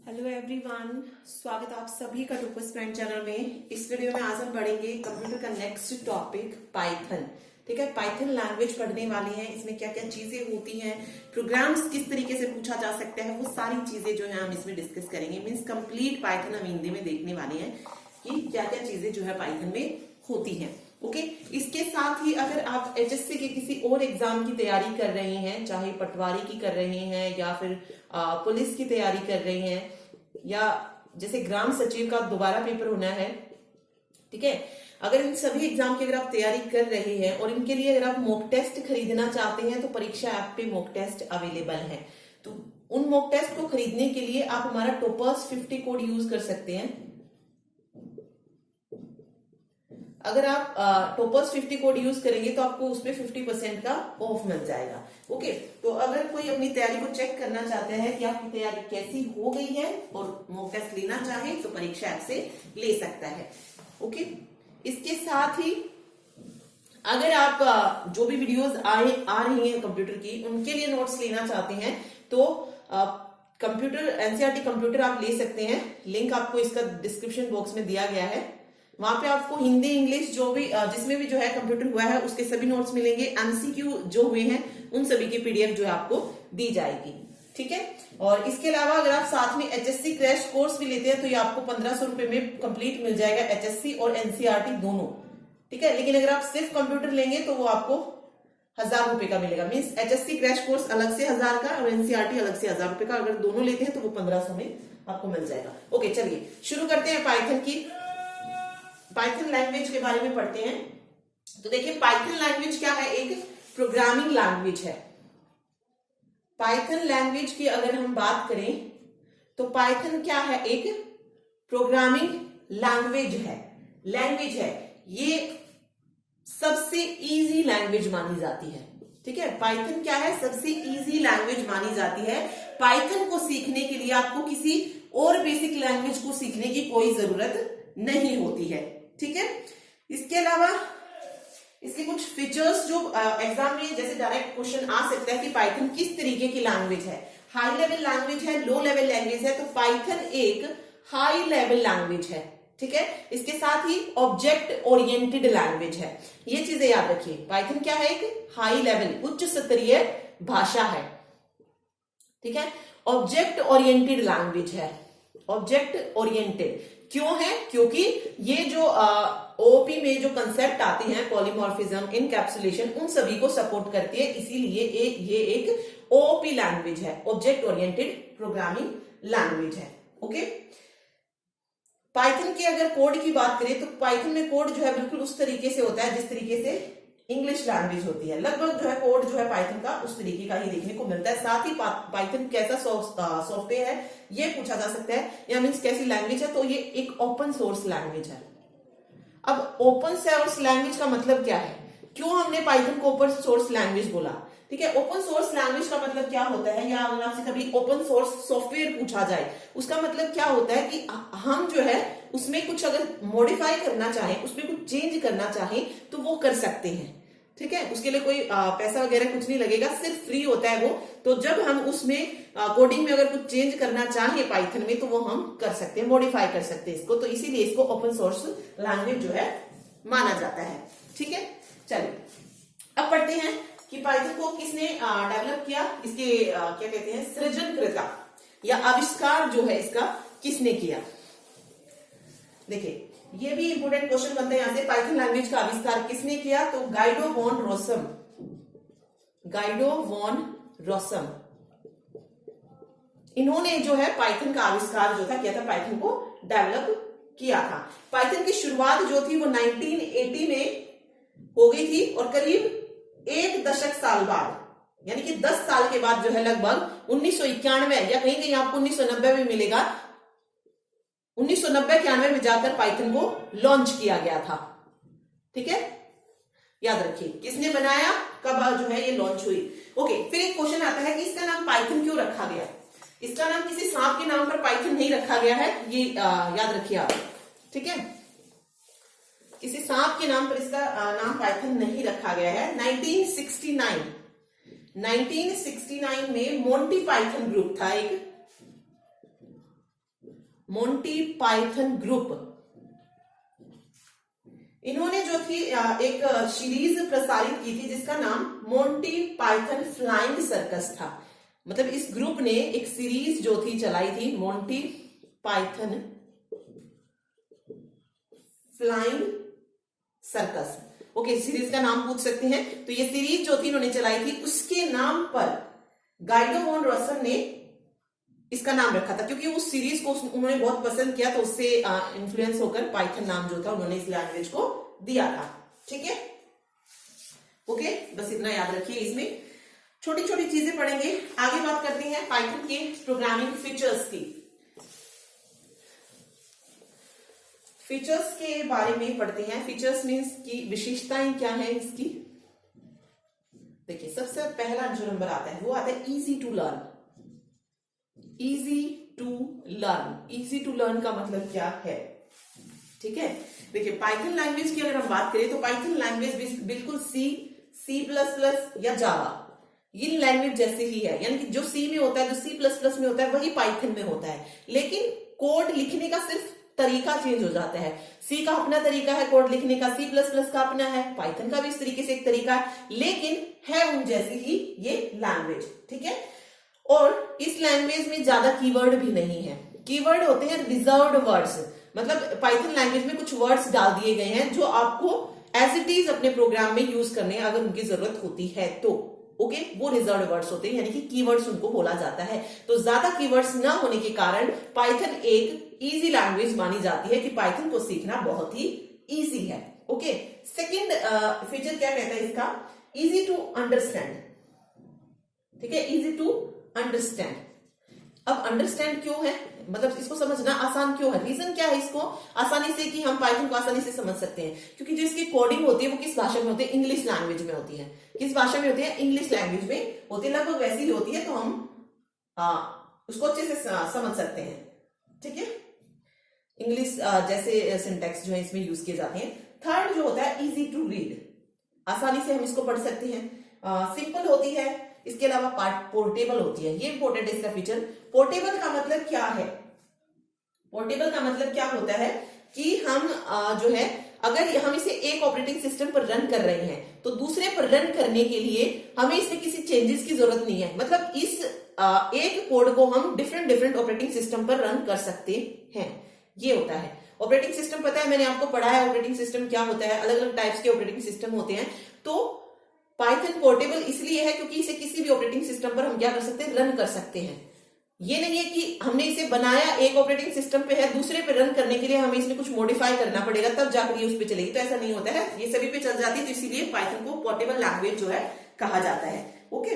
Hello everyone, स्वागत आप सभी का टूपर्स फ्रेंड चैनल में। इस वीडियो में आज हम पढ़ेंगे कंप्यूटर का नेक्स्ट टॉपिक पाइथन। ठीक है, पाइथन लैंग्वेज पढ़ने वाली है। इसमें क्या क्या चीजें होती हैं, प्रोग्राम्स किस तरीके से पूछा जा सकता है, वो सारी चीजें जो है हम इसमें डिस्कस करेंगे। मीन्स कंप्लीट पाइथन हम हिंदी में देखने वाले हैं कि क्या क्या चीजें जो है पाइथन में होती हैं। ओके, इसके साथ ही अगर आप एचएससी के किसी और एग्जाम की तैयारी कर रहे हैं, चाहे पटवारी की कर रहे हैं या फिर पुलिस की तैयारी कर रहे हैं, या जैसे ग्राम सचिव का दोबारा पेपर होना है, ठीक है, अगर इन सभी एग्जाम की अगर आप तैयारी कर रहे हैं और इनके लिए अगर आप मॉक टेस्ट खरीदना चाहते हैं तो परीक्षा ऐप पे मॉक टेस्ट अवेलेबल है। तो उन मॉक टेस्ट को खरीदने के लिए आप हमारा टॉपर्स 50 कोड यूज कर सकते हैं। अगर आप टॉपर्स 50 कोड यूज करेंगे तो आपको उसमें 50% का ऑफ मिल जाएगा। ओके, तो अगर कोई अपनी तैयारी को चेक करना चाहते हैं कि आपकी तैयारी कैसी हो गई है और मॉक टेस्ट लेना चाहे तो परीक्षा ऐप से ले सकता है। ओके, इसके साथ ही अगर आप जो भी वीडियोस आ रही हैं कंप्यूटर की, उनके लिए नोट्स लेना चाहते हैं तो कंप्यूटर एनसीईआरटी कंप्यूटर आप ले सकते हैं। लिंक आपको इसका डिस्क्रिप्शन बॉक्स में दिया गया है। वहां पे आपको हिंदी इंग्लिश जो भी जिसमें भी जो है कंप्यूटर हुआ है उसके सभी नोट्स मिलेंगे। एमसीक्यू जो हुए हैं उन सभी की पीडीएफ जो है आपको दी जाएगी। ठीक है, और इसके अलावा अगर आप साथ में एचएससी क्रैश कोर्स भी लेते हैं तो ये आपको 1500 रुपए में कंप्लीट मिल जाएगा, एचएससी और एनसीईआरटी दोनों। ठीक है, लेकिन अगर आप सिर्फ कंप्यूटर लेंगे तो वो आपको 1000 रुपए का मिलेगा। मीन्स एचएससी क्रैश कोर्स अलग से 1000 का और एनसीईआरटी अलग से 1000 रुपए का। अगर दोनों लेते हैं तो वो 1500 में आपको मिल जाएगा। ओके, चलिए शुरू करते हैं पाइथन लैंग्वेज के बारे में पढ़ते हैं। तो देखिए, पाइथन लैंग्वेज क्या है? एक प्रोग्रामिंग लैंग्वेज है। पाइथन लैंग्वेज की अगर हम बात करें तो पाइथन क्या है? एक प्रोग्रामिंग लैंग्वेज है। ये सबसे इजी लैंग्वेज मानी जाती है। ठीक है, पाइथन क्या है? सबसे इजी लैंग्वेज मानी जाती है। पाइथन को सीखने के लिए आपको किसी और बेसिक लैंग्वेज को सीखने की कोई जरूरत नहीं होती है। ठीक है, इसके अलावा इसके कुछ फीचर्स जो एग्जाम में जैसे डायरेक्ट क्वेश्चन आ सकता है कि पाइथन किस तरीके की लैंग्वेज है। हाई लेवल लैंग्वेज है, लो लेवल लैंग्वेज है। तो पाइथन एक हाई लेवल लैंग्वेज है। ठीक है, इसके साथ ही ऑब्जेक्ट ओरिएंटेड लैंग्वेज है। ये चीजें याद रखिए। पाइथन क्या है? एक हाई लेवल उच्च स्तरीय भाषा है। ठीक है, ऑब्जेक्ट ओरिएंटेड लैंग्वेज है। ऑब्जेक्ट ओरिएंटेड क्यों है? क्योंकि ये जो ओपी में जो कंसेप्ट आते हैं, पॉलीमॉर्फिज्म, इनकैप्सुलेशन, उन सभी को सपोर्ट करती है। इसीलिए ये एक ओपी लैंग्वेज है, ऑब्जेक्ट ओरिएंटेड प्रोग्रामिंग लैंग्वेज है। ओके, पाइथन के अगर कोड की बात करें तो पाइथन में कोड जो है बिल्कुल उस तरीके से होता है जिस तरीके से इंग्लिश लैंग्वेज होती है। लगभग जो है कोड जो है पाइथन का उस तरीके का ही देखने को मिलता है। साथ ही पाइथन कैसा सॉफ्टवेयर है ये पूछा जा सकता है, या मीन्स कैसी लैंग्वेज है। तो ये एक ओपन सोर्स लैंग्वेज है। अब ओपन सोर्स लैंग्वेज का मतलब क्या है? क्यों हमने पाइथन को ओपन सोर्स लैंग्वेज बोला? ठीक है, ओपन सोर्स लैंग्वेज का मतलब क्या होता है, या अगर आपसे कभी ओपन सोर्स सॉफ्टवेयर पूछा जाए उसका मतलब क्या होता है कि हम जो है उसमें कुछ अगर मॉडिफाई करना चाहें, उसमें कुछ चेंज करना चाहें तो वो कर सकते हैं। ठीक है, उसके लिए कोई पैसा वगैरह कुछ नहीं लगेगा, सिर्फ फ्री होता है वो। तो जब हम उसमें कोडिंग में अगर कुछ चेंज करना चाहें पाइथन में तो वो हम कर सकते हैं, मॉडिफाई कर सकते हैं इसको। तो इसीलिए इसको ओपन सोर्स लैंग्वेज जो है माना जाता है। ठीक है, चलिए अब पढ़ते हैं कि पाइथन को किसने डेवलप किया, इसके क्या कहते हैं, सृजनकर्ता या आविष्कार जो है इसका किसने किया। देखिए, ये भी इंपोर्टेंट क्वेश्चन बनता है यहां से। पाइथन लैंग्वेज का आविष्कार किसने किया? तो गाइडो वॉन रॉसम इन्होंने जो है पाइथन का आविष्कार जो था किया था, पाइथन को डेवलप किया था। पाइथन की शुरुआत जो थी वो 1980 में हो गई थी और करीब एक दशक साल बाद, यानी कि 10 साल के बाद जो है लगभग 1991 या कहीं कहीं आपको 1990 में मिलेगा, 1990-91 में जाकर पाइथन को लॉन्च किया गया था। ठीक है, याद रखिए किसने बनाया, कब जो है ये लॉन्च हुई। ओके, फिर एक क्वेश्चन आता है कि इसका नाम पाइथन क्यों रखा गया? इसका नाम किसी सांप के नाम पर पाइथन नहीं रखा गया है, ये याद रखिए आप। ठीक है, किसी सांप के नाम पर इसका नाम पाइथन नहीं रखा गया है। 1969 में मोंटी पाइथन ग्रुप था एक, मोंटी पाइथन ग्रुप, इन्होंने जो थी एक सीरीज प्रसारित की थी जिसका नाम मोंटी पाइथन फ्लाइंग सर्कस था। मतलब इस ग्रुप ने एक सीरीज जो थी चलाई थी, Monty Python flying circus. Okay, series का नाम पूछ सकते हैं। तो ये सीरीज जो थी इन्होंने चलाई थी, उसके नाम पर गाइडो वॉन रॉसन ने इसका नाम रखा था, क्योंकि उस सीरीज को उन्होंने बहुत पसंद किया, तो उससे इन्फ्लुएंस होकर पाइथन नाम जो था उन्होंने इस लैंग्वेज को दिया था। ठीक है, ओके, बस इतना याद रखिए। इसमें छोटी छोटी चीजें पढ़ेंगे। आगे बात करते हैं पाइथन के प्रोग्रामिंग फीचर्स की। फीचर्स के बारे में पढ़ते हैं। फीचर्स मीन्स की विशेषताएं क्या है इसकी। देखिए, सबसे पहला जो नंबर आता है वो आता है easy to learn. Easy to learn, easy to learn का मतलब क्या है? ठीक है, देखिए पाइथन लैंग्वेज की अगर हम बात करें तो पाइथन लैंग्वेज बिल्कुल सी प्लस प्लस या जावा इन लैंग्वेज जैसे ही है। यानी कि जो सी में होता है, जो सी प्लस प्लस में होता है, वही पाइथन में होता है। लेकिन कोड लिखने का सिर्फ तरीका चेंज हो जाता है। सी का अपना तरीका है कोड लिखने का, सी प्लस प्लस का अपना है, पाइथन का भी इस तरीके से एक तरीका है, लेकिन है उन जैसी ही ये लैंग्वेज। ठीक है, और इस लैंग्वेज में ज्यादा कीवर्ड भी नहीं है। कीवर्ड होते हैं रिजर्व्ड वर्ड्स, मतलब पाइथन लैंग्वेज में कुछ वर्ड्स डाल दिए गए हैं जो आपको एज इट इज अपने प्रोग्राम में यूज करने अगर उनकी जरूरत होती है तो। ओके, वो रिजर्व्ड वर्ड्स होते हैं, यानी कि कीवर्ड्स उनको बोला जाता है। तो ज्यादा कीवर्ड्स ना होने के कारण पाइथन एक इजी लैंग्वेज मानी जाती है कि पाइथन को सीखना बहुत ही इजी है। ओके, सेकंड फीचर क्या कहता है इसका? Easy to understand. ठीक है, इजी टू अंडरस्टैंड। अब अंडरस्टैंड क्यों है, मतलब इसको समझना आसान क्यों है? रीजन क्या है इसको आसानी से कि हम पाइथन को आसानी से समझ सकते हैं? क्योंकि जो इसकी कोडिंग होती है वो किस भाषा में होती है? इंग्लिश लैंग्वेज में होती है। किस भाषा में होती है? इंग्लिश लैंग्वेज में होती है, लगभग वैसी ही होती है, तो हम उसको अच्छे से समझ सकते हैं। ठीक है, इंग्लिश जैसे सिंटैक्स जो है इसमें यूज किए जाते हैं। थर्ड जो होता है इजी टू रीड, आसानी से हम इसको पढ़ सकते हैं। सिंपल होती है, इसके अलावा पोर्टेबल होती है। ये इंपॉर्टेंट है इसका फीचर। पोर्टेबल का मतलब क्या है? पोर्टेबल का मतलब क्या होता है कि हम जो है अगर हम इसे एक ऑपरेटिंग सिस्टम पर रन कर रहे हैं तो दूसरे पर रन करने के लिए हमें इसमें किसी चेंजेस की जरूरत नहीं है। मतलब इस एक कोड को हम डिफरेंट ऑपरेटिंग सिस्टम पर रन कर सकते हैं। ये होता है ऑपरेटिंग सिस्टम। पता है, मैंने आपको पढ़ा है ऑपरेटिंग सिस्टम क्या होता है, अलग अलग टाइप्स के ऑपरेटिंग सिस्टम होते हैं। तो पाइथन पोर्टेबल इसलिए है क्योंकि इसे किसी भी ऑपरेटिंग सिस्टम पर हम क्या कर सकते हैं? रन कर सकते हैं। ये नहीं है कि हमने इसे बनाया एक ऑपरेटिंग सिस्टम पे है, दूसरे पे रन करने के लिए हमें इसमें कुछ मॉडिफाई करना पड़ेगा तब जाकर ये उस पे चलेगी, तो ऐसा नहीं होता है, ये सभी पे चल जाती है। तो इसीलिए पाइथन को पोर्टेबल लैंग्वेज जो है कहा जाता है। ओके,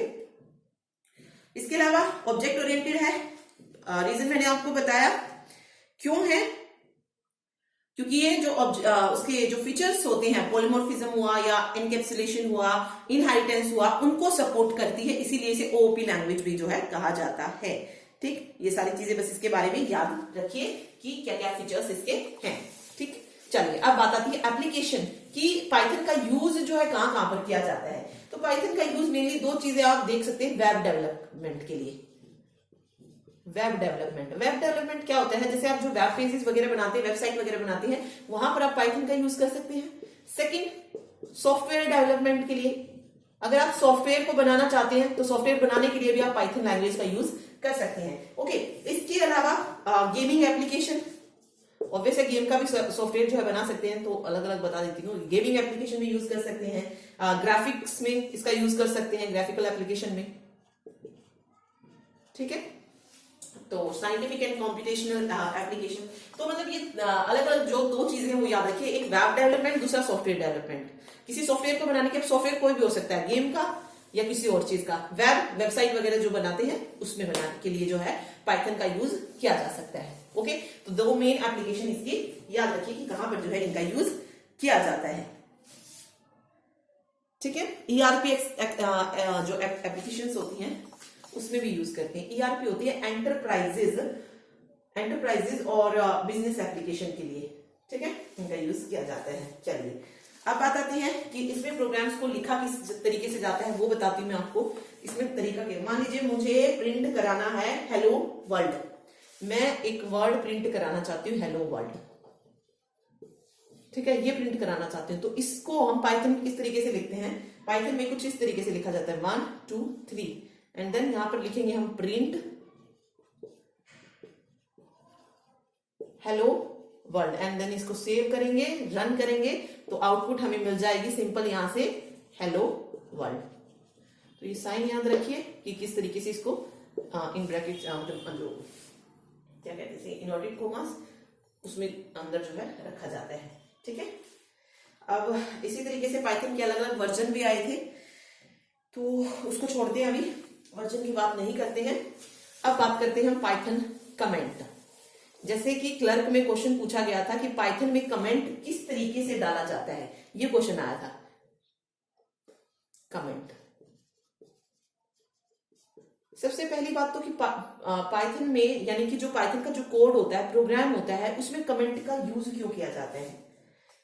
इसके अलावा ऑब्जेक्ट ओरिएंटेड है। रीजन मैंने आपको बताया क्यों है, क्योंकि ये जो उसके जो फीचर्स होते हैं, पॉलीमॉर्फिज्म हुआ या एनकैप्सुलेशन हुआ, इनहेरिटेंस हुआ, उनको सपोर्ट करती है, इसीलिए इसे ओओपी लैंग्वेज भी जो है कहा जाता है। ठीक, ये सारी चीजें बस इसके बारे में याद रखिए कि क्या क्या फीचर्स इसके हैं। ठीक, चलिए अब बात आती है एप्लीकेशन की। पाइथन का यूज जो है कहां कहां पर किया जाता है? तो पाइथन का यूज मेनली दो चीजें आप देख सकते हैं वेब डेवलपमेंट के लिए। वेब डेवलपमेंट क्या होता है? जैसे आप जो वेब पेजेस वगैरह बनाते हैं, वेबसाइट वगैरह बनाते हैं, वहां पर आप पाइथन का यूज कर सकते हैं। सेकंड, सॉफ्टवेयर डेवलपमेंट के लिए, अगर आप सॉफ्टवेयर को बनाना चाहते हैं तो सॉफ्टवेयर बनाने के लिए भी आप पाइथन लैंग्वेज का यूज कर सकते हैं। ओके, इसके अलावा गेमिंग एप्लीकेशन, ऑब्वियस है गेम का भी सॉफ्टवेयर जो है बना सकते हैं, तो अलग अलग बता देती हूँ। गेमिंग एप्लीकेशन में यूज कर सकते हैं, ग्राफिक्स में इसका यूज कर सकते हैं, ग्राफिकल एप्लीकेशन में। ठीक है, तो साइंटिफिक एंड कॉम्पिटिशनल एप्लीकेशन। तो मतलब ये अलग अलग जो दो चीजें हैं वो याद रखिए, एक वेब डेवलपमेंट, दूसरा सॉफ्टवेयर डेवलपमेंट। किसी सॉफ्टवेयर को बनाने के, सॉफ्टवेयर कोई भी हो सकता है, गेम का या किसी और चीज का, वेबसाइट वगैरह जो बनाते हैं उसमें बनाने के लिए जो है पाइथन का यूज किया जा सकता है। ओके, तो दो मेन एप्लीकेशन इसकी याद रखिए कि कहां पर जो है इनका यूज किया जाता है। ठीक है, ईआरपी जो एप्लीकेशंस होती हैं उसमें भी यूज करते हैं। ईआरपी होती है एंटरप्राइजेज और बिजनेस एप्लीकेशन के लिए। ठीक है, इनका यूज किया जाता है। चलिए अब बात आती है कि इसमें प्रोग्राम्स को लिखा किस तरीके से जाता है, वो बताती हूँ मैं आपको। इसमें तरीका क्या, मान लीजिए मुझे प्रिंट कराना है हेलो वर्ल्ड, मैं एक वर्ड प्रिंट कराना चाहती हूँ, हेलो वर्ल्ड, ठीक है, ये प्रिंट कराना चाहते हैं, तो इसको हम पाइथन में किस तरीके से लिखते हैं? पाइथन में कुछ इस तरीके से लिखा जाता है 1 2 3 एंड देन यहां पर लिखेंगे हम print hello world and then इसको सेव करेंगे, रन करेंगे तो आउटपुट हमें मिल जाएगी सिंपल यहां से हेलो वर्ल्ड। तो ये साइन याद रखिए कि किस तरीके से इसको इन ब्रैकेट मतलब क्या कहते हैं इनवर्टेड कोमास उसमें अंदर जो है रखा जाता है, ठीक है। अब इसी तरीके से पाइथन के अलग अलग वर्जन भी आए थे, तो उसको छोड़ते हैं, अभी वर्जन की बात नहीं करते हैं। अब बात करते हैं पाइथन कमेंट। जैसे कि क्लर्क में क्वेश्चन पूछा गया था कि पाइथन में कमेंट किस तरीके से डाला जाता है, ये क्वेश्चन आया था। कमेंट सबसे पहली बात तो कि पाइथन में यानी कि जो पाइथन का जो कोड होता है, प्रोग्राम होता है, उसमें कमेंट का यूज क्यों किया जाता है?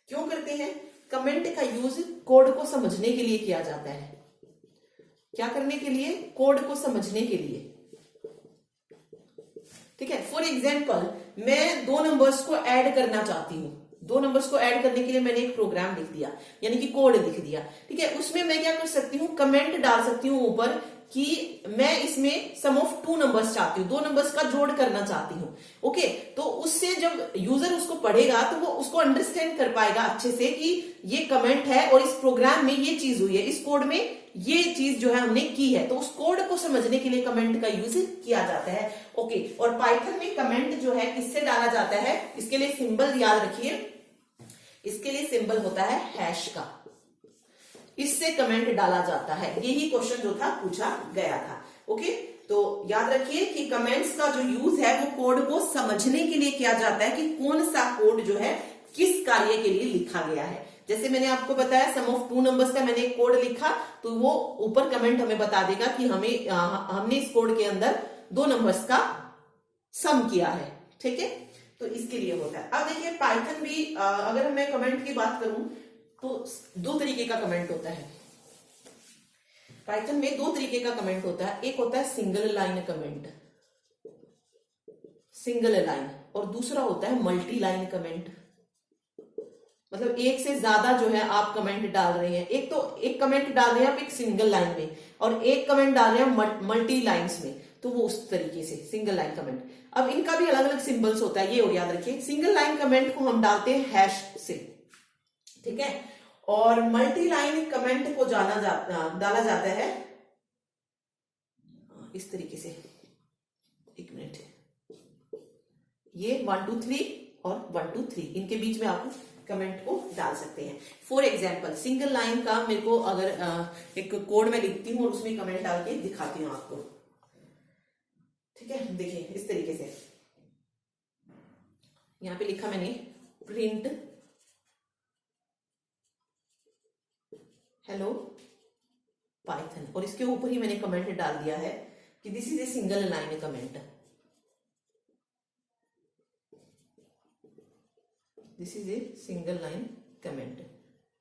क्यों करते हैं? कमेंट का यूज कोड को समझने के लिए किया जाता है। क्या करने के लिए? कोड को समझने के लिए, ठीक है। फॉर एग्जाम्पल मैं दो नंबर्स को ऐड करना चाहती हूं, दो नंबर्स को ऐड करने के लिए मैंने एक प्रोग्राम लिख दिया यानी कि कोड लिख दिया, ठीक है। उसमें मैं क्या कर सकती हूँ? कमेंट डाल सकती हूँ ऊपर कि मैं इसमें सम ऑफ 2 नंबर्स चाहती हूँ, 2 नंबर्स का जोड़ करना चाहती हूँ, ओके। तो उससे जब यूजर उसको पढ़ेगा तो वो उसको अंडरस्टैंड कर पाएगा अच्छे से कि ये कमेंट है और इस प्रोग्राम में ये चीज हुई है, इस कोड में ये चीज जो है हमने की है। तो उस कोड को समझने के लिए कमेंट का यूज किया जाता है, ओके। और पाइथन में कमेंट जो है किससे डाला जाता है? इसके लिए सिंबल याद रखिए, इसके लिए सिंबल होता है हैश का, इससे कमेंट डाला जाता है। यही क्वेश्चन जो था पूछा गया था, ओके। तो याद रखिए कि कमेंट्स का जो यूज है वो कोड को समझने के लिए किया जाता है कि कौन सा कोड जो है किस कार्य के लिए लिखा गया है। जैसे मैंने आपको बताया सम ऑफ 2 नंबर्स का मैंने एक कोड लिखा, तो वो ऊपर कमेंट हमें बता देगा कि हमने इस कोड के अंदर 2 नंबर्स का सम किया है, ठीक है। तो इसके लिए होता है। अब देखिए पाइथन भी अगर मैं कमेंट की बात करूं तो 2 तरीके का कमेंट होता है। पाइथन में 2 तरीके का कमेंट होता है, एक होता है single line comment, single line, और दूसरा होता है मल्टी लाइन कमेंट। मतलब एक से ज्यादा जो है आप कमेंट डाल रहे हैं, एक कमेंट डाल रहे हैं आप एक सिंगल लाइन में और एक कमेंट डाल रहे हैं मल्टी लाइंस में, तो वो उस तरीके से सिंगल लाइन कमेंट। अब इनका भी अलग अलग सिंबल्स होता है, ये और याद रखिए। सिंगल लाइन कमेंट को हम डालते हैं हैश से, ठीक है, और मल्टी लाइन कमेंट को डाला जाता है इस तरीके से। एक मिनट, ये 1 2 3 और 1 2 3 इनके बीच में आप कमेंट को डाल सकते हैं। फॉर एग्जाम्पल सिंगल लाइन का मेरे को अगर एक कोड में लिखती हूं और उसमें कमेंट डाल के दिखाती हूं आपको, ठीक है। देखिए इस तरीके से यहां पे लिखा मैंने प्रिंट हेलो पाइथन और इसके ऊपर ही मैंने कमेंट डाल दिया है कि this is a single line comment, this is a single line comment,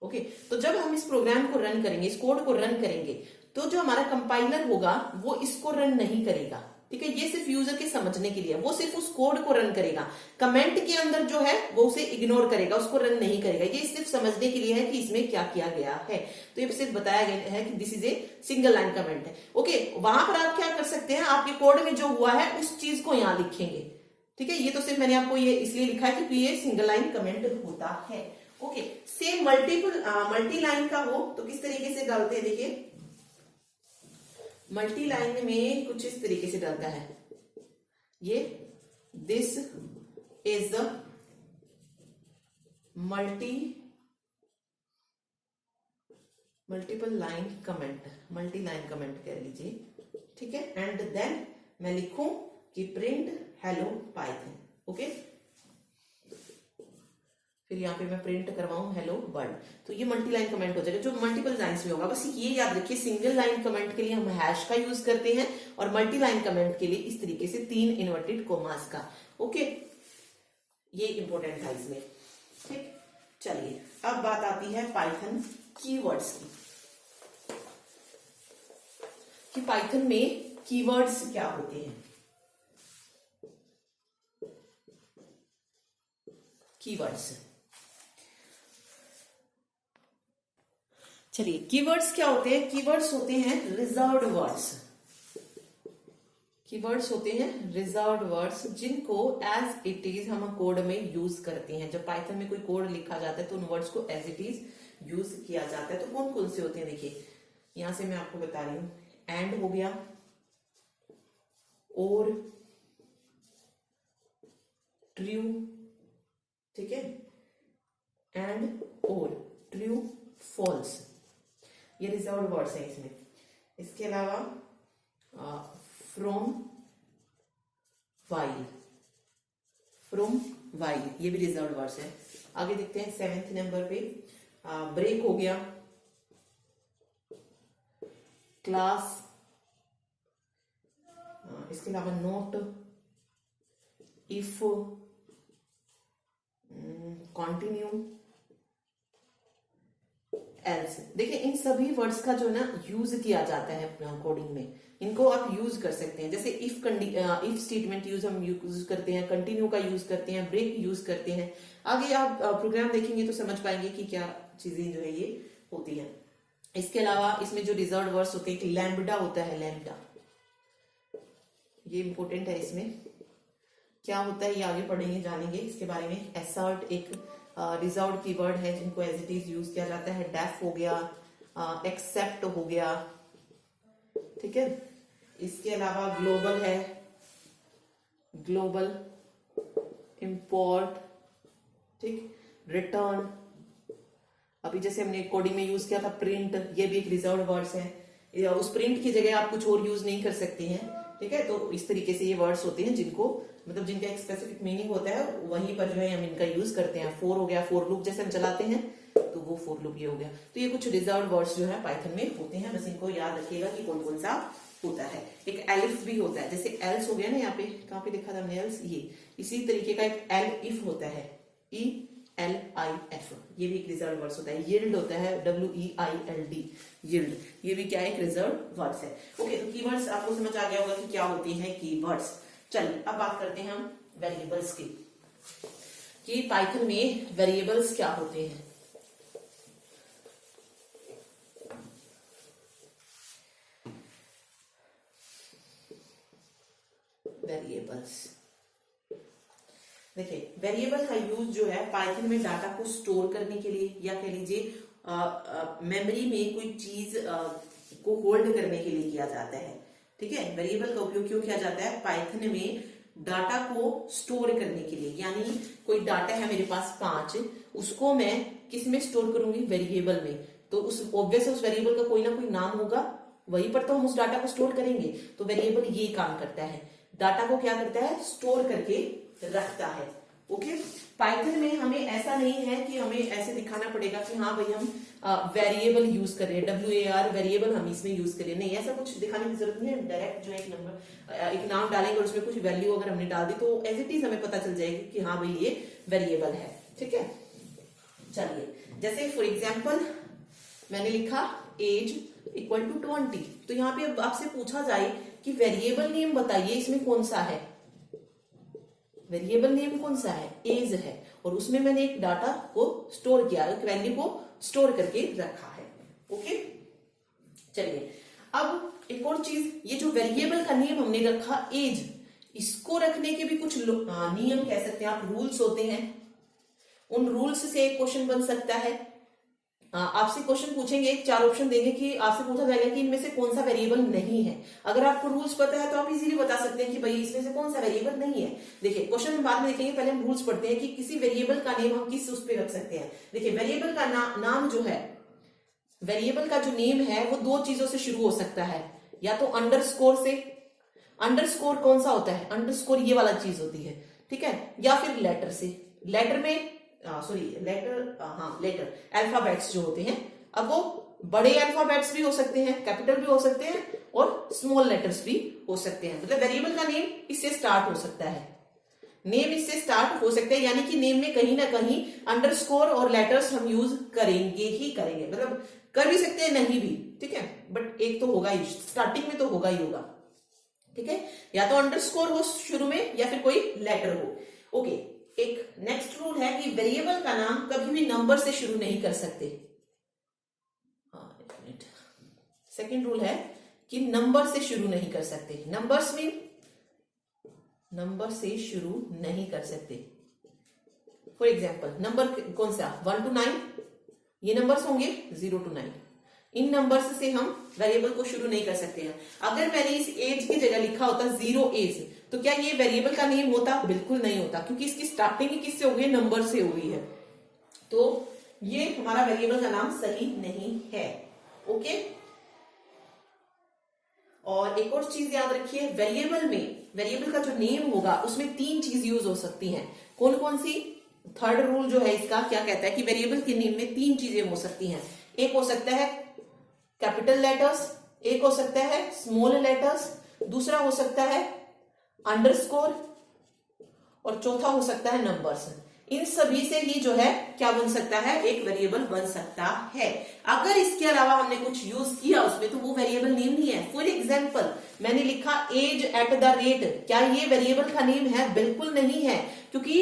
okay. तो जब हम इस प्रोग्राम को रन करेंगे, इस कोड को रन करेंगे, तो जो हमारा कंपाइलर होगा वो इसको रन नहीं करेगा, ठीक है। ये सिर्फ यूजर के समझने के लिए, वो सिर्फ उस कोड को रन करेगा, कमेंट के अंदर जो है वो उसे इग्नोर करेगा, उसको रन नहीं करेगा। ये सिर्फ समझने के लिए है कि इसमें क्या किया गया है। तो ये सिर्फ बताया गया है कि this is a single line comment है, ओके। वहां पर आप क्या कर सकते हैं, आपके कोड में जो हुआ है उस चीज को यहां लिखेंगे, ठीक है। ये तो सिर्फ मैंने आपको ये इसलिए लिखा है क्योंकि ये सिंगल लाइन कमेंट होता है, ओके। सेम मल्टी लाइन का हो तो किस तरीके से डालते हैं? देखिए मल्टी लाइन में कुछ इस तरीके से डालता है, ये this is the multiple line comment, multi line comment कह लीजिए, ठीक है। एंड देन मैं लिखूं कि प्रिंट हेलो पाइथन, ओके। फिर यहाँ पे मैं प्रिंट करवाऊं हेलो वर्ल्ड, तो ये मल्टी लाइन कमेंट हो जाएगा जो मल्टीपल लाइंस में होगा। बस ये याद रखिए सिंगल लाइन कमेंट के लिए हम हैश का यूज करते हैं और मल्टी लाइन कमेंट के लिए इस तरीके से 3 इन्वर्टेड कोमास का, ओके। ये इंपॉर्टेंट था इसमें, ठीक। चलिए अब बात आती है पाइथन कीवर्ड्स की, कि पाइथन में कीवर्ड्स क्या होते हैं। कीवर्ड्स। चलिए, कीवर्ड्स क्या होते हैं? कीवर्ड्स होते हैं रिजर्व्ड वर्ड्स। कीवर्ड्स होते हैं रिजर्व्ड वर्ड्स जिनको एज इट इज हम कोड में यूज करते हैं। जब पाइथन में कोई कोड लिखा जाता है तो उन वर्ड्स को एज इट इज यूज किया जाता है। तो कौन कौन से होते हैं? देखिए, यहां से मैं आपको बता रही हूं। एंड हो गया, और, ट्रू, ठीक है, एंड, और, ट्रू, फॉल्स, ये रिजर्व्ड वर्ड्स हैं इसमें। इसके अलावा फ्रॉम, वाइल, फ्रॉम, वाइल, ये भी रिजर्व्ड वर्ड्स है। आगे देखते हैं 7th नंबर पे ब्रेक हो गया, क्लास, इसके अलावा नोट, इफ, कंटिन्यू, एल्स। देखिए, इन सभी वर्ड्स का जो ना यूज किया जाता है कोडिंग में, इनको आप यूज कर सकते हैं। जैसे इफ स्टेटमेंट हम यूज करते हैं, कंटिन्यू का यूज करते हैं, ब्रेक यूज करते हैं। आगे आप प्रोग्राम देखेंगे तो समझ पाएंगे कि क्या चीजें जो है ये होती है। इसके अलावा इसमें जो रिजर्व्ड वर्ड्स होते हैं, लैम्बडा होता है, लैम्बडा, ये इंपॉर्टेंट है। इसमें क्या होता है ये आगे पढ़ेंगे, जानेंगे इसके बारे में। एसर्ट एक रिजर्व्ड कीवर्ड है जिनको एज इट इज यूज किया जाता है। डेफ हो गया, एक्सेप्ट हो गया, ठीक है। इसके अलावा ग्लोबल है, ग्लोबल, इंपोर्ट, ठीक, रिटर्न। अभी जैसे हमने कोडिंग में यूज किया था प्रिंट, ये भी एक रिजर्व्ड वर्ड्स है। उस प्रिंट की जगह आप कुछ और यूज नहीं कर सकते हैं, ठीक है। तो इस तरीके से ये वर्ड्स होते हैं जिनको मतलब जिनका एक स्पेसिफिक मीनिंग होता है, वहीं पर जो है हम इनका यूज करते हैं। फोर हो गया, फोर लूप जैसे हम चलाते हैं तो वो फोर लूप ये हो गया। तो ये कुछ रिजर्व्ड वर्ड्स जो है पाइथन में होते हैं, बस इनको याद रखिएगा कि कौन कौन सा होता है। एक एलिफ भी होता है, जैसे एल्स हो गया ना, यहाँ पे कहाँ पे लिखा था हमने एल्स, ये इसी तरीके का एक एल इफ होता है, ELIF, ये भी एक रिजर्व्ड वर्ड्स होता है। यील्ड होता है, WEILD, यील्ड, ये भी क्या एक रिजर्व्ड वर्ड्स है। ओके, तो कीवर्ड्स आपको समझ आ गया होगा कि क्या होती है कीवर्ड्स। चलिए अब बात करते हैं हम वेरिएबल्स की, कि पाइथन में वेरिएबल्स क्या होते हैं। वेरिएबल्स, देखिए, वेरिएबल का यूज जो है पाइथन में डाटा को स्टोर करने के लिए, या कह लीजिए मेमोरी में कोई चीज को होल्ड करने के लिए किया जाता है, ठीक है। वेरिएबल का उपयोग क्यों किया जाता है? पाइथन में डाटा को स्टोर करने के लिए। यानी कोई डाटा है मेरे पास 5, उसको मैं किस में स्टोर करूंगी? वेरिएबल में। तो उस ऑब्वियस उस वेरिएबल का कोई ना कोई नाम होगा, वहीं पर तो हम उस डाटा को स्टोर करेंगे। तो वेरिएबल ये काम करता है, डाटा को क्या करता है? स्टोर करके रखता है। ओके, पाइथन में हमें ऐसा नहीं है कि हमें ऐसे दिखाना पड़ेगा कि हाँ भाई हम वेरिएबल यूज कर रहे हैं, WAR वेरिएबल हम इसमें यूज करें, नहीं, ऐसा कुछ दिखाने की जरूरत नहीं है। डायरेक्ट जो है एक नंबर, एक नाम डालेंगे और उसमें कुछ वैल्यू अगर हमने डाल दी तो एज इट इज हमें पता चल जाएगी कि हाँ भाई ये वेरिएबल है, ठीक है। चलिए, जैसे फॉर एग्जाम्पल मैंने लिखा एज इक्वल टू 20, तो यहाँ पे अब आपसे पूछा जाए कि वेरिएबल नेम बताइए इसमें कौन सा है। वेरिएबल नेम कौन सा है? एज है, और उसमें मैंने एक डाटा को स्टोर किया, एक वैल्यू को स्टोर करके रखा है। ओके, चलिए अब एक और चीज, ये जो वेरिएबल का नेम हमने रखा एज, इसको रखने के भी कुछ नियम कह सकते हैं आप, रूल्स होते हैं। उन रूल्स से एक क्वेश्चन बन सकता है। आपसे क्वेश्चन पूछेंगे, 4 ऑप्शन देंगे कि आपसे पूछा जाएगा कि इनमें से कौन सा वेरिएबल नहीं है। अगर आपको रूल्स पता है तो आप इजीली बता सकते हैं कि भाई इसमें से कौन सा वेरिएबल नहीं है। देखिए, क्वेश्चन हम बाद में देखेंगे, पहले हम रूल्स पढ़ते हैं कि किसी वेरिएबल का नेम हम किस उस पे रख सकते हैं। देखिए, वेरिएबल का नाम जो है, वेरिएबल का जो नेम है वो 2 चीजों से शुरू हो सकता है, या तो अंडरस्कोर से, अंडरस्कोर कौन सा होता है? अंडरस्कोर ये वाला चीज होती है, ठीक है, या फिर लेटर से। लेटर में लेटर अल्फाबेट्स जो होते हैं, अब वो बड़े अल्फाबेट्स भी हो सकते हैं, कैपिटल भी हो सकते हैं, और स्मॉल लेटर्स भी हो सकते हैं। मतलब वेरिएबल का नेम इससे स्टार्ट हो सकता है, नेम इससे स्टार्ट हो सकता है, यानी कि नेम में कहीं ना कहीं अंडरस्कोर और लेटर्स हम यूज करेंगे ही करेंगे। मतलब कर भी सकते हैं, नहीं भी, ठीक है, बट एक तो होगा ही, स्टार्टिंग में तो होगा ही होगा, ठीक है। या तो अंडरस्कोर हो शुरू में, या फिर कोई लेटर हो। ओके, एक नेक्स्ट रूल है कि वेरिएबल का नाम कभी भी नंबर से शुरू नहीं कर सकते। हाँ, एक मिनट। सेकेंड रूल है कि नंबर से शुरू नहीं कर सकते। नंबर्स में नंबर से शुरू नहीं कर सकते। फॉर एग्जाम्पल नंबर कौन सा, 1 to 9, ये नंबर्स होंगे 0 to 9। इन नंबर्स से हम वेरिएबल को शुरू नहीं कर सकते हैं। अगर मैंने इस एज की जगह लिखा होता 0 एज, तो क्या ये वेरिएबल का नेम होता? बिल्कुल नहीं होता, क्योंकि इसकी स्टार्टिंग ही किससे हो गई? नंबर से हो गई है। तो ये हमारा वेरिएबल का नाम सही नहीं है। ओके, और एक और चीज याद रखिए, वेरिएबल का जो नेम होगा उसमें 3 चीज यूज हो सकती हैं। कौन कौन सी? थर्ड रूल जो है इसका क्या कहता है कि वेरिएबल के नेम में 3 चीजें हो सकती हैं। एक हो सकता है कैपिटल लेटर्स, एक हो सकता है स्मॉल लेटर्स, दूसरा हो सकता है अंडरस्कोर, और चौथा हो सकता है नंबर्स। इन सभी से ही जो है क्या बन सकता है? एक वेरिएबल बन सकता है। अगर इसके अलावा हमने कुछ यूज किया उसमें, तो वो वेरिएबल नेम नहीं है। फॉर एग्जाम्पल मैंने लिखा एज एट द रेट, क्या ये वेरिएबल का नेम है? बिल्कुल नहीं है, क्योंकि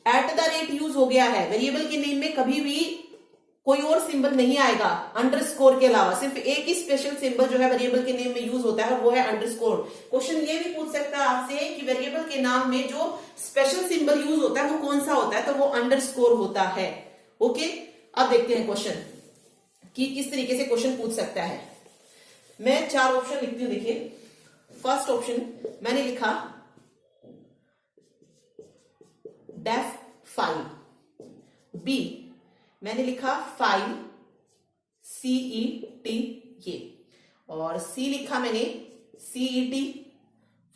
एट द रेट यूज हो गया है। वेरिएबल के नेम में कभी भी कोई और सिंबल नहीं आएगा अंडरस्कोर के अलावा। सिर्फ एक ही स्पेशल सिंबल जो है वेरिएबल के नेम में यूज होता है, वो है अंडरस्कोर। क्वेश्चन ये भी पूछ सकता है आपसे कि वेरिएबल के नाम में जो स्पेशल सिंबल यूज होता है वो कौन सा होता है, तो वो अंडरस्कोर होता है। ओके, अब देखते हैं क्वेश्चन कि किस तरीके से क्वेश्चन पूछ सकता है। मैं 4 ऑप्शन लिखती हूं। देखिए, फर्स्ट ऑप्शन मैंने लिखा डेफ फाइल, बी मैंने लिखा फाइल CET ये, और सी लिखा मैंने CET,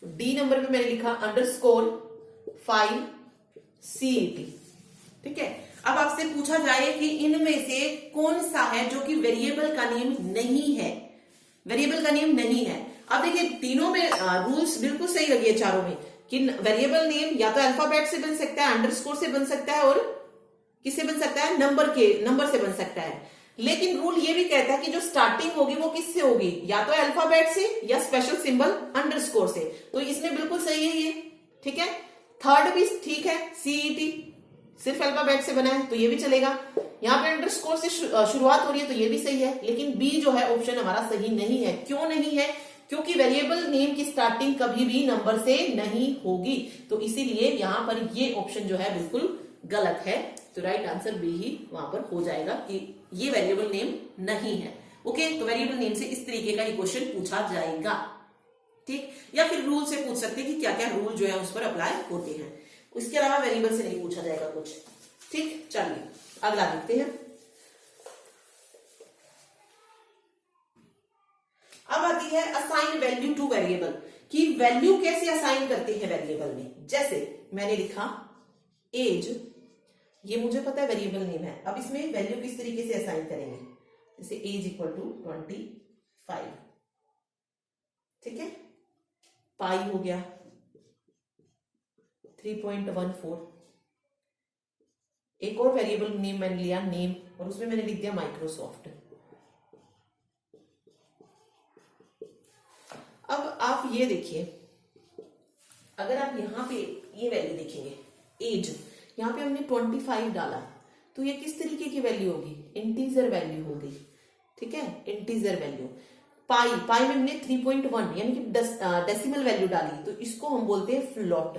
डी नंबर पे मैंने लिखा अंडरस्कोर फाइल CET। ठीक है, अब आपसे पूछा जाए कि इनमें से कौन सा है जो कि वेरिएबल का नेम नहीं है। वेरिएबल का नेम नहीं है। अब देखिए तीनों में रूल्स बिल्कुल सही लगे चारों में कि वेरिएबल नेम या तो अल्फाबेट से बन सकता है, अंडरस्कोर से बन सकता है, और किससे बन सकता है? नंबर से बन सकता है। लेकिन रूल ये भी कहता है कि जो स्टार्टिंग होगी वो किससे होगी? या तो अल्फाबेट से या स्पेशल सिंबल अंडरस्कोर से। तो इसमें बिल्कुल सही है ये। ठीक है, थर्ड भी ठीक है, CET सिर्फ अल्फाबेट से बना है तो ये भी चलेगा। यहाँ पे अंडरस्कोर से शुरुआत हो रही है तो ये भी सही है। लेकिन बी जो है ऑप्शन हमारा सही नहीं है। क्यों नहीं है? क्योंकि वेरिएबल नेम की स्टार्टिंग कभी भी नंबर से नहीं होगी। तो इसीलिए यहां पर ये ऑप्शन जो है बिल्कुल गलत है। तो राइट आंसर बी ही वहां पर हो जाएगा कि ये वेरिएबल नेम नहीं है। ओके, तो वेरिएबल नेम से इस तरीके का क्वेश्चन पूछा जाएगा। ठीक, या फिर रूल से पूछ सकते हैं कि क्या क्या रूल जो है उस पर अप्लाई होते हैं। इसके अलावा वेरिएबल से नहीं पूछा जाएगा कुछ। ठीक, चलिए अगला देखते हैं। अब आती है असाइन वैल्यू टू वेरिएबल, कि वैल्यू कैसे असाइन करते हैं वेरिएबल में। जैसे मैंने लिखा एज, ये मुझे पता है वेरिएबल नेम है। अब इसमें वैल्यू किस तरीके से असाइन करेंगे? जैसे एज इक्वल टू 25, ठीक है, पाई हो गया 3.14। एक और वेरिएबल नेम मैंने लिया नेम, और उसमें मैंने लिख दिया माइक्रोसॉफ्ट। अब आप ये देखिए, अगर आप यहां पे ये वैल्यू देखेंगे एज, यहां पे हमने 25 डाला, तो ये किस तरीके की वैल्यू होगी? इंटीजर वैल्यू होगी। ठीक है, इंटीजर वैल्यू। पाई में हमने 3.1 यानी कि डेसिमल वैल्यू डाली, तो इसको हम बोलते हैं फ्लोट।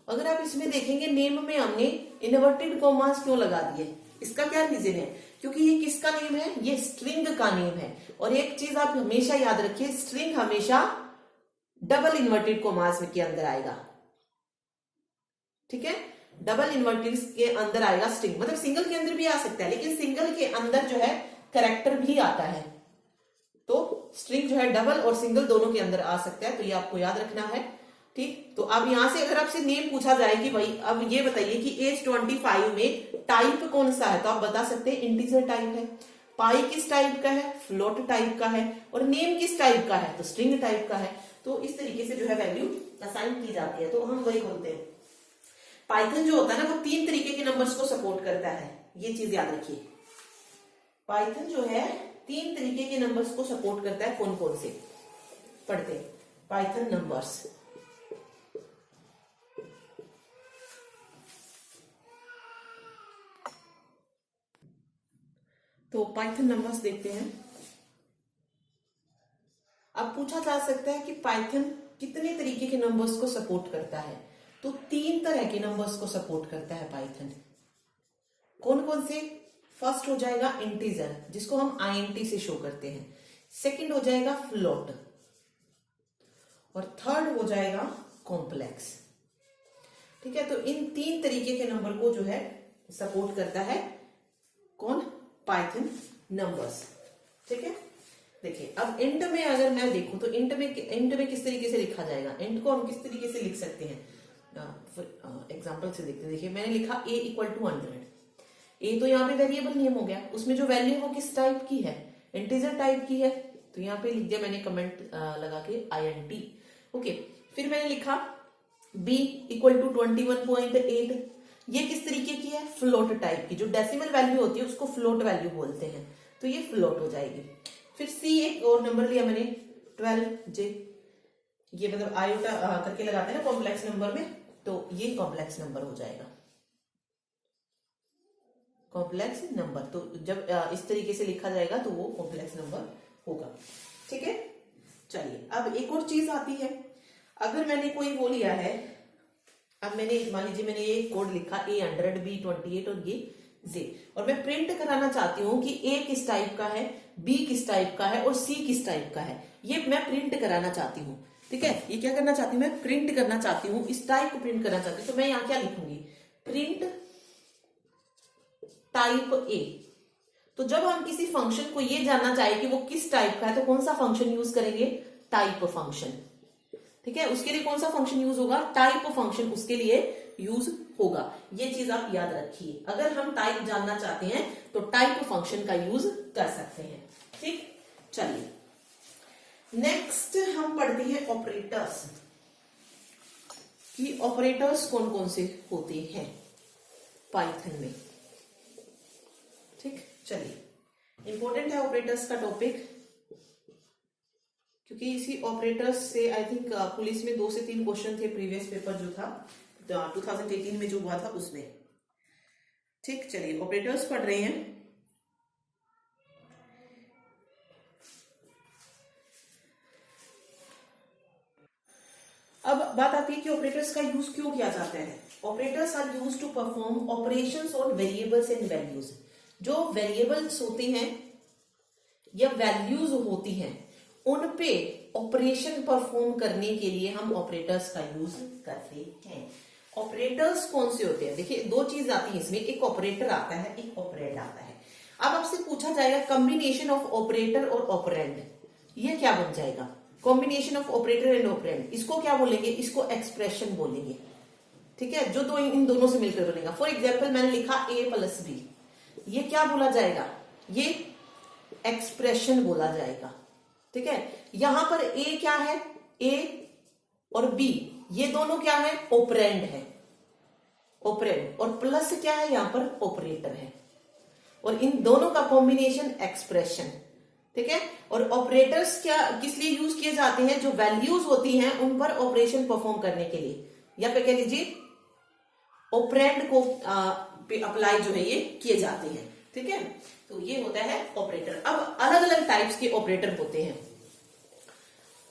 अगर आप इसमें देखेंगे नेम में हमने इन्वर्टेड कॉमास क्यों लगा दिए? इसका क्या रीजन है? क्योंकि ये किसका नेम है? ये स्ट्रिंग का नेम है। और एक चीज आप हमेशा याद रखिए, स्ट्रिंग हमेशा डबल इन्वर्टेड कॉमास के अंदर आएगा। ठीक है, डबल इन्वर्टेड के अंदर आएगा स्ट्रिंग, मतलब सिंगल के अंदर भी आ सकता है, लेकिन सिंगल के अंदर जो है कैरेक्टर भी आता है। तो स्ट्रिंग जो है डबल और सिंगल दोनों के अंदर आ सकता है, तो ये आपको याद रखना है। ठीक, तो अब यहां से अगर आपसे नेम पूछा जाए कि भाई अब ये बताइए कि एज 25 में टाइप कौन सा है, तो आप बता सकते हैं इंटीजर टाइप है। पाई किस टाइप का है? फ्लोट टाइप का है। और नेम किस टाइप का है? तो स्ट्रिंग टाइप का है। तो इस तरीके से जो है वैल्यू असाइन की जाती है। तो हम वही बोलते हैं, पाइथन जो होता है ना वो 3 तरीके के नंबर्स को सपोर्ट करता है, ये चीज याद रखिए। पाइथन जो है 3 तरीके के नंबर्स को सपोर्ट करता है। कौन कौन से पढ़ते हैं? पाइथन नंबर्स, तो पाइथन नंबर्स देखते हैं। अब पूछा जा सकता है कि पाइथन कितने तरीके के नंबर्स को सपोर्ट करता है। तो 3 तरह के नंबर्स को सपोर्ट करता है पाइथन। कौन कौन से? फर्स्ट हो जाएगा इंटीजर, जिसको हम INT से शो करते हैं। सेकंड हो जाएगा फ्लोट, और थर्ड हो जाएगा कॉम्प्लेक्स। ठीक है, तो इन 3 तरीके के नंबर को जो है सपोर्ट करता है कौन? Python numbers. ठीक है, देखिए अब इंट में अगर मैं देखूं तो इंट में किस तरीके से लिखा जाएगा? इंट को हम किस तरीके से लिख सकते हैं? एग्जांपल से देखते हैं। देखिए मैंने लिखा a = 100। ए तो यहाँ पे वेरिएबल नेम हो गया, उसमें जो वैल्यू है वो किस टाइप की है? इंटीजर टाइप की है। तो यहाँ पे लिख दिया मैंने कमेंट लगा के INT। ओके, फिर मैंने लिखा b = 21.8। ये किस तरीके की है? फ्लोट टाइप की। जो डेसिमल वैल्यू होती है उसको फ्लोट वैल्यू बोलते हैं, तो ये फ्लोट हो जाएगी। फिर c एक और नंबर लिया मैंने 12j, ये मतलब आयोटा करके लगाते हैं ना कॉम्प्लेक्स नंबर में, तो ये कॉम्प्लेक्स नंबर हो जाएगा, कॉम्प्लेक्स नंबर। तो जब इस तरीके से लिखा जाएगा तो वो कॉम्प्लेक्स नंबर होगा। ठीक है, चलिए अब एक और चीज आती है। अगर मैंने कोई वो लिया है, अब मैंने मान लीजिए मैंने ये कोड लिखा A 100 B 28 और ये Z, और मैं प्रिंट कराना चाहती हूँ कि A किस टाइप का है, B किस टाइप का है और C किस टाइप का है। ये मैं प्रिंट कराना चाहती हूँ। ठीक है, ये क्या करना चाहती हूँ? मैं प्रिंट करना चाहती हूँ, इस टाइप को प्रिंट करना चाहती हूँ। तो मैं यहाँ क्या लिखूंगी? Print type A। तो जब हम किसी फंक्शन को ये जानना चाहे कि वो किस टाइप का है, तो कौन सा फंक्शन यूज करेंगे? Type function. ठीक है, उसके लिए कौन सा फंक्शन यूज होगा? टाइप फंक्शन उसके लिए यूज होगा। ये चीज आप याद रखिए। अगर हम टाइप जानना चाहते हैं तो टाइप फंक्शन का यूज कर सकते हैं। ठीक, चलिए नेक्स्ट हम पढ़ते हैं ऑपरेटर्स कि ऑपरेटर्स कौन कौन से होते हैं पाइथन में। ठीक, चलिए इंपॉर्टेंट है ऑपरेटर्स का टॉपिक, क्योंकि इसी ऑपरेटर्स से आई थिंक पुलिस में 2 से 3 क्वेश्चन थे। प्रीवियस पेपर जो था 2018 में जो हुआ था उसमें। ठीक, चलिए ऑपरेटर्स पढ़ रहे हैं। अब बात आती है कि ऑपरेटर्स का यूज क्यों किया जाता है। Operators are use to perform operations on variables and values. जो वेरिएबल्स होते हैं या वैल्यूज होती हैं उन पे ऑपरेशन परफॉर्म करने के लिए हम ऑपरेटर्स का यूज करते हैं। ऑपरेटर्स कौन से होते हैं? देखिए 2 चीज आती है इसमें, एक ऑपरेटर आता है, एक ऑपरेंड आता है। अब आपसे पूछा जाएगा कॉम्बिनेशन ऑफ ऑपरेटर और ऑपरेंड, ये क्या बन जाएगा? Combination of operator and operand, इसको क्या बोलेंगे? इसको एक्सप्रेशन बोलेंगे। ठीक है, जो इन दोनों से मिलकर बनेगा। फॉर एग्जाम्पल मैंने लिखा A + B, ये क्या बोला जाएगा? ये एक्सप्रेशन बोला जाएगा। ठीक है, यहां पर A क्या है? A और B ये दोनों क्या है? ऑपरेंड है, ऑपरेंड। और प्लस क्या है? यहां पर ऑपरेटर है, और इन दोनों का कॉम्बिनेशन एक्सप्रेशन। ठीक है, और ऑपरेटर्स क्या किस लिए यूज किए जाते हैं? जो वैल्यूज होती हैं उन पर ऑपरेशन परफॉर्म करने के लिए, या फिर कह लीजिए ऑपरेंड को अप्लाई जो है ये किए जाते हैं। ठीक है, तो ये होता है ऑपरेटर। अब अलग अलग टाइप्स के ऑपरेटर होते हैं,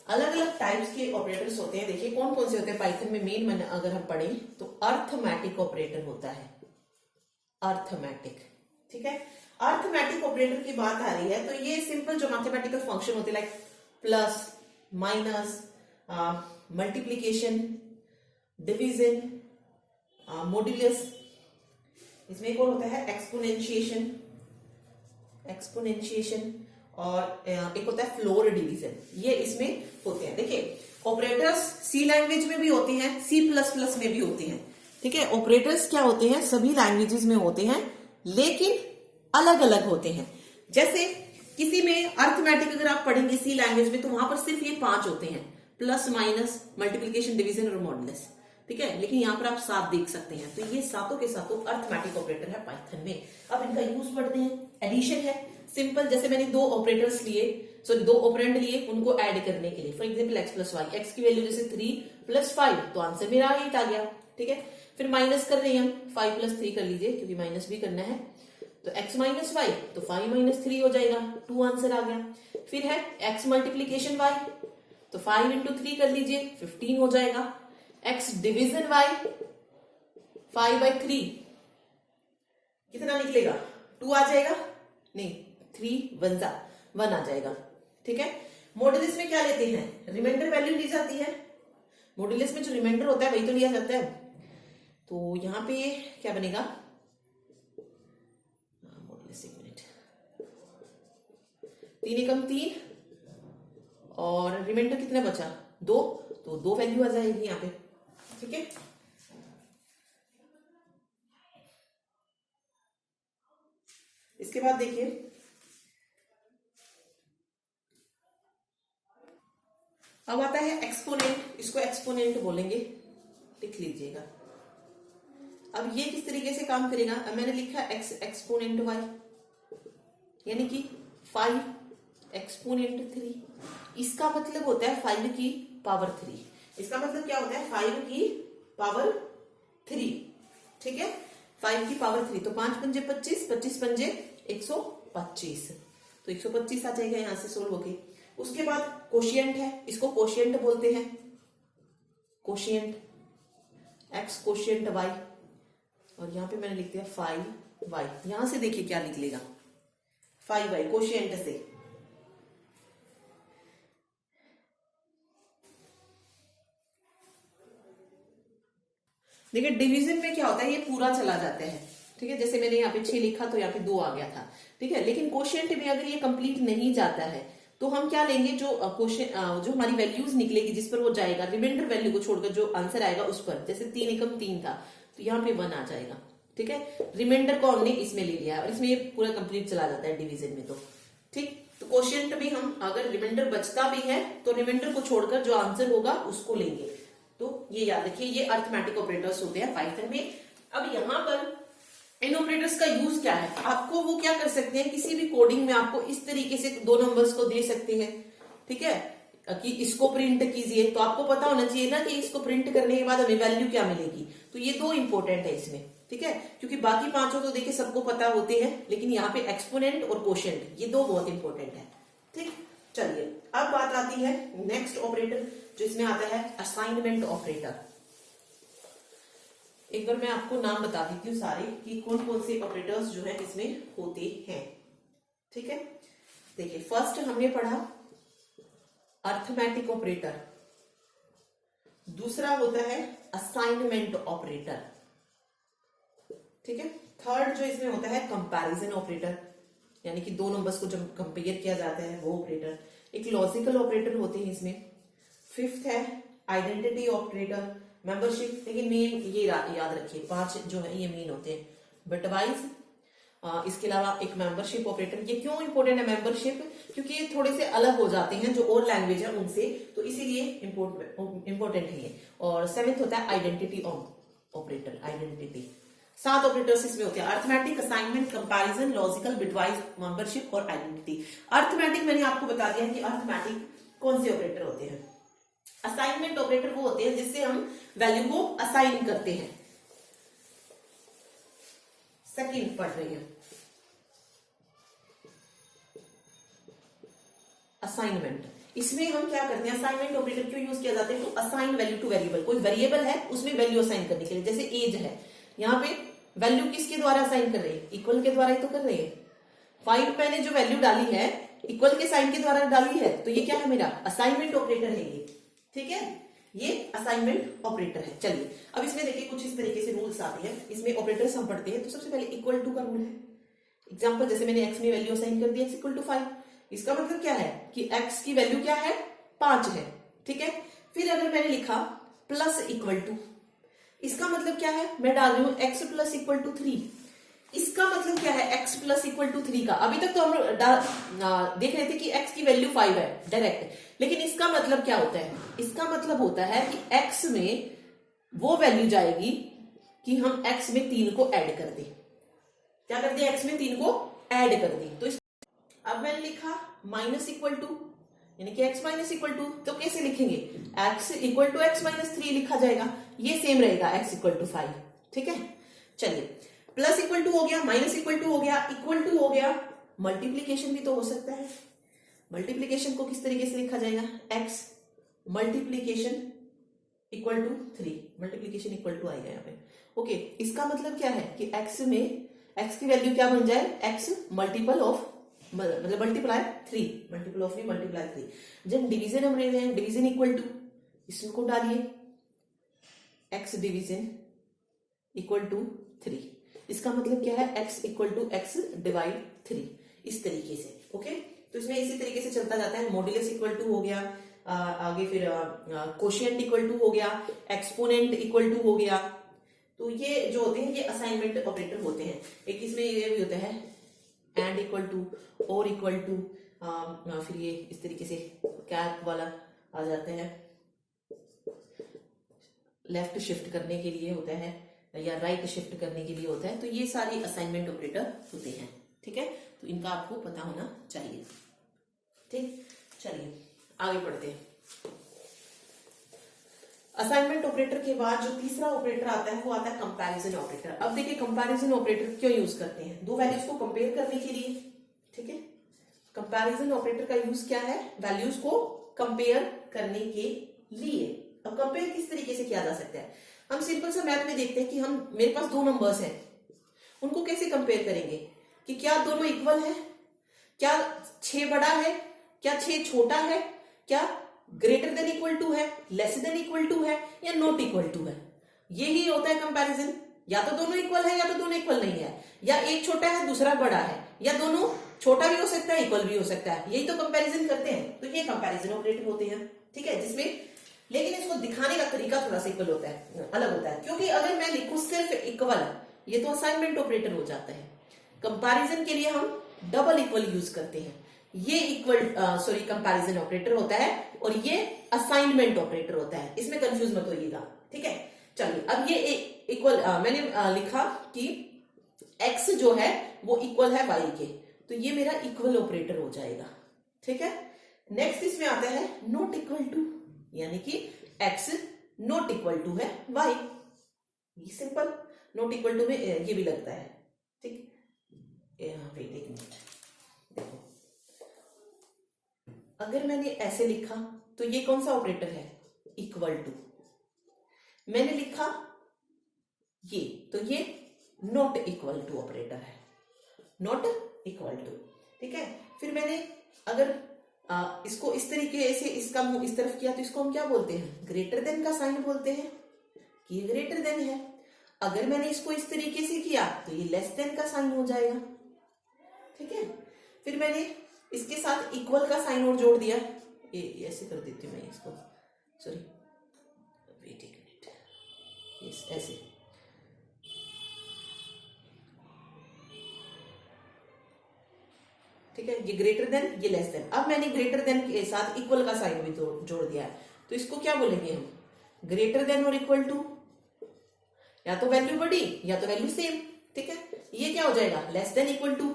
अलग अलग टाइप्स के ऑपरेटर्स होते हैं। देखिए कौन कौन से होते हैं पाइथन में। मेन अगर हम पढ़ें तो अर्थमेटिक ऑपरेटर होता है, अर्थमेटिक। ठीक है, अर्थमेटिक ऑपरेटर की बात आ रही है तो ये सिंपल जो मैथमेटिकल फंक्शन होते हैं like plus, minus, multiplication, division, modulus. इसमें एक और होता है एक्सपोनेंशिएशन, एक्सपोनेंशिएशन, और एक होता है फ्लोर डिवीजन। ये इसमें होते हैं। देखिए ऑपरेटर्स सी लैंग्वेज में भी होते हैं, C++ में भी होते हैं। ठीक है, ऑपरेटर्स क्या होते हैं? सभी लैंग्वेजेस में होते हैं, लेकिन अलग अलग होते हैं। जैसे किसी में अर्थमेटिक अगर आप पढ़ेंगे सी लैंग्वेज में तो वहां पर सिर्फ ये 5 होते हैं, प्लस, माइनस, मल्टीप्लीकेशन, डिवीजन और मॉड्यूलस। ठीक है, लेकिन यहाँ पर आप 7 देख सकते हैं। तो ये सातों के सातों अर्थमेटिक ऑपरेटर है पाइथन में। अब इनका यूज पढ़ते हैं। एडिशन है सिंपल, जैसे मैंने 2 ऑपरेटर्स लिए, सॉरी 2 ऑपरेंड लिए, उनको ऐड करने के लिए। For example x + y, x की वैल्यू जैसे 3 + 5, तो आंसर मेरा 8 आ गया। ठीक है, फिर माइनस कर रहे हैं हम, 5 + 3 कर लीजिए क्योंकि माइनस भी करना है, तो x माइनस वाई तो 5 माइनस 3 हो जाएगा, 2 आंसर आ गया। फिर है x मल्टीप्लीकेशन y, तो 5 इंटू 3 कर लीजिए 15 हो जाएगा। x डिविजन y 5/3 कितना निकलेगा, 2 आ जाएगा, नहीं 3 1 आ जाएगा। ठीक है, मॉडुलस में क्या लेते हैं, रिमाइंडर वैल्यू ली जाती है। मॉडुलस में जो रिमाइंडर होता है वही तो लिया जाता है। तो यहां पे क्या बनेगा, मॉडुलस, एक मिनट, 3 एकम 3 और रिमाइंडर कितना बचा 2, तो 2 वैल्यू आ जाएगी यहाँ पे। ठीक है, इसके बाद देखिए अब आता है एक्सपोनेंट, इसको एक्सपोनेंट बोलेंगे, लिख लीजिएगा। अब ये किस तरीके से काम करेगा, अब मैंने लिखा x एक्सपोनेंट y यानी कि 5 एक्सपोनेंट 3, इसका मतलब होता है 5 की पावर 3। इसका मतलब क्या होता है, 5 की पावर 3। ठीक है, 5 की पावर 3, तो 5 पंजे 25, 25 पंजे 125, तो 125 आ जाएगा यहां से सोल्व होके। उसके बाद कोशिएंट है, इसको कोशिएंट बोलते हैं, कोशिएंट x कोशिएंट y, और यहां पे मैंने लिख दिया 5y। यहां से देखिए क्या निकलेगा, 5y कोशिएंट से। देखिए डिवीजन में क्या होता है, ये पूरा चला जाता है। ठीक है, जैसे मैंने यहाँ पे 6 लिखा तो यहाँ पे 2 आ गया था। ठीक है, लेकिन कोशिएंट में अगर ये कंप्लीट नहीं जाता है तो हम क्या लेंगे, जो क्वेश्चन जो हमारी वैल्यूज निकलेगी जिस पर वो जाएगा, रिमाइंडर वैल्यू को छोड़कर जो आंसर आएगा उस पर, जैसे 3 एकम 3 था तो यहाँ पे 1 आ जाएगा। ठीक है, रिमाइंडर को हमने इसमें ले लिया और इसमें ये पूरा कंप्लीट चला जाता है डिवीजन में। तो ठीक, तो क्वोशिएंट भी हम अगर रिमाइंडर बचता भी है तो रिमाइंडर को छोड़कर जो आंसर होगा उसको लेंगे। तो ये याद रखिए, ये अरिथमेटिक ऑपरेटर्स होते हैं पाइथन में। अब यहाँ पर इन ऑपरेटर्स का यूज क्या है, आपको वो क्या कर सकते हैं, किसी भी कोडिंग में आपको इस तरीके से 2 नंबर्स को दे सकते हैं। ठीक है, कि इसको प्रिंट कीजिए, तो आपको पता होना चाहिए ना कि इसको प्रिंट करने के बाद हमें वैल्यू क्या मिलेगी। तो ये 2 इंपॉर्टेंट है इसमें। ठीक है, क्योंकि बाकी 5 तो देखिए सबको पता होते हैं, लेकिन यहाँ पे एक्सपोनेंट और कोशिएंट ये 2 बहुत इंपॉर्टेंट है। ठीक, चलिए अब बात आती है नेक्स्ट ऑपरेटर, जो इसमें आता है असाइनमेंट ऑपरेटर। एक बार मैं आपको नाम बता देती हूँ सारे कि कौन कौन से ऑपरेटर्स जो है इसमें होते हैं। ठीक है, देखिए फर्स्ट हमने पढ़ा अरिथमेटिक ऑपरेटर, दूसरा होता है असाइनमेंट ऑपरेटर। ठीक है, थर्ड जो इसमें होता है कंपैरिजन ऑपरेटर, यानी कि 2 नंबर्स को जब कंपेयर किया जाता है वो ऑपरेटर। एक लॉजिकल ऑपरेटर होते हैं इसमें। फिफ्थ है आइडेंटिटी ऑपरेटर, मेंबरशिप, लेकिन मेन ये याद रखिए 5 जो है ये मेन होते हैं, बिटवाइज। इसके अलावा एक मेंबरशिप ऑपरेटर, ये क्यों इंपॉर्टेंट है मेंबरशिप, क्योंकि ये थोड़े से अलग हो जाते हैं जो और लैंग्वेज है उनसे, तो इसीलिए इंपॉर्टेंट है ये। और 7th होता है आइडेंटिटी ऑपरेटर, आइडेंटिटी। 7 ऑपरेटर्स इसमें होते हैं, arithmetic, assignment, comparison, logical, bitwise, membership और आइडेंटिटी। अरिथमेटिक मैंने आपको बता दिया कि अरिथमेटिक कौन से ऑपरेटर होते हैं। असाइनमेंट ऑपरेटर वो होते हैं जिससे हम वैल्यू को असाइन करते हैं। सेकंड पढ़ रही है असाइनमेंट। इसमें हम क्या करते हैं, असाइनमेंट ऑपरेटर क्यों यूज किया जाता है, तो असाइन वैल्यू टू वेरिएबल। कोई वेरिएबल है उसमें वैल्यू असाइन करने के लिए, जैसे एज है, यहाँ पे वैल्यू किसके द्वारा असाइन कर रहे हैं, इक्वल के द्वारा ही तो कर रहे हैं। 5 मैंने जो वैल्यू डाली है इक्वल के साइन के द्वारा डाली है, तो ये क्या है, मेरा असाइनमेंट ऑपरेटर है ये। ठीक है, ये असाइनमेंट ऑपरेटर है। चलिए अब इसमें देखिए कुछ इस तरीके से रूल्स आते हैं, इसमें ऑपरेटर्स हम पढ़ते हैं। तो सबसे पहले इक्वल टू का रूल है। एग्जांपल जैसे मैंने x में वैल्यू असाइन कर दी x इक्वल टू 5, इसका मतलब क्या है कि x की वैल्यू क्या है, 5 है। ठीक है, फिर अगर मैंने लिखा प्लस इक्वल टू, इसका मतलब क्या है, मैं डाल रही हूं x प्लस इक्वल टू 3, इसका मतलब क्या है x प्लस इक्वल टू 3 का। अभी तक तो हम देख रहे थे कि x की वैल्यू 5 है डायरेक्ट, लेकिन इसका मतलब क्या होता है, इसका मतलब होता है कि x में वो वैल्यू जाएगी कि हम x में 3 को ऐड कर दें। क्या कर दिया, x में 3 को ऐड कर दें। तो अब मैंने लिखा माइनस इक्वल टू, यानी कि x माइनस इक्वल टू, तो कैसे लिखेंगे, x equal to x minus 3 लिखा जाएगा, ये सेम रहेगा x इक्वल टू 5। ठीक है, चलिए प्लस इक्वल टू हो गया, माइनस इक्वल टू हो गया, इक्वल टू हो गया, मल्टीप्लीकेशन भी तो हो सकता है। मल्टीप्लीकेशन को किस तरीके से लिखा जाएगा, x multiplication equal to 3, multiplication equal to आएगा यहाँ पे। ओके, इसका मतलब क्या है कि एक्स में एक्स की वैल्यू क्या बन जाए, एक्स मल्टीपल ऑफ मतलब मल्टीप्लाई 3, मल्टीपल ऑफ मल्टीप्लाई 3। जब डिवीजन हम ले रहे हैं, डिवीजन इक्वल टू इसको डालिए, एक्स डिवीजन इक्वल टू 3, इसका मतलब क्या है, x equal to x divide 3, इस तरीके से। ओके, तो इसमें इसी तरीके से चलता जाता है। मॉड्यूलस इक्वल टू हो गया, आगे फिर कोशिएंट इक्वल टू हो गया, एक्सपोनेंट इक्वल टू हो गया। तो ये जो होते हैं ये असाइनमेंट ऑपरेटर होते हैं। एक इसमें ये भी होता है एंड इक्वल टू, और इक्वल टू, फिर ये इस तरीके से कैप वाला आ जाता है, लेफ्ट शिफ्ट करने के लिए होता है या राइट शिफ्ट करने के लिए होता है। तो ये सारी असाइनमेंट ऑपरेटर होते हैं, ठीक है। तो इनका आपको पता होना चाहिए, ठीक। चलिए आगे बढ़ते हैं। असाइनमेंट ऑपरेटर के बाद जो तीसरा ऑपरेटर आता है वो आता है कंपैरिजन ऑपरेटर। अब देखिए कंपैरिजन ऑपरेटर क्यों यूज करते हैं, दो वैल्यूज को कंपेयर करने के लिए, ठीक है। कंपैरिजन ऑपरेटर का यूज क्या है, वैल्यूज को कंपेयर करने के लिए। अब कंपेयर किस तरीके से किया जा सकता है, हम सिंपल सा मैथ में देखते हैं कि हम मेरे पास दो नंबर्स हैं, उनको कैसे कंपेयर करेंगे कि क्या दोनों इक्वल है, क्या 6 बड़ा है, क्या 6 छोटा है, क्या ग्रेटर देन इक्वल टू है, लेस देन इक्वल टू है, या नॉट इक्वल टू है। यही होता है कंपैरिजन, या तो दोनों इक्वल है या तो दोनों इक्वल नहीं है, या एक छोटा है दूसरा बड़ा है, या दोनों छोटा भी हो सकता है इक्वल भी हो सकता है। यही तो कंपैरिजन करते हैं। तो ये कंपैरिजन ऑपरेटर होते हैं, ठीक है। जिसमें लेकिन इसको दिखाने का तरीका थोड़ा सा इक्वल होता है, अलग होता है। क्योंकि अगर मैं लिखूं सिर्फ इक्वल, ये तो असाइनमेंट ऑपरेटर हो जाता है। कंपैरिजन के लिए हम डबल इक्वल यूज करते हैं। ये इक्वल कंपैरिजन ऑपरेटर होता है और ये असाइनमेंट ऑपरेटर होता है। इसमें कंफ्यूज मत होइएगा, ठीक है। चलिए अब ये इक्वल मैंने लिखा कि x जो है वो इक्वल है y के, तो ये मेरा इक्वल ऑपरेटर हो जाएगा, ठीक है। नेक्स्ट इसमें आता है नॉट इक्वल टू, यानी कि x नॉट इक्वल टू है y। ये सिंपल, नॉट इक्वल टू में ये भी लगता है, ठीक। वेट एक मिनट, देखो अगर मैंने ऐसे लिखा तो ये कौन सा ऑपरेटर है, इक्वल टू। मैंने लिखा ये, तो ये नॉट इक्वल टू ऑपरेटर है, नॉट इक्वल टू, ठीक है। फिर मैंने अगर इसको इस तरीके से इसका मुंह इस तरफ किया तो इसको हम क्या बोलते हैं, ग्रेटर देन का साइन बोलते हैं कि ये ग्रेटर देन है। अगर मैंने इसको इस तरीके से किया तो ये लेस देन का साइन हो जाएगा, ठीक है। फिर मैंने इसके साथ इक्वल का साइन और जोड़ दिया, ये ऐसे कर देती हूँ मैं इसको, सॉरी वेट एक मिनट, यस ऐसे, ठीक है। ये ग्रेटर देन, ये लेस देन। अब मैंने ग्रेटर देन के साथ इक्वल का साइन भी जोड़ दिया है, तो इसको क्या बोलेंगे हम, ग्रेटर देन और इक्वल टू, या तो वैल्यू बड़ी या तो वैल्यू सेम, ठीक है। ये क्या हो जाएगा, less than equal to,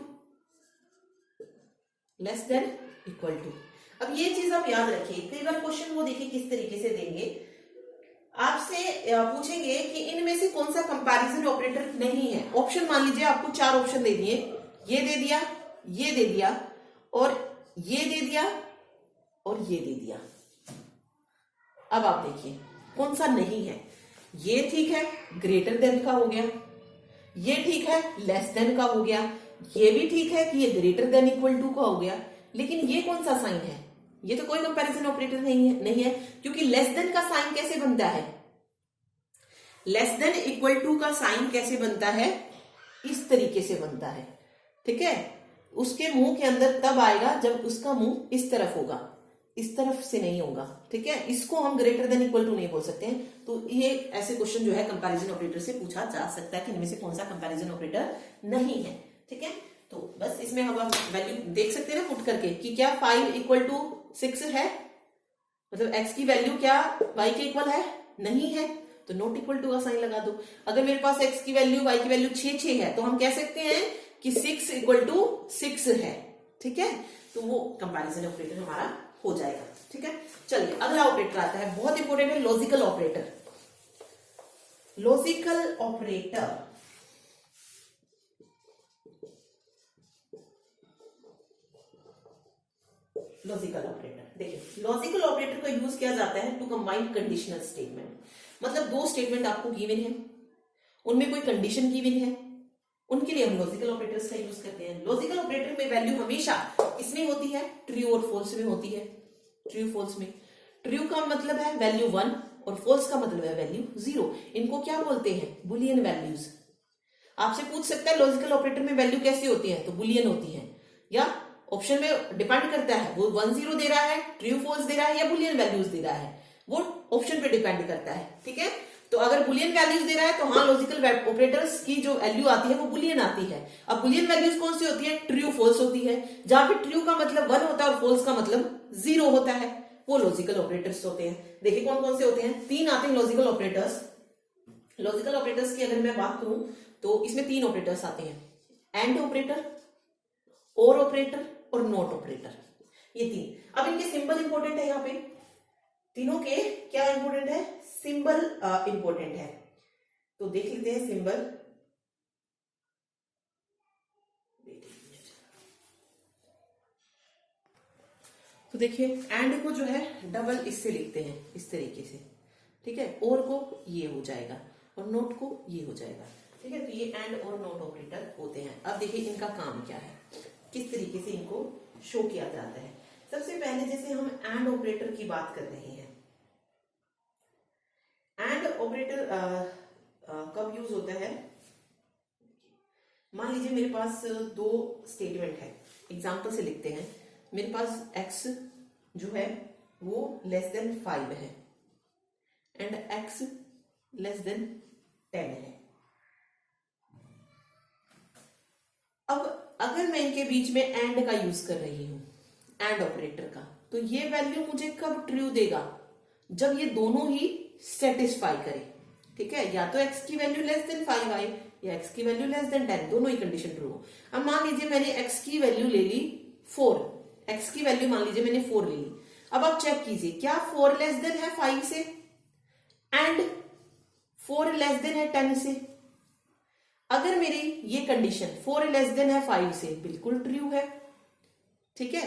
less than equal to. अब ये चीज आप याद रखिए, कई बार क्वेश्चन वो देखिए किस तरीके से देंगे, आपसे पूछेंगे कि इनमें से कौन सा कंपैरिजन ऑपरेटर नहीं है। ऑप्शन मान लीजिए आपको 4 ऑप्शन दे दिए, ये दे दिया, ये दे दिया, और ये दे दिया, और ये दे दिया। अब आप देखिए कौन सा नहीं है। ये ठीक है, ग्रेटर देन का हो गया, ये ठीक है, लेस देन का हो गया, ये भी ठीक है कि ये ग्रेटर देन इक्वल टू का हो गया, लेकिन ये कौन सा साइन है, ये तो कोई कंपैरिजन ऑपरेटर नहीं है, क्योंकि लेस देन का साइन कैसे बनता है, लेस देन इक्वल टू का साइन कैसे बनता है, इस तरीके से बनता है, ठीक है। उसके मुंह के अंदर तब आएगा जब उसका मुंह इस तरफ होगा, इस तरफ से नहीं होगा, ठीक है। इसको हम ग्रेटर देन इक्वल टू नहीं बोल सकते हैं। तो ये ऐसे क्वेश्चन जो है कंपैरिजन ऑपरेटर से पूछा जा सकता है कि इनमें से कौन सा कंपैरिजन ऑपरेटर नहीं है, ठीक है। तो बस इसमें हम वैल्यू देख सकते हैं ना पुट करके कि क्या 5 इक्वल टू 6 है, मतलब x की वैल्यू क्या y के इक्वल है, नहीं है, तो नॉट इक्वल टू का साइन लगा दो। अगर मेरे पास x की वैल्यू y की वैल्यू 6 है तो हम कह सकते हैं कि 6 इक्वल टू 6 है, ठीक है। तो वो कंपैरिजन ऑपरेटर हमारा हो जाएगा, ठीक है। चलिए अगला ऑपरेटर आता है, बहुत इंपॉर्टेंट है, logical operator. Logical operator logical operator. देखिए लॉजिकल ऑपरेटर का यूज किया जाता है टू कंबाइन कंडीशनल स्टेटमेंट। मतलब दो स्टेटमेंट आपको गिवन है, उनमें कोई कंडीशन गिवन है, उनके लिए हम लॉजिकल ऑपरेटर्स का यूज करते हैं। लॉजिकल ऑपरेटर में वैल्यू हमेशा किसमें होती है, ट्रू और फॉल्स में होती है। ट्रू फॉल्स में, ट्रू का मतलब है वैल्यू 1 और फॉल्स का मतलब है वैल्यू 0। इनको क्या बोलते हैं, बुलियन वैल्यूज। आपसे पूछ सकता है लॉजिकल ऑपरेटर में वैल्यू कैसी होती है, तो बुलियन होती है, या ऑप्शन में डिपेंड करता है वो 1 0 दे रहा है, ट्रू फॉल्स दे रहा है, या बुलियन वैल्यूज दे रहा है, वो ऑप्शन पे डिपेंड करता है। ठीक है, तो अगर बुलियन वैल्यूज दे रहा है तो हाँ लॉजिकल ऑपरेटर्स की जो वैल्यू आती है वो बुलियन आती है। अब बुलियन वैल्यूज कौन सी होती है, ट्रू फॉल्स होती है। जहां पे ट्रू का मतलब 1 होता है और फॉल्स का मतलब 0 होता है, वो लॉजिकल ऑपरेटर्स होते हैं। देखिए कौन कौन से होते हैं, 3 आते हैं लॉजिकल ऑपरेटर्स। लॉजिकल ऑपरेटर्स की अगर मैं बात करूं तो इसमें 3 ऑपरेटर्स आते हैं, एंड ऑपरेटर, और ऑपरेटर और नॉट ऑपरेटर, ये 3। अब इनके सिंबल इंपॉर्टेंट है, यहाँ पे तीनों के क्या इंपॉर्टेंट है, सिंबल इंपॉर्टेंट है। तो देख लेते हैं सिंबल। तो देखिए एंड को जो है डबल इससे लिखते हैं इस तरीके से, ठीक है, और को ये हो जाएगा और नोट को ये हो जाएगा। ठीक है, तो ये एंड और नोट ऑपरेटर होते हैं। अब देखिए इनका काम क्या है, किस तरीके से इनको शो किया जाता है। सबसे पहले जैसे हम एंड ऑपरेटर की बात कर रहे हैं, एंड ऑपरेटर कब यूज होता है, मान लीजिए मेरे पास 2 स्टेटमेंट है, एग्जांपल से लिखते हैं। मेरे पास x जो है वो लेस देन 5 है एंड x लेस देन 10 है। अब अगर मैं इनके बीच में एंड का यूज कर रही हूं, एंड ऑपरेटर का, तो ये वैल्यू मुझे कब ट्रू देगा, जब ये दोनों ही सेटिस्फाई करे। ठीक है, या तो x की वैल्यू लेस देन 5 आए या x की वैल्यू लेस देन 10, दोनों ही कंडीशन ट्रू हो। अब मान लीजिए मैंने x की वैल्यू ले ली 4, x की वैल्यू मान लीजिए मैंने 4 ले ली। अब आप चेक कीजिए क्या 4 लेस देन है 5 से, एंड 4 लेस देन है 10 से। अगर मेरी ये कंडीशन 4 लेस देन है 5 से, बिल्कुल ट्रू है। ठीक है,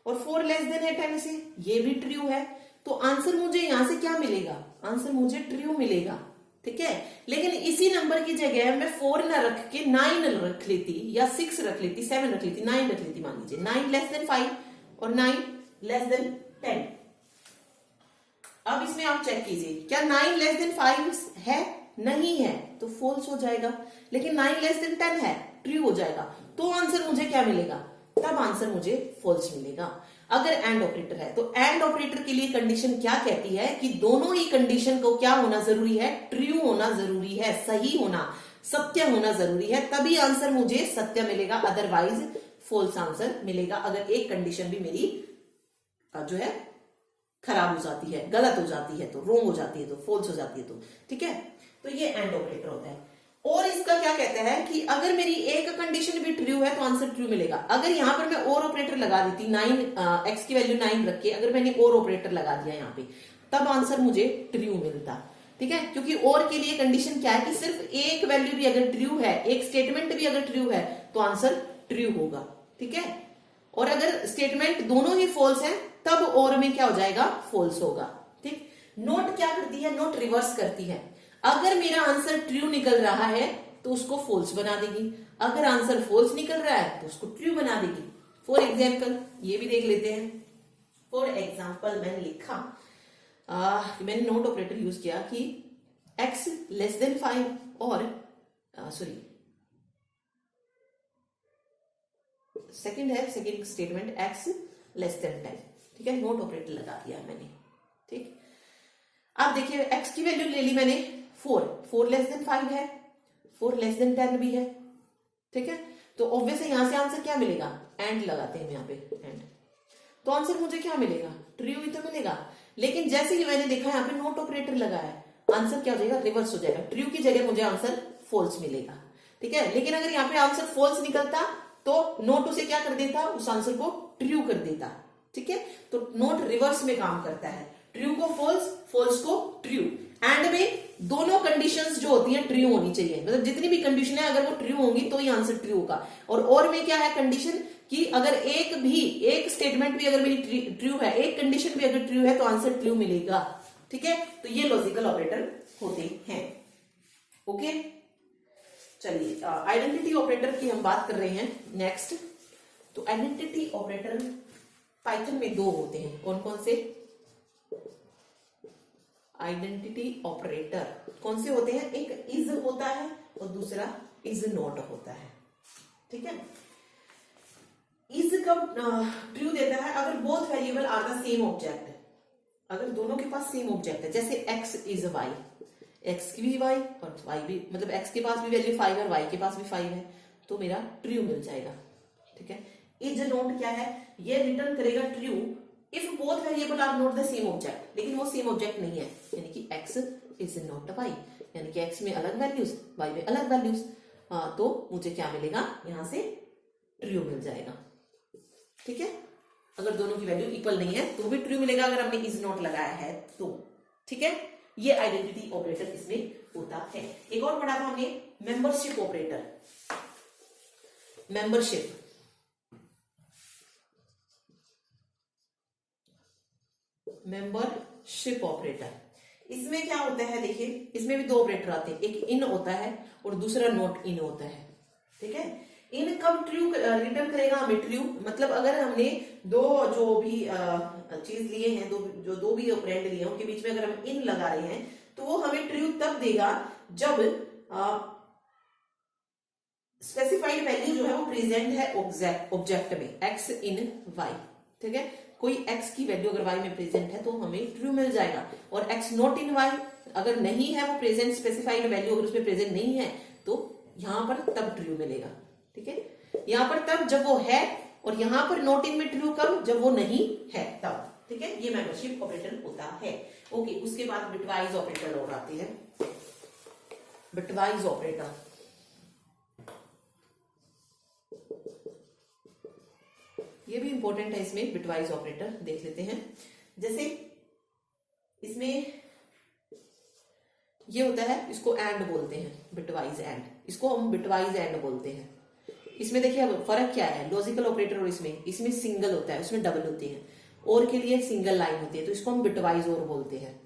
और 4 लेस देन है 10 से, ये भी ट्रू है। तो आंसर मुझे यहां से क्या मिलेगा, आंसर मुझे ट्रू मिलेगा। ठीक है, लेकिन इसी नंबर की जगह मैं 4 ना रख के 9 रख लेती, या 6 रख लेती, 7 रख लेती, 9 रख लेती। मान लीजिए 9 लेस देन 5 और 9 लेस देन 10। अब इसमें आप चेक कीजिए क्या 9 लेस देन 5 है, नहीं है, तो फॉल्स हो जाएगा। लेकिन 9 लेस देन 10 है, ट्रू हो जाएगा। तो आंसर मुझे क्या मिलेगा, तब आंसर मुझे फॉल्स मिलेगा अगर एंड ऑपरेटर है। तो एंड ऑपरेटर के लिए कंडीशन क्या कहती है कि दोनों ही कंडीशन को क्या होना जरूरी है, ट्रू होना जरूरी है, सही होना, सत्य होना जरूरी है, तभी आंसर मुझे सत्य मिलेगा, अदरवाइज फॉल्स आंसर मिलेगा। अगर एक कंडीशन भी मेरी जो है खराब हो जाती है, गलत हो जाती है, तो रॉन्ग हो जाती है, तो फॉल्स हो जाती है, तो ठीक है, तो ये एंड ऑपरेटर होता है। और इसका क्या कहता है कि अगर मेरी एक कंडीशन भी ट्रू है तो आंसर ट्रू मिलेगा। अगर यहां पर मैं और ऑपरेटर लगा देती, 9 x की वैल्यू 9 रख के अगर मैंने और ऑपरेटर लगा दिया यहाँ पे, तब आंसर मुझे ट्रू मिलता। ठीक है, क्योंकि और के लिए कंडीशन क्या है कि सिर्फ एक वैल्यू भी अगर ट्रू है, एक स्टेटमेंट भी अगर ट्रू है तो आंसर ट्रू होगा। ठीक है, और अगर स्टेटमेंट दोनों ही फॉल्स है तब और में क्या हो जाएगा, फॉल्स होगा। ठीक, नोट क्या करती है, नोट रिवर्स करती है। अगर मेरा आंसर ट्रू निकल रहा है तो उसको फॉल्स बना देगी, अगर आंसर फॉल्स निकल रहा है तो उसको ट्रू बना देगी। फॉर एग्जाम्पल ये भी देख लेते हैं। फॉर एग्जाम्पल मैंने लिखा, मैंने नोट ऑपरेटर यूज किया कि x लेस देन 5 और सेकंड है, second statement x less than 10। ठीक है, नोट ऑपरेटर लगा दिया मैंने। ठीक, अब देखिए x की वैल्यू ले ली मैंने 4 लेस देन 5 है, 4 लेस देन 10 भी है। ठीक है, तो ऑब्वियसली यहां से आंसर क्या मिलेगा, एंड लगाते हैं यहाँ पे एंड, तो आंसर मुझे क्या मिलेगा, ट्रू ही तो मिलेगा। लेकिन जैसे ही मैंने देखा यहाँ पे नोट ऑपरेटर लगा है, आंसर क्या हो जाएगा, रिवर्स हो जाएगा, ट्रू की जगह मुझे आंसर फॉल्स मिलेगा। ठीक है, लेकिन अगर यहाँ पे आंसर फॉल्स निकलता तो नोट उसे क्या कर देता, उस आंसर को ट्रू कर देता। ठीक है, तो नोट रिवर्स में काम करता है, ट्रू को फॉल्स, फॉल्स को ट्रू। एंड में दोनों कंडीशंस जो होती हैं ट्रू होनी चाहिए, मतलब जितनी भी कंडीशन है अगर वो ट्रू होंगी तो ही आंसर ट्रू होगा। और में क्या है कंडीशन कि अगर एक स्टेटमेंट भी अगर मेरी ट्रू है, एक कंडीशन भी अगर ट्रू है तो आंसर ट्रू मिलेगा। ठीक है, तो ये लॉजिकल ऑपरेटर होते हैं। ओके, चलिए आइडेंटिटी ऑपरेटर की हम बात कर रहे हैं नेक्स्ट। तो आइडेंटिटी ऑपरेटर पाइथन में दो होते हैं, कौन कौन से? आइडेंटिटी ऑपरेटर कौन से होते हैं? एक इज होता है और दूसरा इज नॉट होता है। ठीक है, इज कब ट्रू देता है? अगर both variable are the same object, अगर दोनों के पास सेम ऑब्जेक्ट है, जैसे x इज वाई, x की भी y और y भी, मतलब x के पास भी वैल्यू 5 है और y के पास भी 5 है, तो मेरा ट्रू मिल जाएगा। ठीक है, इज नॉट क्या है? ये रिटर्न करेगा true if both variable are not the same object, लेकिन वो सेम ऑब्जेक्ट नहीं है, यानी कि x इज नॉट y, यानी कि x में अलग वैल्यूज, y में अलग वैल्यूज, तो मुझे क्या मिलेगा? यहां से ट्रू मिल जाएगा। ठीक है, अगर दोनों की वैल्यू इक्वल नहीं है तो भी ट्रू मिलेगा, अगर हमने इज नॉट लगाया है तो। ठीक है, ये आइडेंटिटी ऑपरेटर इसमें होता है। एक और पढ़ा था हमने मेंबरशिप ऑपरेटर। मेंबरशिप ऑपरेटर, इसमें क्या होता है? देखिए, इसमें भी दो ऑपरेटर आते हैं, एक इन होता है और दूसरा नॉट इन होता है। ठीक है, इन कब ट्रू रिटर्न करेगा? हमें ट्रू, मतलब अगर हमने दो जो भी चीज लिए हैं, दो भी ऑपरेंड लिए हैं, उनके बीच में अगर हम इन लगा रहे हैं तो वो हमें ट्रू तब देगा जब स्पेसिफाइड वैल्यू जो है वो प्रेजेंट है ऑब्जेक्ट में, x इन y। ठीक है, कोई x की वैल्यू अगर y में प्रेजेंट है तो हमें ट्रू मिल जाएगा, और x नॉट इन y अगर नहीं है, वो प्रेजेंट स्पेसिफाइड वैल्यू अगर उसमें प्रेजेंट नहीं है तो यहां पर तब ट्रू मिलेगा। ठीक है, यहां पर तब जब वो है, और यहां पर नॉट इन में ट्रू कब? जब वो नहीं है तब। ठीक है, ये मेंबरशिप ऑपरेटर होता है। ओके, उसके बाद बिटवाइज ऑपरेटर और आते हैं। बिटवाइज ऑपरेटर, ये भी इंपॉर्टेंट है। इसमें बिटवाइज ऑपरेटर देख लेते हैं। जैसे इसमें ये होता है, इसको एंड बोलते हैं, बिटवाइज एंड, इसको हम बिटवाइज एंड बोलते हैं। इसमें देखिए अब फर्क क्या है लॉजिकल ऑपरेटर और इसमें सिंगल होता है, उसमें डबल होती है, और के लिए सिंगल लाइन होती है, तो इसको हम बिटवाइज और बोलते हैं।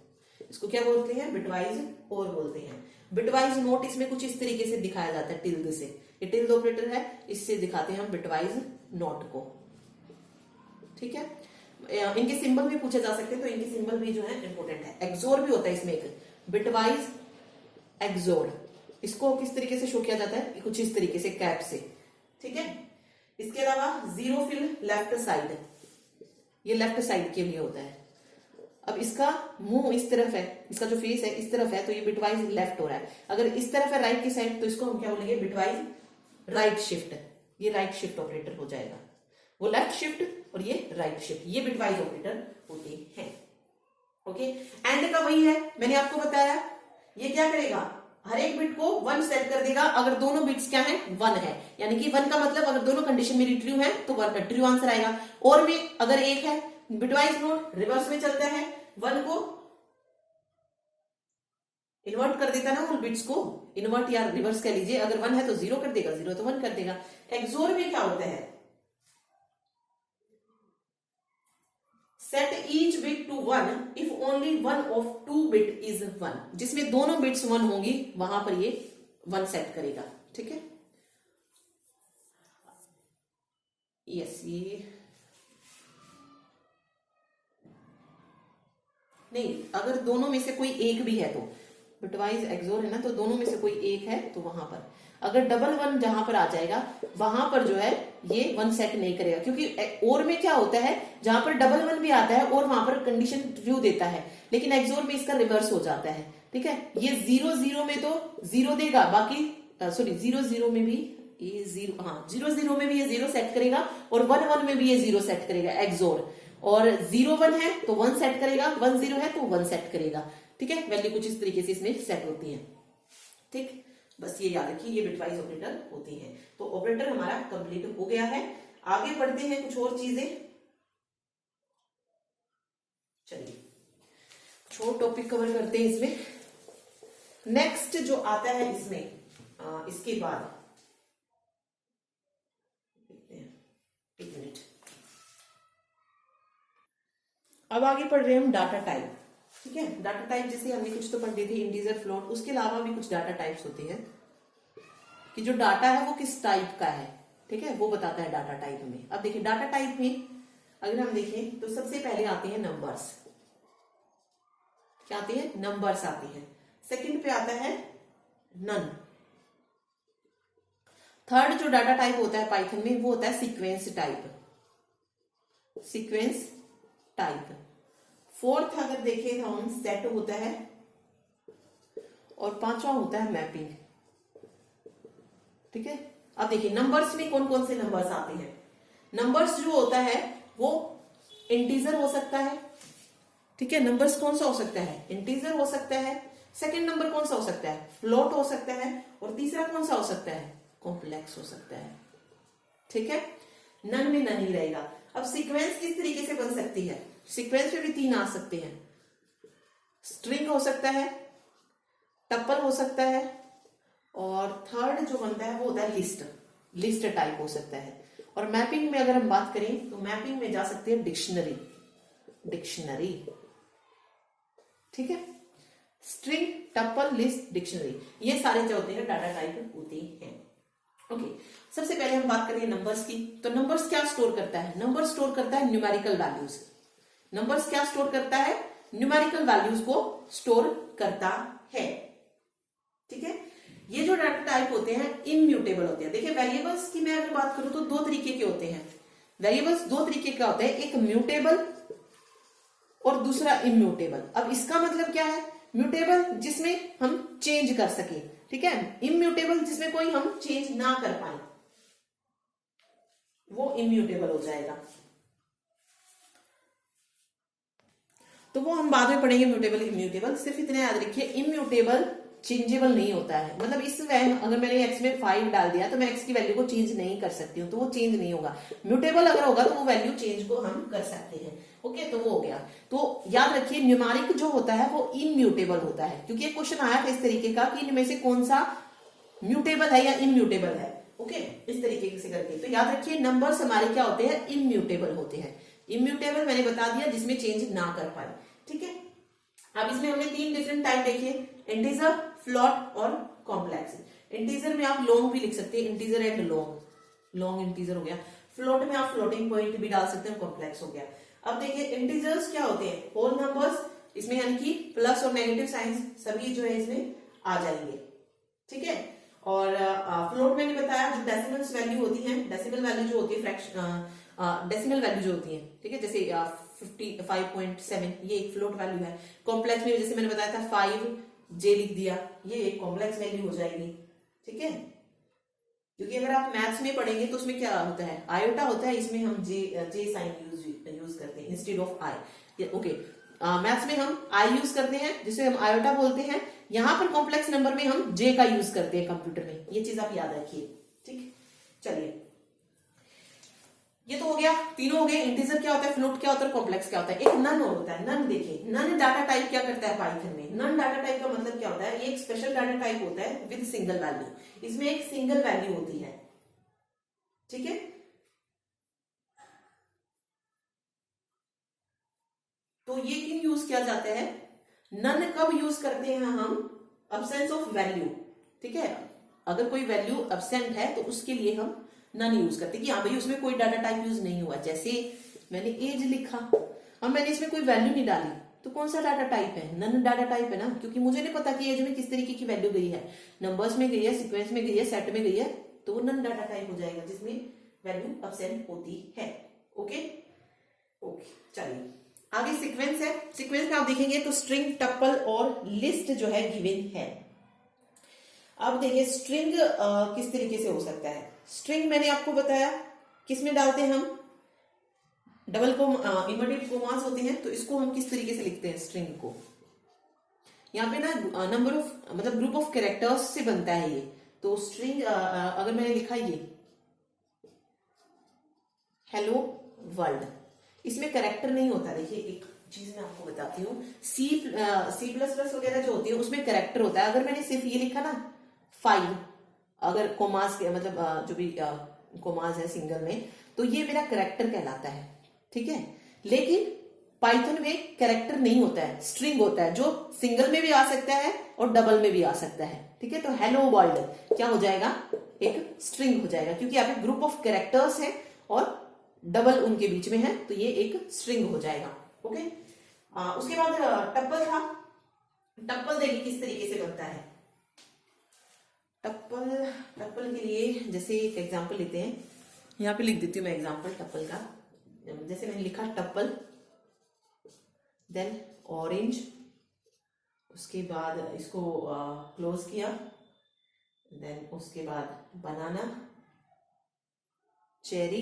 इसको क्या बोलते हैं? बिटवाइज और बोलते हैं। बिटवाइज नोट इसमें कुछ इस तरीके से दिखाया जाता है, टिल्ड से। ये टिल्ड ऑपरेटर है, इससे दिखाते हैं हम बिटवाइज नोट को। ठीक है, इनके सिंबल भी पूछे जा सकते हैं, तो इनके सिंबल भी जो है इंपॉर्टेंट है। एक्सोर भी होता है इसमें एक, बिटवाइज एक्सोर, इसको किस तरीके से शो किया जाता है? कुछ इस तरीके से, कैप से। ठीक है, इसके अलावा जीरो फिल लेफ्ट साइड, ये लेफ्ट साइड के लिए होता है। अब इसका मुंह इस तरफ है, इसका जो फेस है इस तरफ है, तो ये बिटवाइज लेफ्ट हो रहा है। अगर इस तरफ है राइट की साइड, तो इसको हम क्या बोलेंगे? Bitwise right shift. ये राइट शिफ्ट ऑपरेटर हो जाएगा, वो लेफ्ट शिफ्ट और ये राइट शिफ्ट, ये बिटवाइज ऑपरेटर होते हैं। ओके, एंड का वही है, मैंने आपको बताया, ये क्या करेगा? हर एक बिट को 1 सेट कर देगा अगर दोनों बिट्स क्या है? 1 है, यानी कि 1 का मतलब अगर दोनों कंडीशन मेरी ट्रू है तो ट्रू आंसर आएगा। और में अगर 1 है, बिटवाइज नोट रिवर्स में चलता है, 1 को इन्वर्ट कर देता ना, उन बिट्स को इन्वर्ट या रिवर्स कह लीजिए। अगर 1 है तो 0 कर देगा, 0 तो 1 कर देगा। एक्सोर में क्या होता है? Set each bit to 1 if only one of 2 bit is 1, जिसमें दोनों बिट्स 1 होंगी वहां पर ये 1 सेट करेगा। ठीक है, यस, ये नहीं, अगर दोनों में से कोई एक भी है तो बिटवाइज एक्सोर है ना, तो दोनों में से कोई एक है तो वहां पर अगर डबल 1 जहां पर आ जाएगा वहां पर जो है ये 1 सेट नहीं करेगा, क्योंकि और में क्या होता है? जहां पर डबल 1 भी आता है और वहां पर कंडीशन ट्रू देता है, लेकिन एक्सोर में इसका रिवर्स हो जाता है। ठीक है, ये 0 0 में तो 0 देगा, बाकी सॉरी 0 0 में भी ये 0, हाँ 0 0 में भी ये 0 सेट करेगा, और 1 1 में भी ये 0 सेट करेगा एक्सोर। और 0 1 है तो 1 सेट करेगा, 1 0 है तो 1 सेट करेगा। ठीक है, वैल्यू कुछ इस तरीके से इसमें सेट होती है। ठीक, बस ये याद रखिए, ये बिटवाइज ऑपरेटर होती है। तो ऑपरेटर हमारा कंप्लीट हो गया है। आगे बढ़ते हैं कुछ और चीजें। चलिए कुछ और टॉपिक कवर करते हैं इसमें। नेक्स्ट जो आता है इसमें इसके बाद अब आगे पढ़ रहे हैं हम डाटा टाइप। ठीक है, डाटा टाइप जैसे हमने कुछ तो पढ़ ली थी, इंटीजर, फ्लोट, उसके अलावा भी कुछ डाटा टाइप्स होती है कि जो डाटा है वो किस टाइप का है। ठीक है, वो बताता है डाटा टाइप में। अब देखिए डाटा टाइप में अगर हम देखें तो सबसे पहले आते हैं नंबर्स। क्या आते हैं? नंबर्स आते हैं। सेकंड पे आता है नन। थर्ड जो डाटा टाइप होता है पाइथन में वो होता है sequence type. Sequence type. Fourth अगर देखें तो हम सेट होता है, और पांचवा होता है मैपिंग। ठीक है, अब देखिए नंबर्स में कौन कौन से नंबर्स आते हैं। नंबर्स जो होता है वो इंटीजर हो सकता है। ठीक है, नंबर्स कौन सा हो सकता है? इंटीजर हो सकता है। सेकंड नंबर कौन सा हो सकता है? फ्लोट हो सकता है। और तीसरा कौन सा हो सकता है? कॉम्प्लेक्स हो सकता है। ठीक है, नन में नन ही रहेगा। अब सीक्वेंस किस तरीके से बन सकती है? सीक्वेंस में भी तीन आ सकते हैं। स्ट्रिंग हो सकता है, टप्पल हो सकता है, और थर्ड जो बनता है वो होता है लिस्ट। लिस्ट टाइप हो सकता है। और मैपिंग में अगर हम बात करें तो मैपिंग में जा सकते हैं डिक्शनरी। डिक्शनरी। ठीक है, स्ट्रिंग, टप्पल, लिस्ट, डिक्शनरी, ये सारे जो होते हैं डाटा टाइप होते हैं। ओके, सबसे पहले हम बात करें नंबर्स की। तो नंबर्स क्या स्टोर करता है? नंबर स्टोर करता है न्यूमेरिकल वैल्यूज। नंबर्स क्या स्टोर करता है? न्यूमेरिकल वैल्यूज को स्टोर करता है। ठीक है, ये जो डाटा टाइप होते हैं इम्यूटेबल होते हैं। देखिए वेरिएबल्स की मैं अगर बात करूं तो दो तरीके के होते हैं। वेरिएबल्स दो तरीके का होता है, एक म्यूटेबल और दूसरा इम्यूटेबल। अब इसका मतलब क्या है? म्यूटेबल जिसमें हम चेंज कर सके। ठीक है, इम्यूटेबल जिसमें कोई हम चेंज ना कर पाए, वो इम्यूटेबल हो जाएगा। तो वो हम बाद में पढ़ेंगे म्यूटेबल इम्यूटेबल। सिर्फ इतना याद रखिए, इम्यूटेबल चेंजेबल नहीं होता है। मतलब इस अगर मैंने एक्स में 5 डाल दिया तो मैं एक्स की वैल्यू को चेंज नहीं कर सकती हूँ, तो वो चेंज नहीं होगा। म्यूटेबल अगर होगा तो वो वैल्यू चेंज को हम कर सकते हैं। ओके, तो वो हो गया। तो याद रखिए न्यूमेरिक जो होता है वो इम्यूटेबल होता है, क्योंकि एक क्वेश्चन आया था इस तरीके का कि इनमें से कौन सा म्यूटेबल है या इम्यूटेबल है। ओके, इस तरीके से करके तो याद रखिए नंबर्स हमारे क्या होते हैं? इम्यूटेबल होते हैं। इम्यूटेबल मैंने बता दिया जिसमें चेंज ना कर पाए। ठीक है, अब इसमें हमने तीन डिफरेंट टाइप देखे, इंटीजर, फ्लोट और कॉम्प्लेक्स। इंटीजर में आप लॉन्ग भी लिख सकते हैं, integer and long. Long integer हो गया। फ्लोट में आप फ्लोटिंग पॉइंट भी डाल सकते हैं, कॉम्प्लेक्स हो गया। अब देखिए इंटीजर्स क्या होते हैं? होल नंबर्स, इसमें यानी कि प्लस और नेगेटिव साइंस सभी जो है इसमें आ जाएंगे। ठीक है, और फ्लोट मैंने बताया जो डेसिमल्स वैल्यू होती है, डेसिमल वैल्यू जो होती है, फ्रैक्शन डेसिमल वैल्यू जो होती है। ठीक है, जैसे 55.7 ये एक फ्लोट वैल्यू है। कॉम्प्लेक्स में जैसे मैंने बताया था 5j लिख दिया, ये एक कॉम्प्लेक्स वैल्यू हो जाएगी। ठीक है, क्योंकि अगर आप मैथ्स में पढ़ेंगे तो उसमें क्या होता है? आयोटा होता है, इसमें हम जे साइन यूज करते हैं instead of I. Okay, maths में हम आई यूज करते हैं जिसे हम आयोटा बोलते हैं। यहां पर कॉम्प्लेक्स नंबर में हम जे का यूज करते हैं कंप्यूटर में। ये चीज आप याद रखिए। ठीक, चलिए ये तो हो गया, तीनों हो गए। इंटीजर क्या होता है, फ्लोट क्या होता है, कॉम्प्लेक्स क्या होता है। एक नन और होता है। नन देखिए, नन डाटा टाइप क्या करता है पाइथन में? नन डाटा टाइप का मतलब क्या होता है? एक स्पेशल डाटा टाइप होता है विद सिंगल वैल्यू। इसमें एक सिंगल वैल्यू होती है। ठीक है, तो ये क्यों यूज किया जाता है? नन कब यूज करते हैं हम? Absence of value. ठीक है, अगर कोई वैल्यू अब्सेंट है तो उसके लिए हम नन यूज करते हैं कि हाँ भाई उसमें कोई डाटा टाइप यूज नहीं हुआ। जैसे मैंने एज लिखा, अब मैंने इसमें कोई वैल्यू नहीं डाली, तो कौन सा डाटा टाइप है? नन डाटा टाइप है ना, क्योंकि मुझे नहीं पता कि एज में किस तरीके की वैल्यू गई है। नंबर्स में गई है, सीक्वेंस में गई है, सेट में गई है, तो वो नन डाटा टाइप हो जाएगा जिसमें वैल्यू अब्सेंट होती है। ओके ओके, चलिए आगे सीक्वेंस है। सीक्वेंस में आप देखेंगे तो स्ट्रिंग, टप्पल और लिस्ट जो है गिवन है। अब देखिए स्ट्रिंग किस तरीके से हो सकता है। स्ट्रिंग मैंने आपको बताया किस में डालते हैं हम? डबल इन्वर्टेड कोमास होते हैं, तो इसको हम किस तरीके से लिखते हैं स्ट्रिंग को? यहाँ पे ना नंबर ऑफ मतलब ग्रुप ऑफ कैरेक्टर्स से बनता है ये। तो स्ट्रिंग अगर मैंने लिखा ये हेलो वर्ल्ड, इसमें कैरेक्टर नहीं होता। देखिए एक चीज मैं आपको बताती हूँ, C++ वगैरह जो होती है उसमें कैरेक्टर होता है। अगर मैंने सिर्फ ये लिखा ना 5, अगर कोमास के मतलब जो भी कोमास है सिंगल में, तो ये मेरा कैरेक्टर कहलाता है। ठीक है, लेकिन पाइथन में कैरेक्टर नहीं होता है, स्ट्रिंग होता है, जो सिंगल में भी आ सकता है और डबल में भी आ सकता है। ठीक है, तो हेलो वर्ल्ड क्या हो जाएगा, एक स्ट्रिंग हो जाएगा, क्योंकि यहाँ पे ग्रुप ऑफ कैरेक्टर्स है और डबल उनके बीच में है, तो ये एक स्ट्रिंग हो जाएगा। ओके, उसके बाद टप्पल था। टप्पल देखिए किस तरीके से बनता है। टप्पल के लिए जैसे एक एग्जांपल लेते हैं, यहाँ पे लिख देती हूँ मैं एग्जांपल टप्पल का। जैसे मैंने लिखा टप्पल, देन ऑरेंज, उसके बाद इसको क्लोज किया, देन उसके बाद बनाना, चेरी।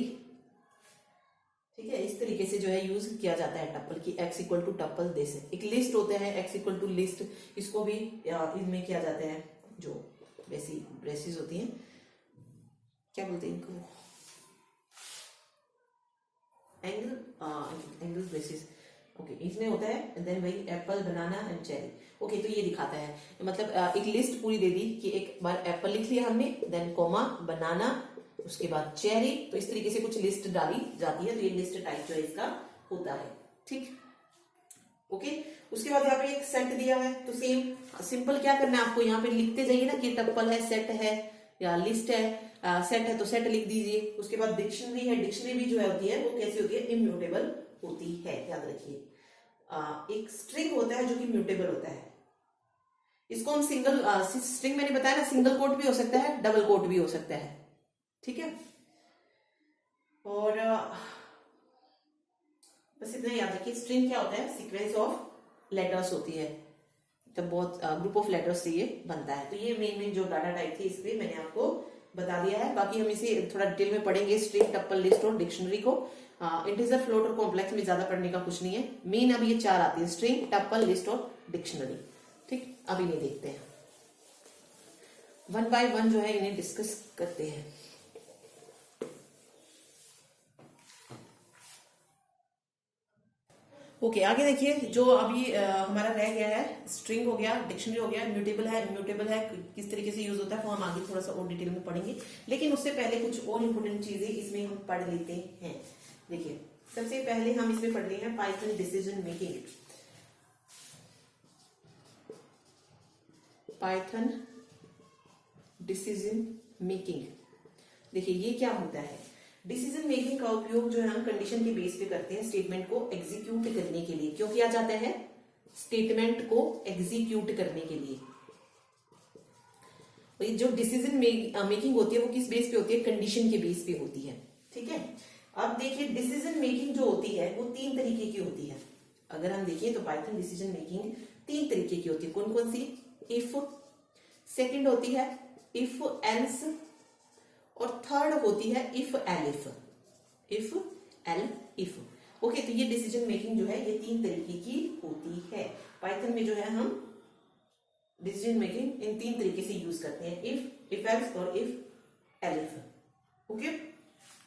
ठीक है, इस तरीके से जो है यूज किया जाता है टप्पल की। x equal to tuple this, एक लिस्ट होता है x इक्वल टू लिस्ट, इसको भी इनमें किया जाता है। जो वैसी ब्रेसेस होती हैं, क्या बोलते हैं इनको, एंगल ब्रेसेस। ओके, इसमें होता है देन वही Apple, banana and cherry. Okay, तो ये दिखाता है, मतलब एक लिस्ट पूरी दे दी कि एक बार एप्पल लिख लिया हमने, देन कोमा, बनाना, उसके बाद चेरी। तो इस तरीके से कुछ लिस्ट डाली जाती है, तो ये लिस्ट टाइप जो है इसका होता है। ठीक, ओके। उसके बाद यहाँ पे एक सेट दिया है, तो सेम सिंपल क्या करना है आपको, यहाँ पे लिखते जाइए ना कि टप्पल है, सेट है या लिस्ट है। सेट है तो सेट लिख दीजिए। उसके बाद डिक्शनरी है, डिक्शनरी भी जो है होती है वो कैसी होती है, इम्यूटेबल होती है, याद रखिए। एक स्ट्रिंग होता है जो कि म्यूटेबल होता है, इसको हम सिंगल स्ट्रिंग मैंने बताया ना, सिंगल कोट भी हो सकता है, डबल कोट भी हो सकता है। ठीक है, और बस इतना याद रखिए। स्ट्रिंग क्या होता है, सीक्वेंस ऑफ लेटर्स होती है, जब बहुत ग्रुप ऑफ लेटर्स से ये बनता है। तो ये मेन जो डाटा टाइप थी इसलिए मैंने आपको बता दिया है। बाकी हम इसे थोड़ा डिटेल में पढ़ेंगे, स्ट्रिंग, टप्पल, लिस्ट और डिक्शनरी को। इंटीजर, फ्लोट और कॉम्प्लेक्स में ज्यादा पढ़ने का कुछ नहीं है। मेन अब ये चार आती है, स्ट्रिंग, टप्पल, लिस्ट और डिक्शनरी। ठीक, अभी नहीं देखते हैं, वन बाय वन जो है इन्हें डिस्कस करते हैं। ओके, आगे देखिए, जो अभी हमारा रह गया है, स्ट्रिंग हो गया, डिक्शनरी हो गया, म्यूटेबल है, इम्यूटेबल है, किस तरीके से यूज होता है, तो हम आगे थोड़ा सा और डिटेल में पढ़ेंगे। लेकिन उससे पहले कुछ और इंपोर्टेंट चीजें इसमें हम पढ़ लेते हैं। देखिए, सबसे पहले हम इसमें पढ़ रहे हैं Python decision making. Python decision making, देखिए ये क्या होता है। डिसीजन मेकिंग का उपयोग जो है हम कंडीशन के बेस पे करते हैं, स्टेटमेंट को एग्जीक्यूट करने के लिए। क्यों किया जाता है, स्टेटमेंट को एग्जीक्यूट करने के लिए। जो डिसीजन मेकिंग होती है वो किस बेस पे होती है, कंडीशन के बेस पे होती है। ठीक है, अब देखिए डिसीजन मेकिंग जो होती है वो तीन तरीके की होती है। अगर हम देखिए तो पाइथन डिसीजन मेकिंग तीन तरीके की होती है। कौन कौन सी, इफ, सेकंड होती है इफ एल्स, और थर्ड होती है if elif. If L if. Okay, तो ये डिसीजन मेकिंग जो है ये तीन तरीके की होती है। पाइथन में जो है हम डिसीजन मेकिंग इन तीन तरीके से यूज करते हैं, इफ एल्स और इफ एलिफ। ओके,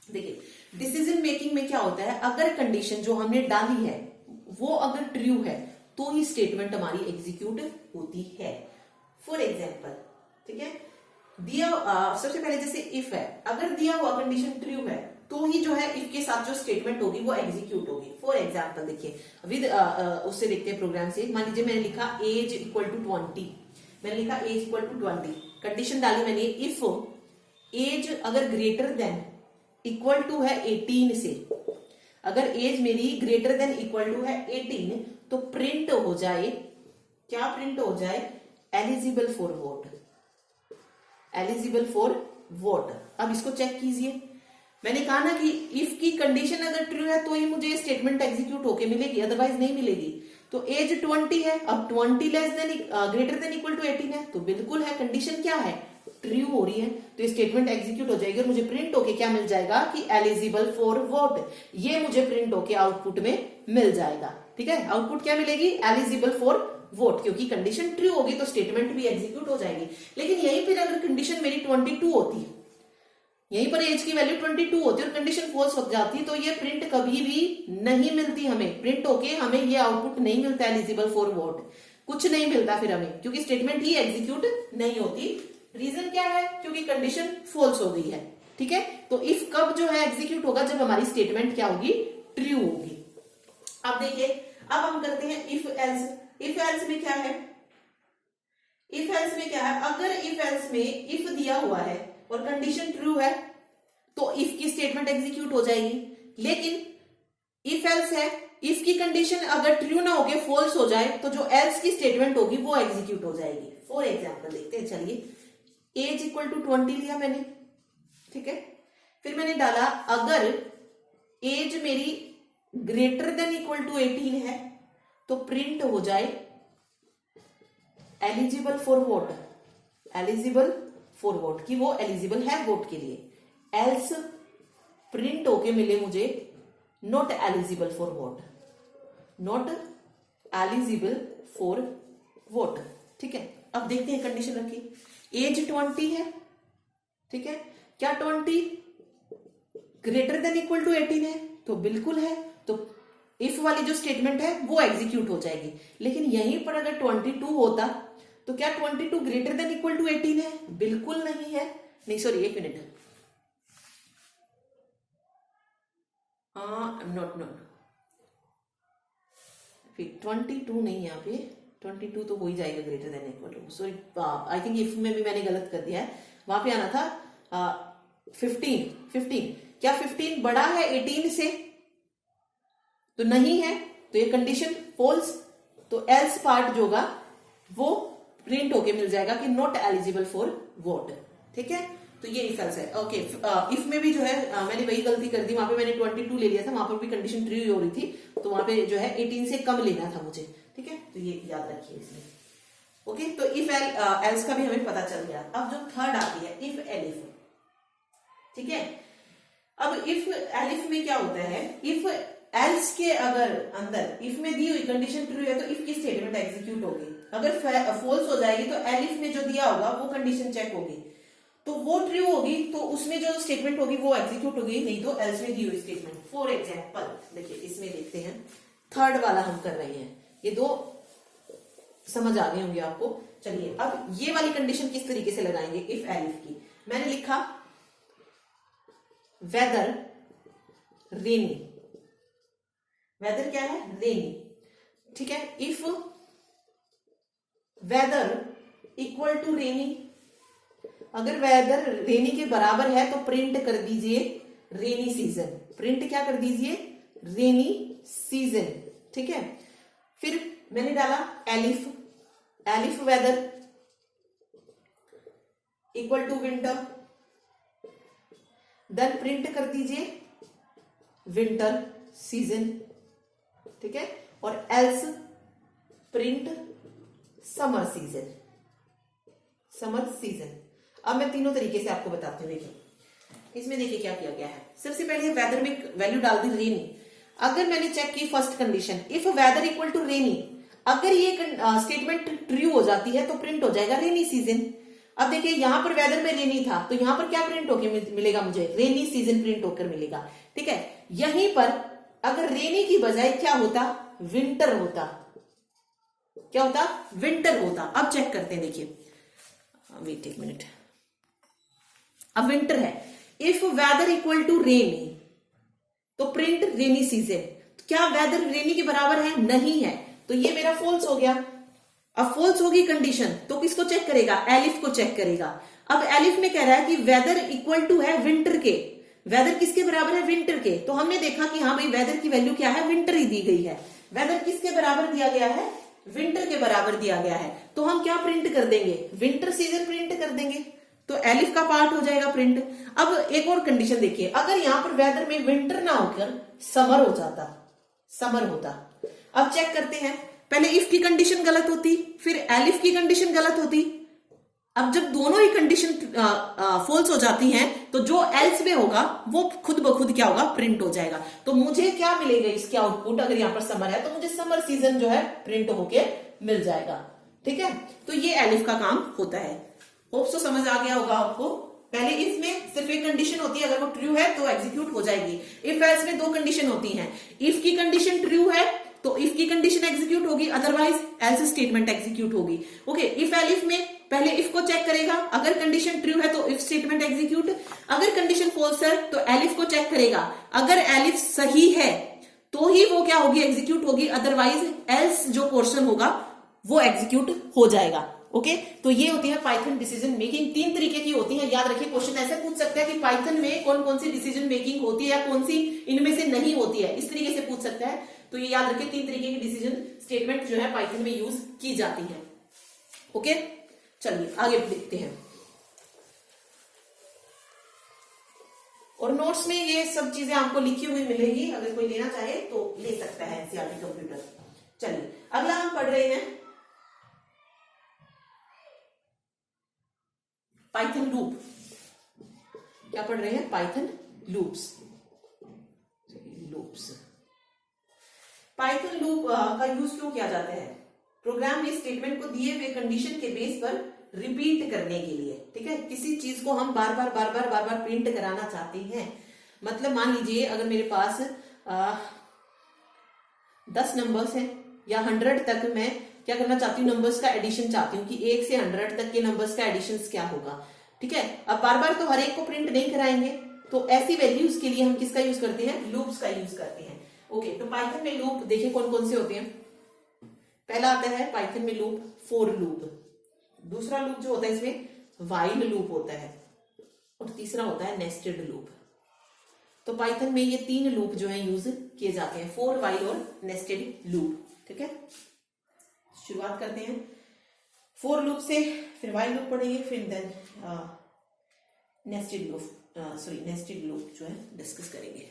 देखिए डिसीजन मेकिंग में क्या होता है, अगर कंडीशन जो हमने डाली है वो अगर ट्रू है तो ही स्टेटमेंट हमारी एग्जीक्यूट होती है। फॉर एग्जाम्पल, ठीक है, दिया सबसे पहले जैसे इफ है, अगर दिया हुआ कंडीशन ट्रू है तो ही जो है इफ के साथ जो स्टेटमेंट होगी वो एग्जीक्यूट होगी। फॉर एग्जाम्पल देखिए, विद उससे देखते हैं प्रोग्राम से। मान लीजिए मैंने लिखा एज इक्वल टू 20, मैंने लिखा एज इक्वल टू 20, कंडीशन डाली मैंने इफ एज अगर ग्रेटर देन इक्वल टू है 18 से, अगर एज मेरी ग्रेटर देन इक्वल टू है 18 तो प्रिंट हो जाए, क्या प्रिंट हो जाए, eligible for vote, eligible for vote. अब इसको चेक कीजिए, मैंने कहा ना कि इफ की कंडीशन अगर ट्रू है तो ही मुझे स्टेटमेंट एग्जीक्यूट होके मिलेगी, अदरवाइज नहीं मिलेगी। तो एज 20 है, अब 20 less than greater than equal to 18 है, तो बिल्कुल है, कंडीशन क्या है, ट्रू हो रही है, तो ये स्टेटमेंट एग्जीक्यूट हो जाएगी और मुझे प्रिंट होके क्या मिल जाएगा कि एलिजिबल फॉर वोट, ये मुझे प्रिंट होके आउटपुट में मिल जाएगा। ठीक है, आउटपुट क्या मिलेगी, एलिजिबल फॉर वोट, क्योंकि कंडीशन ट्रू होगी तो स्टेटमेंट भी एग्जीक्यूट हो जाएगी। लेकिन यहीं पर अगर कंडीशन मेरी 22 होती है, यहीं पर एज की वैल्यू 22 होती है और कंडीशन फॉल्स हो जाती है, तो ये प्रिंट कभी भी नहीं मिलती हमें, प्रिंट होके हमें ये आउटपुट नहीं मिलता एलिजिबल फॉर वोट, कुछ नहीं मिलता फिर हमें, क्योंकि स्टेटमेंट ही एग्जीक्यूट नहीं होती। रीजन क्या है, क्योंकि कंडीशन फॉल्स हो गई है। ठीक है, तो इफ कब जो है एग्जीक्यूट होगा, जब हमारी स्टेटमेंट क्या होगी, ट्रू होगी। अब देखिए, अब हम करते हैं इफ एल्स। इफ एल्स में क्या है, इफ एल्स में क्या है, अगर इफ एल्स में इफ दिया हुआ है और कंडीशन ट्रू है तो इफ की स्टेटमेंट एग्जीक्यूट हो जाएगी। लेकिन इफ एल्स है, इफ की कंडीशन अगर ट्रू ना होके फॉल्स हो जाए तो जो एल्स की स्टेटमेंट होगी वो एग्जीक्यूट हो जाएगी। फॉर एग्जाम्पल देखते हैं, चलिए एज इक्वल टू 20 लिया मैंने, ठीक है, फिर मैंने डाला अगर एज मेरी ग्रेटर देन इक्वल टू 18 है तो प्रिंट हो जाए eligible for vote, eligible for vote, कि वो एलिजिबल है वोट के लिए। एल्स प्रिंट होके मिले मुझे not eligible for vote, not eligible for vote, ठीक है। अब देखते हैं कंडीशन रखी, एज 20 है, ठीक है, क्या 20 ग्रेटर देन इक्वल टू 18 है, तो बिल्कुल है, तो इफ वाली जो स्टेटमेंट है वो एग्जीक्यूट हो जाएगी। लेकिन यहीं पर अगर 22 होता तो क्या 22 ग्रेटर देन इक्वल टू 18 है, बिल्कुल नहीं है, नहीं सॉरी एक मिनट, नॉट 22 नहीं, यहाँ पे 22 तो हो ही जाएगा greater than equal to, sorry I think if में भी मैंने गलत कर दिया है, वहां पे आना था 15। क्या 15 बड़ा है 18 से, तो नहीं है, तो ये कंडीशन फॉल्स, तो एल्स पार्ट जो होगा वो प्रिंट होके मिल जाएगा कि नॉट एलिजिबल फॉर वोट, ठीक है। तो ये इफ एल्स है। ओके, इफ में भी जो है मैंने वही गलती कर दी, वहां पे मैंने 22 ले लिया था, वहां पर भी कंडीशन ट्रू हो रही थी, तो वहां पे जो है 18 से कम लेना था मुझे, ठीक है, तो ये याद रखिए इसमें। ओके, तो इफ एल्स का भी हमें पता चल गया। अब जो थर्ड आती है इफ एलिफ, ठीक है। अब इफ एलिफ में क्या होता है, इफ एल्स के अगर अंदर इफ में दी हुई कंडीशन ट्रू है तो इफ की स्टेटमेंट एग्जीक्यूट होगी, अगर फॉल्स हो जाएगी तो एलिफ में जो दिया होगा वो कंडीशन चेक होगी, तो वो ट्रू होगी तो उसमें जो स्टेटमेंट होगी वो एग्जीक्यूट होगी, नहीं तो एल्स में दी हुई स्टेटमेंट। फॉर एग्जाम्पल देखिए, इसमें देखते हैं, थर्ड वाला हम कर रहे हैं, ये दो समझ आ गए होंगे आपको। चलिए अब ये वाली कंडीशन किस तरीके से लगाएंगे इफ एलिफ की, मैंने लिखा वेदर रेनी, वेदर क्या है, रेनी, ठीक है। If weather equal to rainy, अगर वेदर रेनी के बराबर है तो प्रिंट कर दीजिए रेनी सीजन, प्रिंट क्या कर दीजिए, रेनी सीजन, ठीक है। फिर मैंने डाला elif, elif weather equal to winter, then print कर दीजिए विंटर सीजन, ठीक है, और else print summer season, summer season. अब मैं तीनों तरीके से आपको बताती हूँ, देखिए इसमें देखिए क्या किया गया है। सबसे पहले वेदर में वैल्यू डाल दी रेनी, अगर मैंने चेक की first condition if weather equal to rainy, अगर ये स्टेटमेंट ट्रू हो जाती है तो प्रिंट हो जाएगा रेनी सीजन। अब देखिए यहां पर वेदर में रेनी था तो यहां पर क्या प्रिंट होकर मिलेगा मुझे, रेनी सीजन प्रिंट होकर मिलेगा, ठीक है। यहीं पर अगर रेनी की बजाय क्या होता, विंटर होता, क्या होता, विंटर होता। अब चेक करते हैं, देखिए वेट एक मिनट, अब विंटर है, इफ वेदर इक्वल टू रेनी तो प्रिंट रेनी सीजन, तो क्या वेदर रेनी के बराबर है, नहीं है, तो ये मेरा फॉल्स हो गया। अब फॉल्स होगी कंडीशन तो किसको चेक करेगा, एलिफ को चेक करेगा। अब एलिफ में कह रहा है कि वेदर इक्वल टू है विंटर के, वेदर किसके बराबर है, विंटर के, तो हमने देखा कि हाँ भाई वेदर की वैल्यू क्या है, विंटर ही दी गई है, वेदर किसके बराबर दिया गया है, विंटर के बराबर दिया गया है, तो हम क्या प्रिंट कर देंगे, विंटर सीजन प्रिंट कर देंगे, तो एलिफ का पार्ट हो जाएगा प्रिंट। अब एक और कंडीशन देखिए, अगर यहां पर वेदर में विंटर ना होकर समर हो जाता, समर होता। अब चेक करते हैं, पहले इफ की कंडीशन गलत होती, फिर एलिफ की कंडीशन गलत होती। अब जब दोनों ही कंडीशन फॉल्स हो जाती हैं तो जो एल्स में होगा वो खुद ब खुद क्या होगा, प्रिंट हो जाएगा। तो मुझे क्या मिलेगा इसके आउटपुट, अगर यहां पर समर है तो मुझे समर सीजन जो है प्रिंट होके मिल जाएगा, ठीक है। तो ये एलिफ का काम होता है। होप सो समझ आ गया होगा आपको। पहले इफ में सिर्फ एक कंडीशन होती है, अगर वो ट्रू है तो एग्जीक्यूट हो जाएगी। इफ एल्स में दो कंडीशन होती हैं, इफ की कंडीशन ट्रू है तो इफ की कंडीशन एग्जीक्यूट होगी, अदरवाइज एल्स स्टेटमेंट एग्जीक्यूट होगी। ओके, इफ एलिफ में पहले इफ को चेक करेगा, अगर कंडीशन ट्रू है तो इफ स्टेटमेंट एग्जीक्यूट, अगर कंडीशन फॉल्स है तो एलिफ को चेक करेगा, अगर एलिफ सही है तो ही वो क्या होगी, एग्जीक्यूट होगी, अदरवाइज एल्स जो पोर्शन होगा वो एग्जीक्यूट हो जाएगा। ओके, तो ये होती है पाइथन डिसीजन मेकिंग। 3 तरीके की होती है, याद रखिए। क्वेश्चन ऐसे पूछ सकता है कि पाइथन में कौन कौन सी डिसीजन मेकिंग होती है या कौन सी इनमें से नहीं होती है, इस तरीके से पूछ सकता है। तो ये याद रखिए 3 तरीके की डिसीजन स्टेटमेंट जो है पाइथन में यूज की जाती है। ओके, चलिए आगे देखते हैं। और नोट्स में ये सब चीजें आपको लिखी हुई मिलेगी, अगर कोई लेना चाहे तो ले सकता है एनसीईआरटी कंप्यूटर। चलिए अगला हम पढ़ रहे हैं पाइथन लूप। क्या पढ़ रहे हैं, पाइथन लूप्स। पाइथन लूप का यूज क्यों किया जाता है, प्रोग्राम में स्टेटमेंट को दिए हुए कंडीशन के बेस पर रिपीट करने के लिए। ठीक है, किसी चीज को हम बार बार प्रिंट कराना चाहते हैं। मतलब मान लीजिए अगर मेरे पास 10 नंबर्स हैं या 100 तक मैं क्या करना चाहती हूँ, नंबर्स का एडिशन चाहती हूँ कि 1 से 100 तक के नंबर्स का एडिशन क्या होगा। ठीक है, अब बार बार तो हर एक को प्रिंट नहीं कराएंगे, तो ऐसी वैल्यूज के लिए हम किसका यूज करते हैं, लूप्स का यूज करते हैं। ओके, तो पाइथन में लूप देखिए कौन कौन से होते हैं। पहला आता है पाइथन में लूप फॉर लूप, दूसरा लूप जो होता है इसमें व्हाइल लूप होता है, और तीसरा होता है नेस्टेड लूप। तो पाइथन में ये 3 लूप जो है यूज किए जाते हैं, फॉर, व्हाइल और नेस्टेड लूप। ठीक है, शुरुआत करते हैं फॉर लूप से, फिर व्हाइल लूप पढ़ेंगे, फिर देन नेस्टेड लूप जो है डिस्कस करेंगे।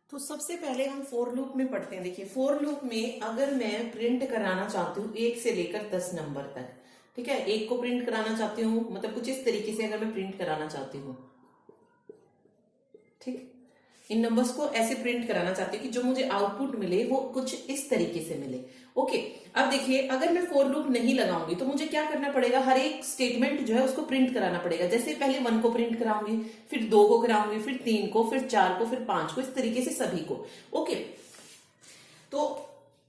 तो सबसे पहले हम फॉर लूप में पढ़ते हैं। देखिए फॉर लूप में अगर मैं प्रिंट कराना चाहती हूँ 1 से लेकर 10 नंबर तक, ठीक है, 1 को प्रिंट कराना चाहती हूँ, मतलब कुछ इस तरीके से अगर मैं प्रिंट कराना चाहती हूँ, ठीक, इन नंबर्स को ऐसे प्रिंट कराना चाहती हूँ कि जो मुझे आउटपुट मिले वो कुछ इस तरीके से मिले। ओके, अब देखिए अगर मैं फॉर लूप नहीं लगाऊंगी तो मुझे क्या करना पड़ेगा, हर एक स्टेटमेंट जो है उसको प्रिंट कराना पड़ेगा। जैसे पहले 1 को प्रिंट कराऊंगी, फिर 2 को कराऊंगी, फिर 3 को, फिर 4 को, फिर 5 को, इस तरीके से सभी को। ओके, तो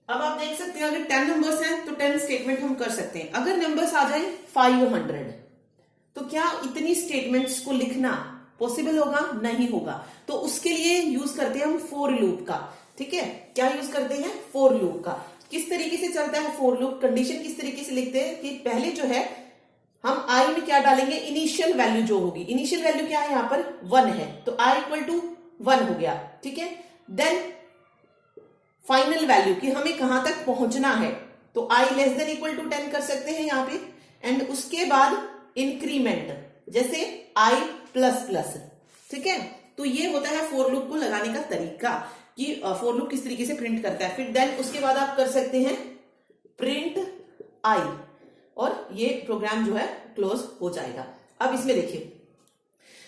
अब आप देख सकते हैं अगर 10 नंबर्स हैं तो 10 स्टेटमेंट हम कर सकते हैं। अगर नंबर्स आ जाए 500 तो क्या इतनी स्टेटमेंट्स को लिखना पॉसिबल होगा, नहीं होगा। तो उसके लिए यूज करते हैं हम फॉर लूप का। ठीक है, क्या यूज करते हैं, फॉर लूप का। किस तरीके से चलता है फॉर लूप, कंडीशन किस तरीके से लिखते हैं कि पहले जो है हम आई में क्या डालेंगे, इनिशियल वैल्यू जो होगी, इनिशियल वैल्यू क्या है यहाँ पर 1 है, तो आई इक्वल टू 1 हो गया। ठीक है, देन फाइनल वैल्यू कि हमें कहां तक पहुंचना है, तो आई लेस देन इक्वल टू 10 कर सकते हैं यहाँ पे, एंड उसके बाद इंक्रीमेंट जैसे आई प्लस प्लस। ठीक है, तो ये होता है फॉर लूप को लगाने का तरीका कि फॉर लूप किस तरीके से प्रिंट करता है। फिर देन उसके बाद आप कर सकते हैं प्रिंट आई, और ये प्रोग्राम जो है क्लोज हो जाएगा। अब इसमें देखिए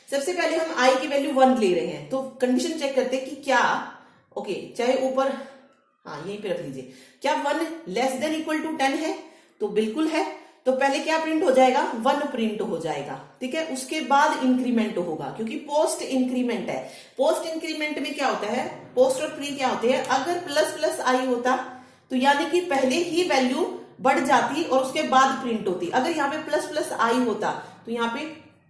सबसे पहले हम आई की वैल्यू 1 ले रहे हैं, तो कंडीशन चेक करते हैं कि क्या, ओके, चाहे ऊपर, हाँ यहीं पे रख लीजिए, क्या 1 लेस देन इक्वल टू 10 है, तो बिल्कुल है। तो पहले क्या प्रिंट हो जाएगा, 1 प्रिंट हो जाएगा। ठीक है, उसके बाद इंक्रीमेंट होगा, क्योंकि पोस्ट इंक्रीमेंट है। पोस्ट इंक्रीमेंट में क्या होता है, पोस्ट और प्री क्या होते हैं, अगर प्लस प्लस आई होता तो यानी कि पहले ही वैल्यू बढ़ जाती और उसके बाद प्रिंट होती। अगर यहाँ पे प्लस प्लस आई होता तो यहाँ पे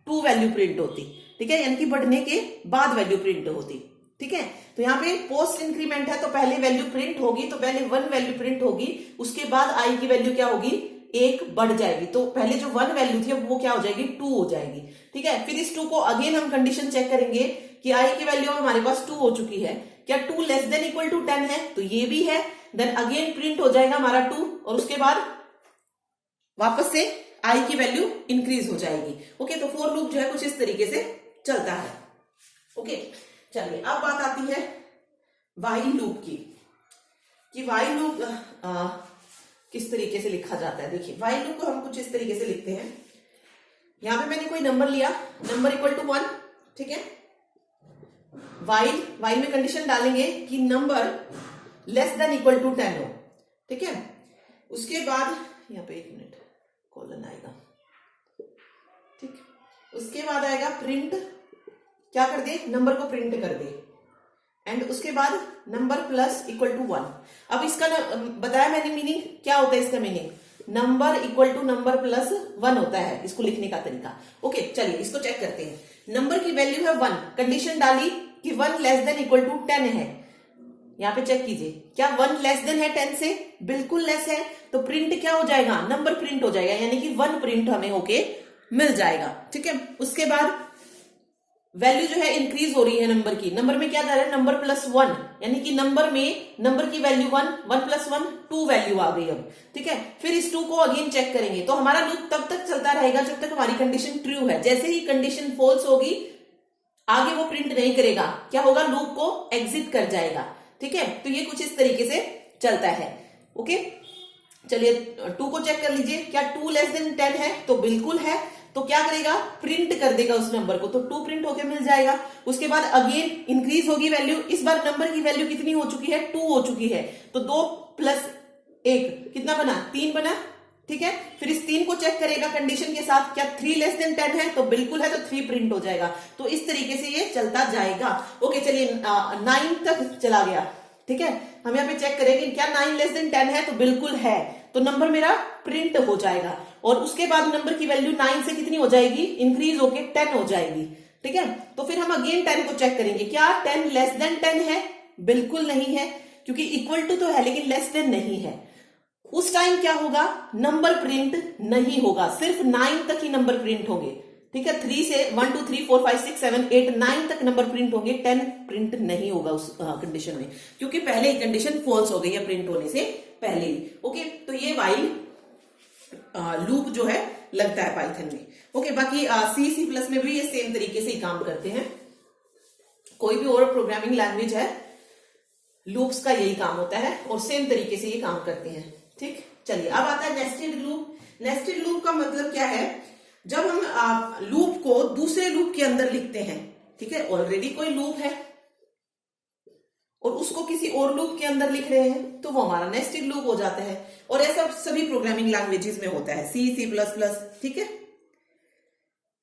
2 वैल्यू प्रिंट होती। ठीक है, यानी कि बढ़ने के बाद वैल्यू प्रिंट होती। ठीक है, तो यहाँ पे पोस्ट इंक्रीमेंट है तो पहले वैल्यू प्रिंट होगी, तो पहले 1 वैल्यू प्रिंट होगी, उसके बाद आई की वैल्यू क्या होगी, 1 बढ़ जाएगी। तो पहले जो 1 वैल्यू थी वो क्या हो जाएगी, 2 हो जाएगी। ठीक है, फिर इस 2 को अगेन हम कंडीशन चेक करेंगे कि आई की वैल्यू हमारे पास 2 हो चुकी है, क्या 2 लेस देन इक्वल टू 10 है, तो ये भी है। देन अगेन प्रिंट हो जाएगा हमारा 2, और उसके बाद वापस से आई की वैल्यू इंक्रीज हो जाएगी। ओके, तो फॉर लूप जो है कुछ इस तरीके से चलता है। ओके, चलिए अब बात आती है व्हाइल लूप की, कि व्हाइल लूप किस तरीके से लिखा जाता है। देखिए व्हाइल लूप को हम कुछ इस तरीके से लिखते हैं, यहां पे मैंने कोई नंबर लिया, नंबर इक्वल टू 1, ठीक है, व्हाइल में कंडीशन डालेंगे कि number less than equal to 10 हो। ठीक है, उसके बाद यहाँ पे 1 मिनट कॉलन आएगा, ठीक, उसके बाद आएगा प्रिंट, क्या कर दे, नंबर को प्रिंट कर दे, एंड उसके बाद नंबर प्लस इक्वल टू 1। अब इसका बताया मैंने मीनिंग, क्या होता है इसका meaning, number equal to number plus 1 होता है इसको लिखने का तरीका। ओके, चलिए इसको चेक करते हैं। नंबर की वैल्यू है 1, कंडीशन डाली कि 1 लेस देन इक्वल टू 10 है। यहाँ पे चेक कीजिए, क्या 1 लेस देन है 10 से? बिल्कुल लेस है, तो प्रिंट क्या हो जाएगा? नंबर प्रिंट हो जाएगा, यानी कि 1 प्रिंट हमें होके मिल जाएगा। ठीक है, उसके बाद वैल्यू जो है इंक्रीज हो रही है नंबर की। नंबर में क्या जा रहा है? नंबर प्लस 1, यानी कि नंबर में नंबर की वैल्यू 1, 1 प्लस 1 2 वैल्यू आ गई अब। ठीक है, फिर इस 2 को अगेन चेक करेंगे, तो हमारा लूप तब तक चलता रहेगा जब तक हमारी कंडीशन ट्रू है। जैसे ही कंडीशन फॉल्स होगी आगे वो प्रिंट नहीं करेगा, क्या होगा? लूप को एग्जिट कर जाएगा। ठीक है, तो ये कुछ इस तरीके से चलता है। ओके, चलिए 2 को चेक कर लीजिए, क्या 2 लेस देन 10 है? तो बिल्कुल है, तो क्या करेगा? प्रिंट कर देगा उस नंबर को, तो 2 प्रिंट होके मिल जाएगा। उसके बाद अगेन इंक्रीज होगी वैल्यू, इस बार नंबर की वैल्यू कितनी हो चुकी है? 2 हो चुकी है, तो 2 प्लस 1 कितना बना? 3 बना। ठीक है, फिर इस 3 को चेक करेगा कंडीशन के साथ, क्या 3 लेस देन 10 है? तो बिल्कुल है, तो 3 प्रिंट हो जाएगा। तो इस तरीके से ये चलता जाएगा। ओके, चलिए 9 तक चला गया। ठीक है, हम यहाँ पे चेक करेंगे, क्या 9 लेस देन 10 है? तो बिल्कुल है, तो नंबर मेरा प्रिंट हो जाएगा। और उसके बाद नंबर की वैल्यू 9 से कितनी हो जाएगी? इंक्रीज होके 10 हो जाएगी। ठीक है, तो फिर हम अगेन 10 को चेक करेंगे, क्या 10 लेस देन 10 है? बिल्कुल नहीं है, क्योंकि इक्वल टू तो है लेकिन लेस देन नहीं है। उस टाइम क्या होगा? नंबर प्रिंट नहीं होगा, सिर्फ 9 तक ही नंबर प्रिंट होंगे। ठीक है, 3 से 1 2 3 4 5 6 7 8 9 तक नंबर प्रिंट होंगे, 10 प्रिंट नहीं होगा उस कंडीशन में, क्योंकि पहले ही कंडीशन फॉल्स हो गई है प्रिंट होने से पहले ही। ओके, तो ये वाइल लूप जो है लगता है पाइथन में। ओके, बाकी सी प्लस में भी ये सेम तरीके से ही काम करते हैं। कोई भी और प्रोग्रामिंग लैंग्वेज है, लूप्स का यही काम होता है और सेम तरीके से ये काम करते हैं। ठीक, चलिए अब आता है नेस्टेड लूप। नेस्टेड लूप का मतलब क्या है? जब हम लूप को दूसरे लूप के अंदर लिखते हैं, ठीक है, ऑलरेडी कोई लूप है और उसको किसी और लूप के अंदर लिख रहे हैं, तो वो हमारा नेस्टेड लूप हो जाता है। और ऐसा सभी प्रोग्रामिंग लैंग्वेजेस में होता है, सी प्लस प्लस। ठीक है,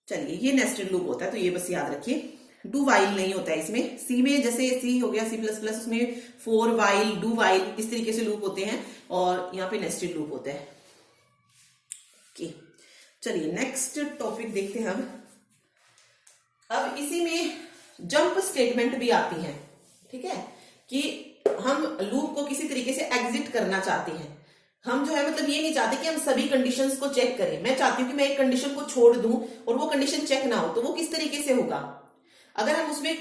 चलिए ये नेस्टेड लूप होता है, तो ये बस याद रखिए। डू वाइल नहीं होता है इसमें। सी में जैसे सी हो गया सी प्लस प्लस, उसमें फॉर वाइल, डू वाइल, इस तरीके से लूप होते हैं, और यहाँ पे नेस्टेड लूप होता है। ओके, चलिए नेक्स्ट टॉपिक देखते हैं हम। अब इसी में जंप स्टेटमेंट भी आती है। ठीक है, कि हम लूप को किसी तरीके से एग्जिट करना चाहते हैं। हम जो है मतलब ये नहीं चाहते कि हम सभी कंडीशंस को चेक करें। मैं चाहती हूं कि मैं एक कंडीशन को छोड़ दूं और वो कंडीशन चेक ना हो, तो वो किस तरीके से होगा? अगर हम उसमें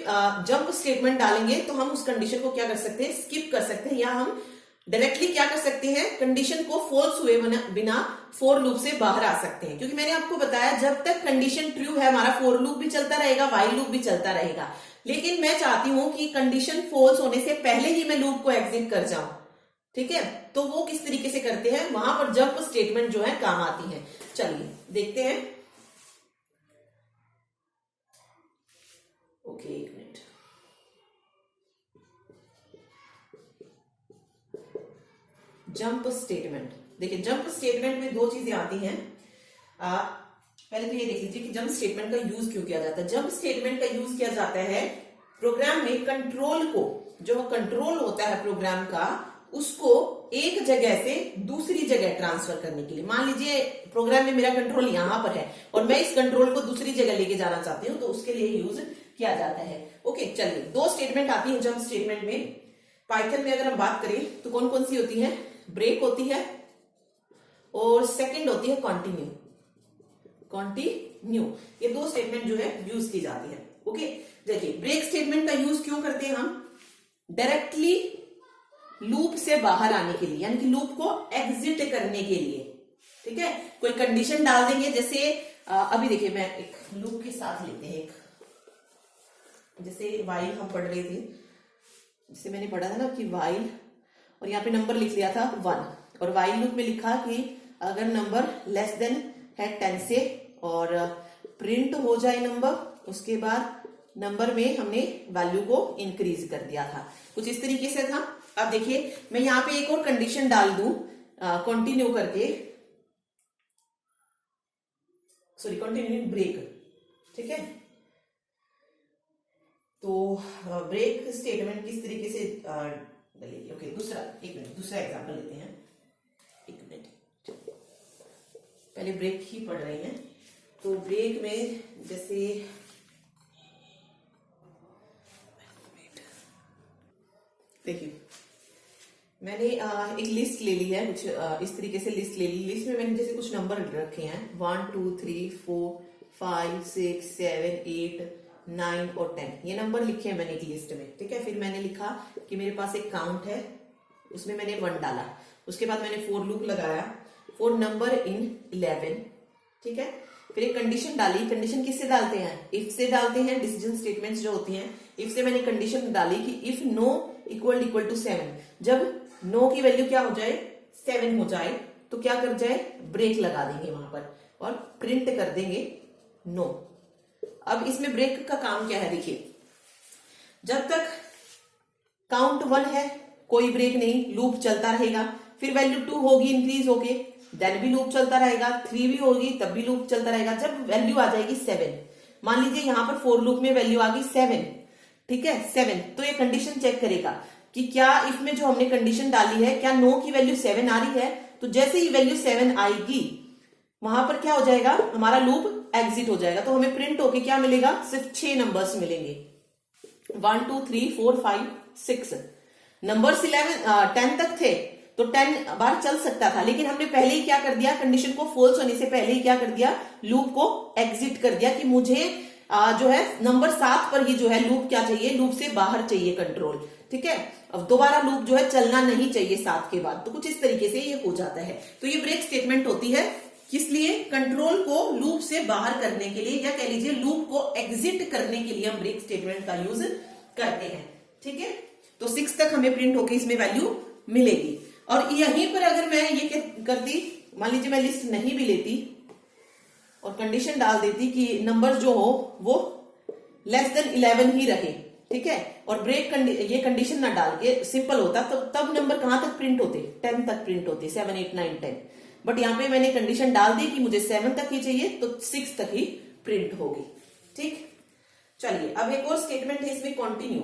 जंप स्टेटमेंट डालेंगे तो हम उस कंडीशन को क्या कर सकते हैं? स्किप कर सकते हैं, या हम डायरेक्टली क्या कर सकते हैं? कंडीशन को फॉल्स हुए बिना फॉर लूप से बाहर आ सकते हैं। क्योंकि मैंने आपको बताया जब तक कंडीशन ट्रू है हमारा फॉर लूप भी चलता रहेगा, व्हाइल लूप भी चलता रहेगा। लेकिन मैं चाहती हूं कि कंडीशन फॉल्स होने से पहले ही मैं लूप को एग्जिट कर जाऊं। ठीक है, तो वो किस तरीके से करते हैं? वहां पर जंप स्टेटमेंट जो है काम आती है। चलिए देखते हैं। ओके, एक मिनट। जंप स्टेटमेंट, देखिए जंप स्टेटमेंट में दो चीजें आती हैं। पहले तो ये देख लीजिए कि जंप स्टेटमेंट का यूज क्यों किया जाता है। जंप स्टेटमेंट का यूज किया जाता है प्रोग्राम में कंट्रोल को, जो कंट्रोल होता है प्रोग्राम का, उसको एक जगह से दूसरी जगह ट्रांसफर करने के लिए। मान लीजिए प्रोग्राम में मेरा कंट्रोल यहां पर है और मैं इस कंट्रोल को दूसरी जगह लेके जाना चाहती हूं, तो उसके लिए यूज किया जाता है। ओके, चलिए दो स्टेटमेंट आती है जंप स्टेटमेंट में। पाइथन में अगर हम बात करें तो कौन कौन सी होती है? ब्रेक होती है और सेकंड होती है कंटिन्यू। कंटिन्यू, ये दो स्टेटमेंट जो है यूज की जाती है। ओके, देखिए ब्रेक स्टेटमेंट का यूज क्यों करते हैं हम? डायरेक्टली लूप से बाहर आने के लिए, यानी कि लूप को एग्जिट करने के लिए। ठीक है, कोई कंडीशन डाल देंगे, जैसे अभी देखिए मैं एक लूप के साथ लेते हैं। एक जैसे वाइल हम पढ़ रहे थे, जैसे मैंने पढ़ा था ना कि वाइल, और यहाँ पे नंबर लिख लिया था 1, और वाइल लूप में लिखा कि अगर नंबर लेस देन है 10 से और प्रिंट हो जाए नंबर, उसके बाद नंबर में हमने वैल्यू को इंक्रीज कर दिया था, कुछ इस तरीके से था। अब देखिए मैं यहाँ पे एक और कंडीशन डाल दूं कंटिन्यू करके, सॉरी कंटिन्यू ब्रेक। ठीक है, तो ब्रेक स्टेटमेंट किस तरीके से डलेगी? ओके, दूसरा एक मिनट, दूसरा एग्जांपल लेते हैं। एक मिनट, पहले ब्रेक ही पढ़ रहे हैं। तो ब्रेक में जैसे देखिए मैंने एक लिस्ट ले ली है, कुछ इस तरीके से लिस्ट ले ली। लिस्ट में मैंने जैसे कुछ नंबर रखे हैं 1 2 3 4 5 6 7 8 9 और 10, ये नंबर लिखे हैं मैंने एक लिस्ट में, ठीक है। फिर मैंने लिखा कि मेरे पास एक काउंट है, उसमें मैंने 1 डाला। उसके बाद मैंने फॉर लूप लगाया फॉर नंबर इन 11, ठीक है। फिर एक कंडीशन डाली। कंडीशन किससे डालते हैं? इफ से डालते हैं। डिसीजन स्टेटमेंट्स जो होती हैं, इफ से मैंने कंडीशन डाली कि इफ नो इक्वल टू 7, जब नो की वैल्यू क्या हो जाए 7 हो जाए तो क्या कर जाए, ब्रेक लगा देंगे वहां पर और प्रिंट कर देंगे नो। अब इसमें ब्रेक का काम क्या है, देखिए जब तक काउंट 1 है कोई ब्रेक नहीं, लूप चलता रहेगा। फिर वैल्यू 2 होगी इंक्रीज होके, देन भी लूप चलता रहेगा। 3 भी होगी तब भी लूप चलता रहेगा। जब वैल्यू आ जाएगी 7, मान लीजिए यहां पर फॉर लूप में वैल्यू आ गई 7, ठीक है 7, तो ये कंडीशन चेक करेगा कि क्या इफ में जो हमने कंडीशन डाली है क्या नो की वैल्यू 7 आ रही है। तो जैसे ही वैल्यू 7 आएगी वहां पर क्या हो जाएगा, हमारा लूप एग्जिट हो जाएगा। तो हमें प्रिंट होके क्या मिलेगा, सिर्फ 6 नंबर्स मिलेंगे 1 2 3 4 5 6। नंबर्स 10 तक थे तो 10 बार चल सकता था, लेकिन हमने पहले ही क्या कर दिया, कंडीशन को फॉल्स होने से पहले ही क्या कर दिया, लूप को एग्जिट कर दिया कि मुझे जो है नंबर 7 पर ही जो है लूप क्या चाहिए, लूप से बाहर चाहिए कंट्रोल, ठीक है। अब दोबारा लूप जो है चलना नहीं चाहिए 7 के बाद। तो कुछ इस तरीके से ये हो जाता है। तो ये ब्रेक स्टेटमेंट होती है किस लिए, कंट्रोल को लूप से बाहर करने के लिए, या कह लीजिए लूप को एग्जिट करने के लिए हम ब्रेक स्टेटमेंट का यूज करते हैं, ठीक है। तो 6 तक हमें प्रिंट होकर इसमें वैल्यू मिलेगी। और यहीं पर अगर मैं ये करती, मान लीजिए मैं लिस्ट नहीं भी लेती और कंडीशन डाल देती कि नंबर जो हो वो लेस देन 11 ही रहे, ठीक है, और ब्रेक ये कंडीशन ना डाल के सिंपल होता तो तब नंबर कहां तक प्रिंट होते, 10 तक प्रिंट होते, 7 8 9 10। बट यहां पे मैंने कंडीशन डाल दी कि मुझे 7 तक ही चाहिए तो 6 तक ही प्रिंट होगी, ठीक। चलिए अब एक और स्टेटमेंट है इसमें कंटिन्यू।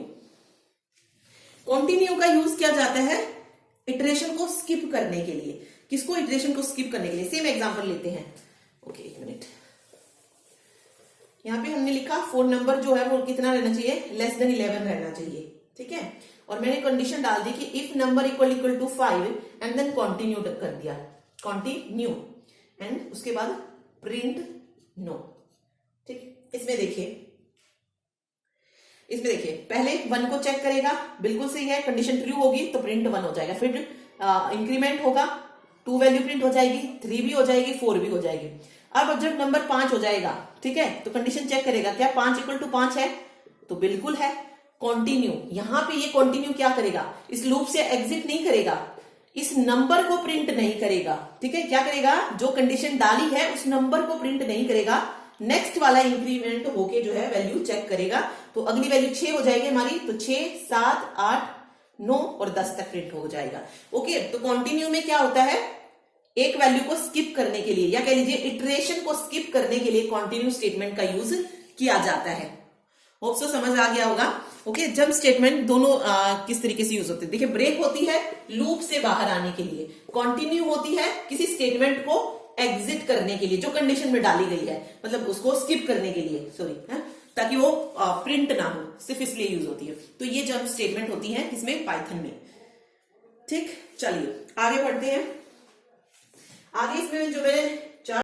कंटिन्यू का यूज किया जाता है इटरेशन को स्किप करने के लिए। किसको, इटरेशन को स्किप करने के लिए। सेम एग्जांपल लेते हैं, ओके एक मिनट। यहां पे हमने लिखा फोर नंबर जो है वो कितना रहना चाहिए, लेस देन 11 रहना चाहिए, ठीक है। और मैंने कंडीशन डाल दी कि if number equal to 5 and then continue कर दिया, कंटिन्यू एंड उसके बाद प्रिंट नो, ठीक। इसमें देखिए पहले 1 को चेक करेगा, बिल्कुल सही है, कंडीशन ट्रू होगी तो प्रिंट 1 हो जाएगा। फिर इंक्रीमेंट होगा, 2 वैल्यू प्रिंट हो जाएगी, 3 भी हो जाएगी, 4 भी हो जाएगी। अब जब नंबर 5 हो जाएगा, ठीक है, तो कंडीशन चेक करेगा क्या 5 इक्वल टू 5 है, तो बिल्कुल है। कंटिन्यू, यहां पे ये कंटिन्यू क्या करेगा, इस लूप से एग्जिट नहीं करेगा, इस नंबर को प्रिंट नहीं करेगा, ठीक है। क्या करेगा, जो कंडीशन डाली है उस नंबर को प्रिंट नहीं करेगा, नेक्स्ट वाला इंक्रीमेंट होके जो है वैल्यू चेक करेगा। तो अगली वैल्यू 6 हो जाएगी हमारी, तो 6 7 8 9 और 10 तक प्रिंट हो जाएगा, ओके। तो कंटिन्यू में क्या होता है, एक वैल्यू को स्किप करने के लिए, या कह लीजिए इटरेशन को स्किप करने के लिए कंटिन्यू स्टेटमेंट का यूज किया जाता है। होप सो समझ आ गया होगा, ओके। जब स्टेटमेंट दोनों किस तरीके से यूज होते हैं, देखिए ब्रेक होती है लूप से बाहर आने के लिए, कंटिन्यू होती है किसी स्टेटमेंट को एग्जिट करने के लिए जो कंडीशन में डाली गई है, मतलब उसको स्किप करने के लिए, सॉरी, ताकि वो प्रिंट ना हो, सिर्फ इसलिए यूज होती है। तो ये जब स्टेटमेंट होती है किसमें, पाइथन में, ठीक। चलिए आगे बढ़ते हैं। आगे इसमें जो मैंने चार,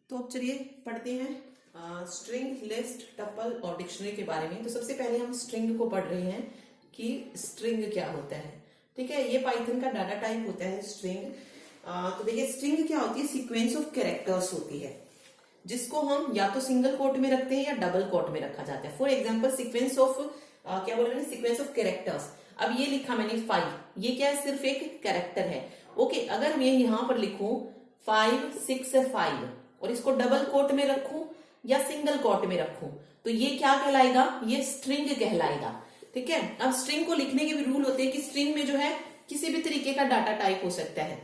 तो अब चलिए पढ़ते हैं स्ट्रिंग, लिस्ट, टपल और डिक्शनरी के बारे में। तो सबसे पहले हम स्ट्रिंग को पढ़ रहे हैं कि स्ट्रिंग क्या होता है, ठीक है। ये पाइथन का डाटा टाइप होता है स्ट्रिंग। तो देखिए स्ट्रिंग क्या होती है, सीक्वेंस ऑफ कैरेक्टर्स होती है, जिसको हम या तो सिंगल कोट में रखते हैं या डबल कोट में रखा जाता है। फॉर एग्जाम्पल सीक्वेंस ऑफ क्या बोल रहे हैं, सीक्वेंस ऑफ कैरेक्टर्स। अब ये लिखा मैंने 5, ये क्या है, सिर्फ एक कैरेक्टर है, ओके। अगर मैं यहां पर लिखूं 5 6 5 और इसको डबल कोट में रखूं या सिंगल कोट में रखूं, तो ये क्या कहलाएगा, ये स्ट्रिंग कहलाएगा, ठीक है। अब स्ट्रिंग को लिखने के भी रूल होते हैं कि स्ट्रिंग में जो है किसी भी तरीके का डाटा टाइप हो सकता है,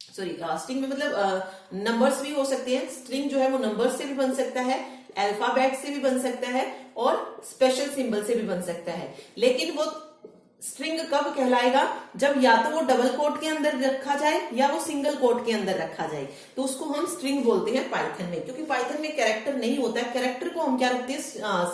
सॉरी स्ट्रिंग में मतलब नंबर्स भी हो सकते हैं। स्ट्रिंग जो है वो नंबर्स से भी बन सकता है, अल्फाबेट से भी बन सकता है और स्पेशल सिंबल से भी बन सकता है, लेकिन वो स्ट्रिंग कब कहलाएगा, जब या तो वो डबल कोट के अंदर रखा जाए या वो सिंगल कोट के अंदर रखा जाए, तो उसको हम स्ट्रिंग बोलते हैं पाइथन में। क्योंकि पाइथन में कैरेक्टर नहीं होता है, कैरेक्टर को हम क्या रखते हैं,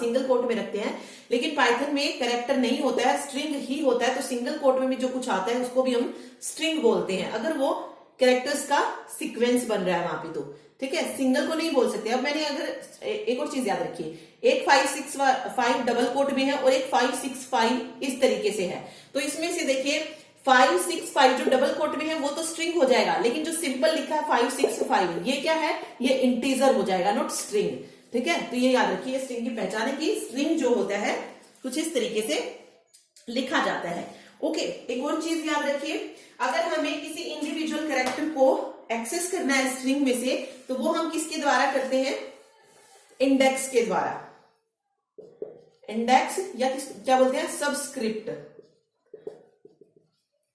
सिंगल कोट में रखते हैं, लेकिन पाइथन में कैरेक्टर नहीं होता है, स्ट्रिंग ही होता है। तो सिंगल कोट में भी जो कुछ आता है उसको भी हम स्ट्रिंग बोलते हैं, अगर वो कैरेक्टर्स का सीक्वेंस बन रहा है वहां पे तो, ठीक है। सिंगल को नहीं बोल सकते। अब मैंने अगर एक और चीज याद रखिए, एक 565 डबल कोट में है और एक 565 इस तरीके से है, तो इसमें से देखिए 565 जो डबल कोट में है वो तो स्ट्रिंग हो जाएगा, लेकिन जो सिंपल लिखा है 565 ये क्या है, ये इंटीजर हो जाएगा, नॉट स्ट्रिंग, ठीक है। तो ये याद रखिए, स्ट्रिंग की पहचान है कि स्ट्रिंग जो होता है कुछ इस तरीके से लिखा जाता है। ओके, एक और चीज याद रखिए, अगर हमें किसी इंडिविजुअल कैरेक्टर को एक्सेस करना है स्ट्रिंग में से, तो वो हम किसके द्वारा करते हैं, इंडेक्स के द्वारा। इंडेक्स या क्या बोलते हैं, सबस्क्रिप्ट,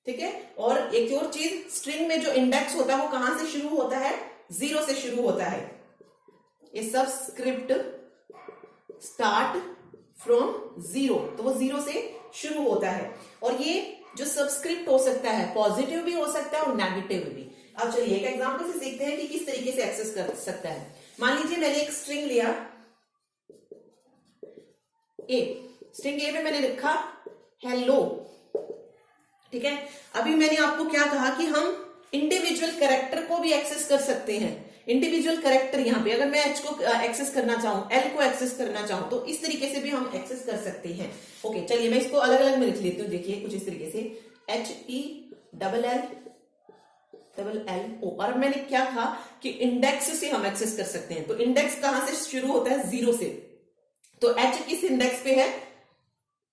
ठीक है। और एक और चीज, स्ट्रिंग में जो इंडेक्स होता है वो कहां से शुरू होता है, 0 से शुरू होता है। ये सबस्क्रिप्ट स्टार्ट फ्रॉम 0, तो वो 0 से शुरू होता है। और ये जो सबस्क्रिप्ट हो सकता है पॉजिटिव भी हो सकता है और नेगेटिव भी। अब चलिए एक एग्जांपल से सीखते हैं कि किस तरीके से एक्सेस कर सकता है। मान लीजिए मैंने एक स्ट्रिंग लिया ए, स्ट्रिंग ए में मैंने लिखा हेलो, ठीक है। अभी मैंने आपको क्या कहा कि हम इंडिविजुअल कैरेक्टर को भी एक्सेस कर सकते हैं। इंडिविजुअल कैरेक्टर यहाँ पे अगर मैं एच को एक्सेस करना चाहूं, एल को एक्सेस करना चाहूं, तो इस तरीके से भी हम एक्सेस कर सकते हैं। ओके, चलिए मैं इसको अलग अलग में लिख लेती हूँ। देखिए कुछ इस तरीके से HELL और मैंने क्या कहा कि इंडेक्स से हम एक्सेस कर सकते हैं। तो इंडेक्स कहां से शुरू होता है, 0 से, तो एच किस इंडेक्स पे है,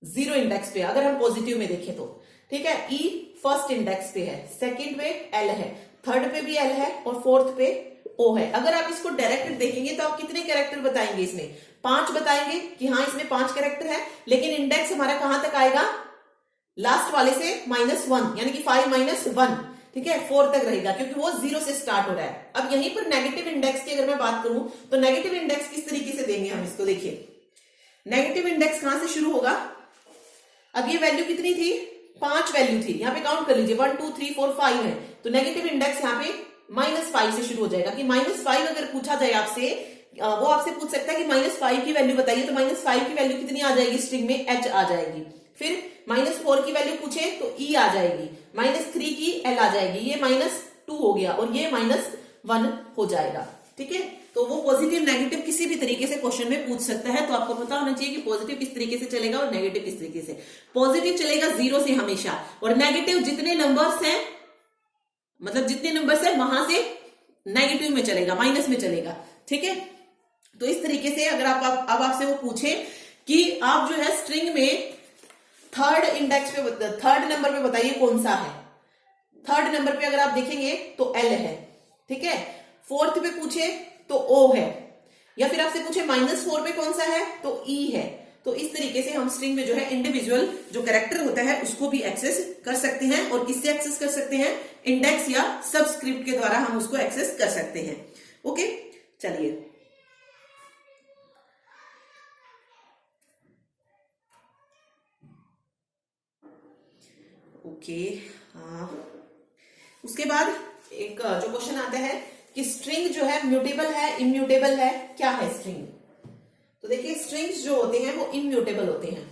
0 इंडेक्स पे, अगर हम पॉजिटिव में देखें तो, ठीक है। ई फर्स्ट इंडेक्स पे है, सेकंड पे एल है, थर्ड पे भी एल है और फोर्थ पे ओ है। अगर आप इसको डायरेक्ट देखेंगे तो आप कितने कैरेक्टर बताएंगे, इसमें 5 बताएंगे कि हाँ इसमें 5 कैरेक्टर है, लेकिन इंडेक्स हमारा कहां तक आएगा, लास्ट वाले से -1, यानी कि 5 - 1, ठीक है, 4 तक रहेगा, क्योंकि वो 0 से स्टार्ट हो रहा है। अब यहीं पर नेगेटिव इंडेक्स की अगर मैं बात करूं तो नेगेटिव इंडेक्स किस तरीके से देंगे हम इसको, देखिए नेगेटिव इंडेक्स कहां से शुरू होगा। अब ये वैल्यू कितनी थी, 5 वैल्यू थी, यहाँ पे काउंट कर लीजिए 1 2 3 4 5 है, तो नेगेटिव इंडेक्स यहाँ पे -5 से शुरू हो जाएगा। कि -5 अगर पूछा जाए आपसे, वो आपसे पूछ सकता है कि -5 की वैल्यू बताइए, तो -5 की वैल्यू कितनी आ जाएगी स्ट्रिंग में, एच आ जाएगी। फिर -4 की वैल्यू पूछे तो ई आ जाएगी, -3 की एल आ जाएगी, ये -2 हो गया और ये -1 हो जाएगा, ठीक है। तो वो पॉजिटिव नेगेटिव किसी भी तरीके से क्वेश्चन में पूछ सकता है, तो आपको पता होना चाहिए कि पॉजिटिव किस तरीके से चलेगा और नेगेटिव किस तरीके से। पॉजिटिव चलेगा 0 से हमेशा, और नेगेटिव जितने नंबर्स हैं, मतलब जितने नंबर्स हैं वहां से नेगेटिव में चलेगा, माइनस में चलेगा, ठीक है। तो इस तरीके से अगर अब आपसे वो पूछे कि आप जो है स्ट्रिंग में थर्ड इंडेक्स पे, थर्ड नंबर पे बताइए कौन सा है, थर्ड नंबर पे अगर आप देखेंगे तो एल है, ठीक है। फोर्थ पे पूछे तो ओ है, या फिर आपसे पूछे -4 पे कौन सा है तो ई है। तो इस तरीके से हम स्ट्रिंग में जो है इंडिविजुअल जो कैरेक्टर होता है उसको भी एक्सेस कर सकते हैं। और किससे एक्सेस कर सकते हैं, इंडेक्स या सबस्क्रिप्ट के द्वारा हम उसको एक्सेस कर सकते हैं। ओके, चलिए ओके, उसके बाद एक जो क्वेश्चन आता है कि स्ट्रिंग जो है म्यूटेबल है, इम्यूटेबल है, क्या है स्ट्रिंग। तो देखिए स्ट्रिंग्स जो होते हैं वो इम्यूटेबल होते हैं,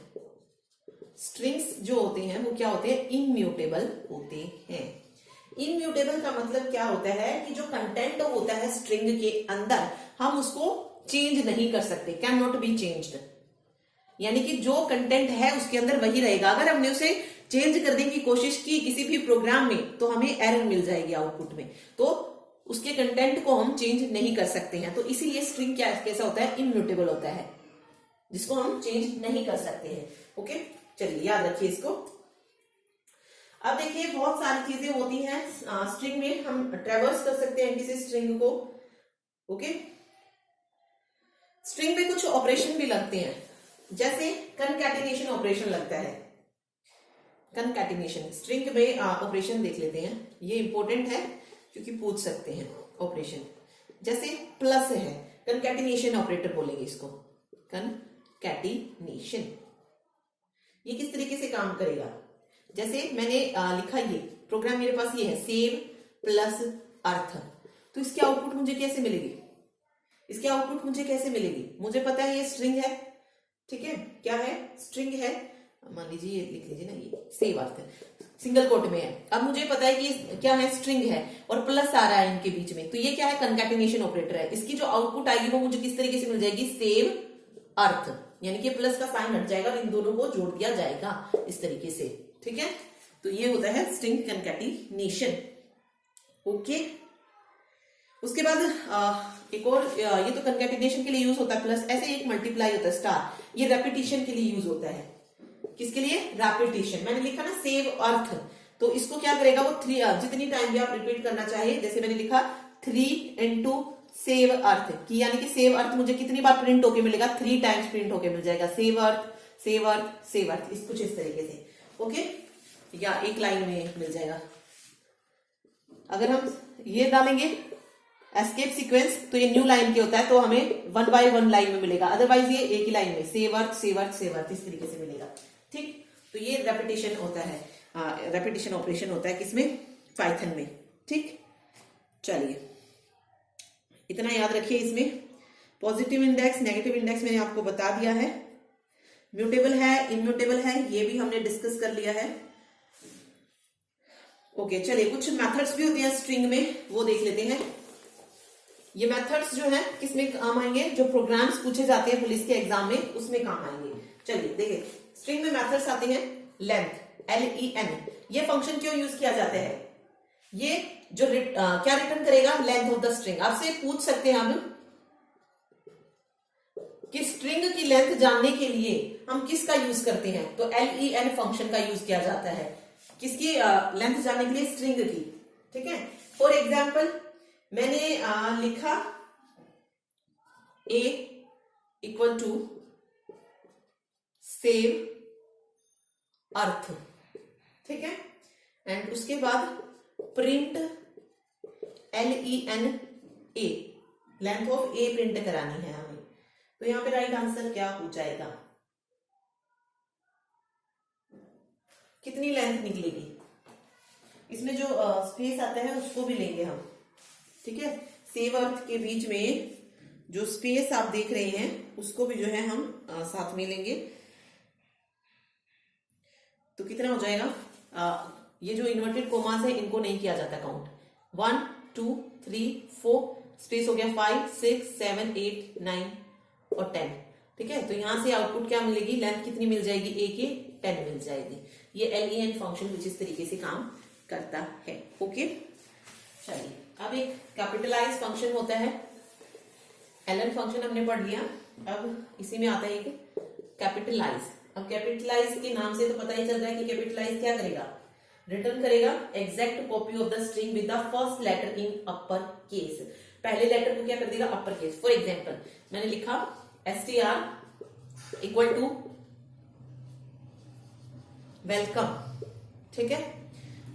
स्ट्रिंग्स जो होते हैं वो क्या होते हैं, इम्यूटेबल होते हैं। इम्यूटेबल का मतलब क्या होता है कि जो कंटेंट होता है स्ट्रिंग के अंदर हम उसको चेंज नहीं कर सकते, कैन नॉट बी चेंज्ड, यानी कि जो कंटेंट है उसके अंदर वही रहेगा। अगर हमने उसे चेंज करने की कोशिश की किसी भी प्रोग्राम में तो हमें एरर मिल जाएगी आउटपुट में, तो उसके कंटेंट को हम चेंज नहीं कर सकते हैं। तो इसीलिए स्ट्रिंग क्या कैसा होता है, इम्यूटेबल होता है, जिसको हम चेंज नहीं कर सकते हैं। ओके, चलिए याद रखिए इसको। अब देखिए बहुत सारी चीजें होती हैं स्ट्रिंग में, हम ट्रेवर्स कर सकते हैं किसी स्ट्रिंग को। ओके, स्ट्रिंग में कुछ ऑपरेशन भी लगते हैं, जैसे कनकैटिनेशन ऑपरेशन लगता है। कनकैटिनेशन स्ट्रिंग में ऑपरेशन देख लेते हैं, ये इंपॉर्टेंट है क्योंकि पूछ सकते हैं ऑपरेशन। जैसे प्लस है, कनकैटिनेशन ऑपरेटर बोलेंगे इसको, कनकैटिनेशन। ये किस तरीके से काम करेगा, जैसे मैंने लिखा ये प्रोग्राम मेरे पास ये है सेव प्लस अर्थ, तो इसकी आउटपुट मुझे कैसे मिलेगी? इसकी आउटपुट मुझे कैसे मिलेगी? मुझे पता है ये स्ट्रिंग है, ठीक है, क्या है? स्ट्रिंग है, मान लीजिए ये लिख लीजिए ना, ये सेव अर्थ सिंगल कोट में है। अब मुझे पता है कि क्या है, स्ट्रिंग है और प्लस आ रहा है इनके बीच में, तो ये क्या है? कंकैटिनेशन ऑपरेटर है। इसकी जो आउटपुट आएगी वो मुझे किस तरीके से मिल जाएगी? सेव अर्थ, यानी कि प्लस का साइन हट जाएगा और इन दोनों को जोड़ दिया जाएगा इस तरीके से, ठीक है। तो ये होता है स्ट्रिंग कंकैटिनेशन। ओके, उसके बाद एक और, ये तो कंकैटिनेशन के लिए यूज होता है प्लस, ऐसे एक मल्टीप्लाई होता है स्टार, ये रेपिटेशन के लिए यूज होता है। किसके लिए? रेपिटेशन। मैंने लिखा ना सेव अर्थ, तो इसको क्या करेगा वो 3 जितनी टाइम भी आप रिपीट करना चाहिए, जैसे मैंने लिखा 3 इंटू सेव अर्थ की, यानी कि सेव अर्थ मुझे कितनी बार प्रिंट होके मिलेगा? 3 टाइम्स प्रिंट होके मिल जाएगा, save earth save earth save earth, इस कुछ इस तरीके से। ओके, या एक लाइन में मिल जाएगा। अगर हम ये डालेंगे एस्केप सीक्वेंस, तो ये न्यू लाइन के होता है, तो हमें 1 बाय 1 लाइन में मिलेगा, अदरवाइज ये एक ही लाइन में save earth save earth save earth इस तरीके से मिलेगा, ठीक। तो ये रेपिटेशन होता है, रेपिटेशन ऑपरेशन होता है किसमें? पाइथन में, ठीक। चलिए, इतना याद रखिए। इसमें पॉजिटिव इंडेक्स नेगेटिव इंडेक्स मैंने आपको बता दिया है, म्यूटेबल है इम्यूटेबल है ये भी हमने डिस्कस कर लिया है। ओके, चलिए, कुछ मेथड्स भी होते हैं स्ट्रिंग में, वो देख लेते हैं। ये मेथड्स जो है किसमें काम आएंगे? जो प्रोग्राम्स पूछे जाते हैं पुलिस के एग्जाम में, उसमें काम आएंगे। चलिए देखिए, स्ट्रिंग में मेथड्स आते हैं लेंथ, LEN। ये फंक्शन क्यों यूज किया जाता है? ये जो क्या रिटर्न करेगा? Length of the string. आपसे पूछ सकते हैं हम कि स्ट्रिंग की लेंथ जानने के लिए हम किसका यूज करते हैं? तो LEN फंक्शन का यूज किया जाता है। किसकी लेंथ जानने के लिए? स्ट्रिंग की, ठीक है। फॉर एग्जाम्पल मैंने लिखा A equal to save earth, ठीक है, एंड उसके बाद print LEN A, length of A print करानी है हमें। तो यहां पे राइट आंसर क्या हो जाएगा? कितनी लेंथ निकलेगी? इसमें जो स्पेस आता है उसको भी लेंगे हम, ठीक है। सेव अर्थ के बीच में जो स्पेस आप देख रहे हैं उसको भी जो है हम साथ में लेंगे। तो कितना हो जाएगा? ये जो इन्वर्टेड कोमास है इनको नहीं किया जाता काउंट। 1 2 3 4 स्पेस हो गया 5 6 7 8 9 और 10, ठीक है। तो यहां से आउटपुट क्या मिलेगी? लेंथ कितनी मिल जाएगी? A की 10 मिल जाएगी। ये LEN फंक्शन कुछ इस तरीके से काम करता है। ओके, चलिए, अब एक कैपिटलाइज फंक्शन होता है, LN फंक्शन हमने पढ़ लिया। अब इसी में आता है एक कैपिटलाइज। अब कैपिटलाइज के नाम से तो पता ही चल रहा है कि कैपिटलाइज क्या करेगा? रिटर्न करेगा exact copy of the string with the first letter in upper case. पहले लेटर को क्या कर देगा? Upper case. फॉर एग्जाम्पल मैंने लिखा STR इक्वल टू वेलकम, ठीक है,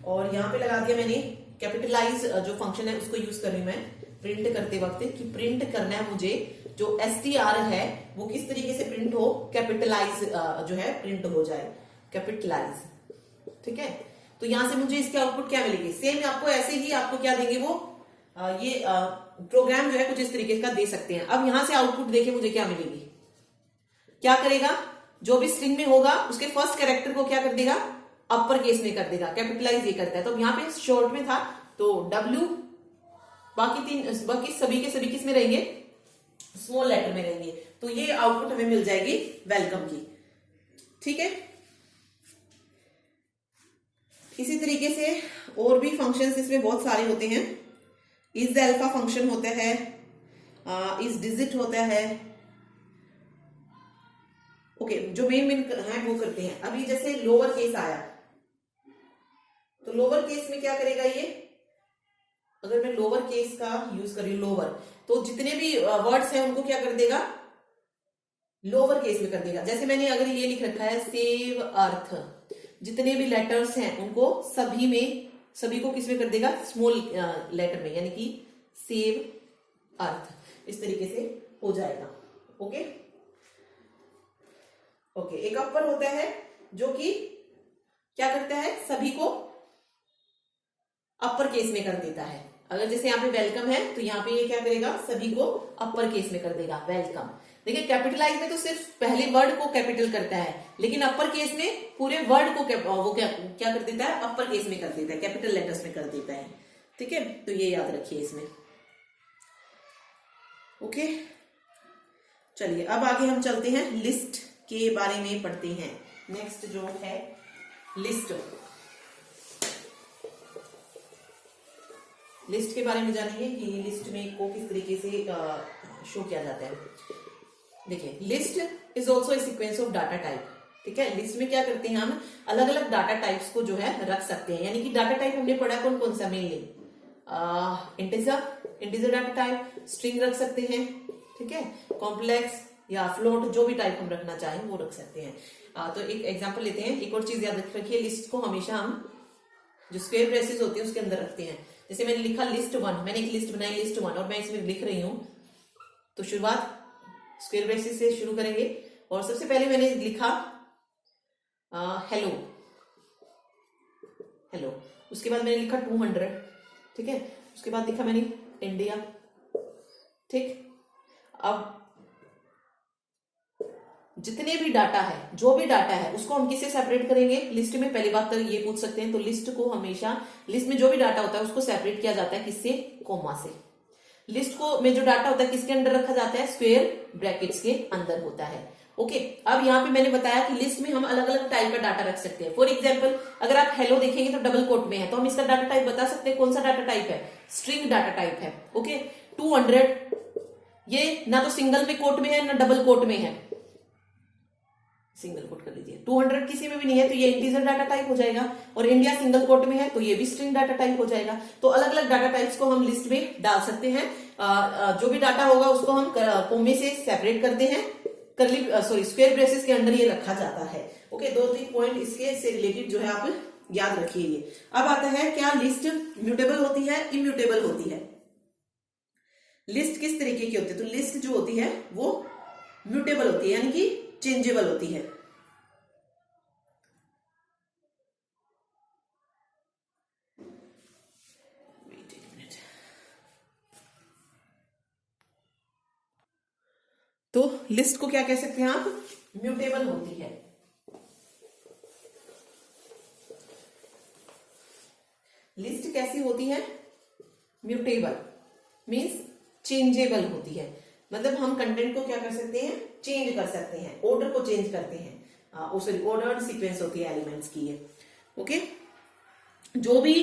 और यहां पे लगा दिया मैंने कैपिटलाइज जो फंक्शन है उसको यूज कर रही हूं मैं प्रिंट करते वक्त कि प्रिंट करना है मुझे जो STR है वो किस तरीके से प्रिंट हो? कैपिटलाइज जो है प्रिंट हो जाए, कैपिटलाइज, ठीक है। तो यहां से मुझे इसके आउटपुट क्या मिलेगी? सेम आपको ऐसे ही आपको क्या देंगे वो ये प्रोग्राम जो है कुछ इस तरीके का दे सकते हैं। अब यहां से आउटपुट देखिए मुझे क्या मिलेगी। क्या करेगा? जो भी स्ट्रिंग में होगा उसके फर्स्ट कैरेक्टर को क्या कर देगा? अपर केस में कर देगा, कैपिटलाइज ये करता है। तो यहाँ पे शॉर्ट में था तो W, बाकी सभी के सभी किस में रहेंगे? स्मॉल लेटर में रहेंगे। तो ये आउटपुट हमें मिल जाएगी वेलकम की, ठीक है। इसी तरीके से और भी फंक्शंस इसमें बहुत सारे होते हैं। इज अल्फा फंक्शन होता है, इज डिजिट होता है। ओके, जो मेन है वो करते हैं। अभी जैसे लोअर केस आया तो लोअर केस में क्या करेगा ये? अगर मैं लोअर केस का यूज कर रही हूं लोअर, तो जितने भी वर्ड्स हैं उनको क्या कर देगा? लोअर केस में कर देगा। जैसे मैंने अगर ये लिख रखा है सेव अर्थ, जितने भी लेटर्स हैं उनको सभी को किस में कर देगा? स्मॉल लेटर में, यानी कि सेव अर्थ, इस तरीके से हो जाएगा। ओके ओके, एक अपर होता है जो कि क्या करता है, सभी को अपर केस में कर देता है। अगर जैसे यहाँ पे वेलकम है तो यहाँ पे ये क्या करेगा, सभी को अपर केस में कर देगा, वेलकम। देखिए कैपिटलाइज में तो सिर्फ पहले वर्ड को कैपिटल करता है, लेकिन अपर केस में पूरे वर्ड को वो क्या कर देता है, अपर केस में कर देता है, कैपिटल लेटर्स में कर देता है। ठीक है, तो ये याद रखिए इसमें। ओके, चलिए अब आगे हम चलते हैं, लिस्ट के बारे में पढ़ते हैं। नेक्स्ट जो है लिस्ट, लिस्ट के बारे में जानेंगे कि लिस्ट में को किस तरीके से शो किया जाता है। देखिए, list is also a sequence of data type. ठीक है, लिस्ट में क्या करते हैं, हम अलग अलग डाटा टाइप्स को जो है रख सकते हैं। यानी कि डाटा टाइप हमने पढ़ा कौन कौन सा, mainly integer data type, string रख सकते हैं। ठीक है, कॉम्प्लेक्स या फ्लोट, जो भी टाइप हम रखना चाहें वो रख सकते हैं। तो एक एग्जांपल लेते हैं। एक और चीज याद रखिए, लिस्ट को हमेशा हम जो स्क्वायर ब्रेसेस होती है उसके अंदर रखते हैं। जैसे मैंने लिखा लिस्ट 1, मैंने एक लिस्ट बनाई लिस्ट 1 और मैं इसमें लिख रही हूं, तो शुरुआत स्क्वायर ब्रेसेस से शुरू करेंगे। और सबसे पहले मैंने लिखा हेलो, हेलो। उसके बाद मैंने लिखा 200। ठीक है, उसके बाद लिखा मैंने इंडिया। ठीक, अब जितने भी डाटा है, जो भी डाटा है, उसको हम किससे सेपरेट करेंगे, लिस्ट में। पहली बात तो ये पूछ सकते हैं, तो लिस्ट को हमेशा, लिस्ट में जो भी डाटा होता है उसको सेपरेट किया जाता है किससे, कोमा से। लिस्ट को में जो डाटा होता है किसके अंदर रखा जाता है, स्क्वायर ब्रैकेट्स के अंदर होता है। ओके, अब यहाँ पे मैंने बताया कि लिस्ट में हम अलग अलग टाइप का डाटा रख सकते हैं। फॉर एग्जाम्पल, अगर आप हेलो देखेंगे तो डबल कोट में है, तो हम इसका डाटा टाइप बता सकते हैं। कौन सा डाटा टाइप है, स्ट्रिंग डाटा टाइप है। ओके, 200 ये ना तो सिंगल में कोट में है ना डबल कोट में है, सिंगल कोट कर लीजिए। 200 किसी में भी नहीं है तो ये इंटीजर डाटा टाइप हो जाएगा, और इंडिया सिंगल कोट में है तो ये भी स्ट्रिंग डाटा टाइप हो जाएगा। तो अलग अलग डाटा टाइप्स को हम लिस्ट में डाल सकते हैं। जो भी डाटा होगा उसको हम कोमे से सेपरेट करते हैं, स्क्वायर ब्रेसेस के अंदर ये रखा जाता है। ओके, 2-3 पॉइंट इसके से रिलेटेड जो है आप याद रखिए। ये अब आता है, क्या लिस्ट म्यूटेबल होती है, इम्यूटेबल होती है। लिस्ट किस तरीके की होती है, तो लिस्ट जो होती है वो म्यूटेबल होती है, यानी कि चेंजेबल होती है। तो लिस्ट को क्या कह सकते हैं आप, म्यूटेबल होती है। लिस्ट कैसी होती है, म्यूटेबल मींस चेंजेबल होती है। मतलब हम कंटेंट को क्या कर सकते हैं, चेंज कर सकते हैं, ऑर्डर को चेंज करते हैं। सॉरी, ऑर्डर सीक्वेंस होती है एलिमेंट्स की ये। ओके, जो भी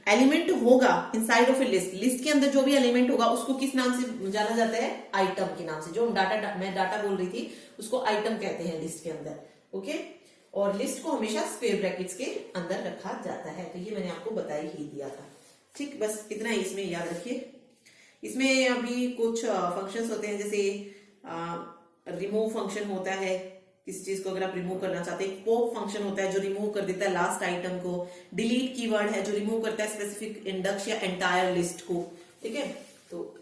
एलिमेंट होगा inside of A list, list के अंदर जो भी एलिमेंट होगा उसको किस नाम से जाना जाता है, आइटम के नाम से। जो हम मैं डाटा बोल रही थी उसको आइटम कहते हैं लिस्ट के अंदर। ओके, और लिस्ट को हमेशा स्क्वायर ब्रैकेट्स के अंदर रखा जाता है। तो ये मैंने आपको बता ही दिया था। ठीक, बस इतना ही इसमें याद रखिए। इसमें अभी कुछ फंक्शंस होते हैं, जैसे रिमूव फंक्शन होता है, किसी चीज को अगर आप रिमूव करना चाहते हैं। पॉप फंक्शन होता है जो रिमूव कर देता है लास्ट आइटम को। डिलीट कीवर्ड है जो रिमूव करता है स्पेसिफिक इंडेक्स या एंटायर लिस्ट को। ठीक है, तो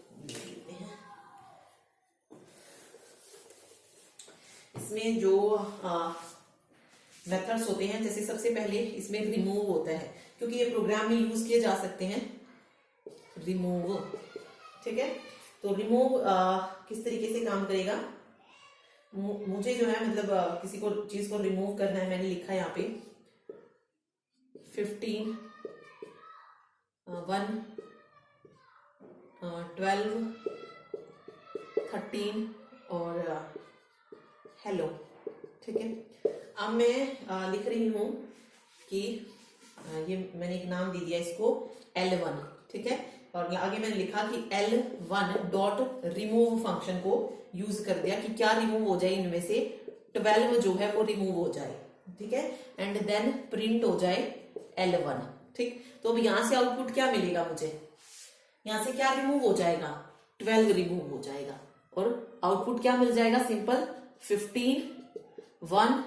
इसमें जो मेथड्स होते हैं, जैसे सबसे पहले इसमें रिमूव होता है, क्योंकि ये प्रोग्राम में यूज किए जा सकते हैं, रिमूव। ठीक है, तो रिमूव किस तरीके से काम करेगा, मुझे जो है मतलब किसी को चीज को रिमूव करना है। मैंने लिखा है यहाँ पे 15, 1, 12, 13 और हेलो। ठीक है, अब मैं लिख रही हूं कि ये मैंने एक नाम दे दिया इसको L1। ठीक है, और आगे मैंने लिखा कि L1 डॉट रिमूव फंक्शन को यूज कर दिया कि क्या रिमूव हो जाए, इनमें से 12 जो है वो रिमूव हो जाए। ठीक है, एंड देन प्रिंट हो जाए L1। ठीक, तो अब यहां से आउटपुट क्या मिलेगा मुझे, यहां से क्या रिमूव हो जाएगा, 12 रिमूव हो जाएगा, और आउटपुट क्या मिल जाएगा, सिंपल 15, 1,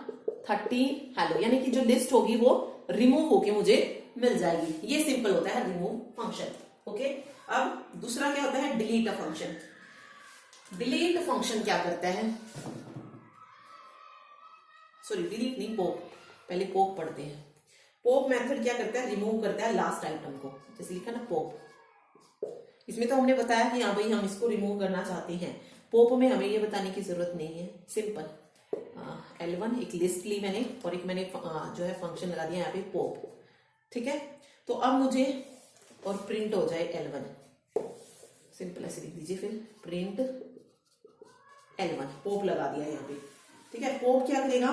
13 हेलो। यानी कि जो लिस्ट होगी वो रिमूव होके मुझे मिल जाएगी। ये सिंपल होता है रिमूव फंक्शन। ओके, अब दूसरा क्या होता है, delete a function. Delete function क्या करता है, सॉरी डिलीट नहीं, पॉप, पहले पॉप पढ़ते हैं। पॉप मेथड क्या करता है, रिमूव करता है लास्ट आइटम को, जैसे लिखा ना पॉप। इसमें तो हमने बताया कि हाँ भाई हम इसको रिमूव करना चाहते हैं। पॉप में हमें ये बताने की जरूरत नहीं है, सिंपल L1 एक लिस्ट ली मैंने और एक मैंने जो है फंक्शन लगा दिया यहाँ पे पॉप, ठीक है। तो अब मुझे और प्रिंट हो जाए L1, सिंपल ऐसे लिख दीजिए, फिर प्रिंट L1, पॉप लगा दिया यहाँ पे, ठीक है। पॉप क्या करेगा,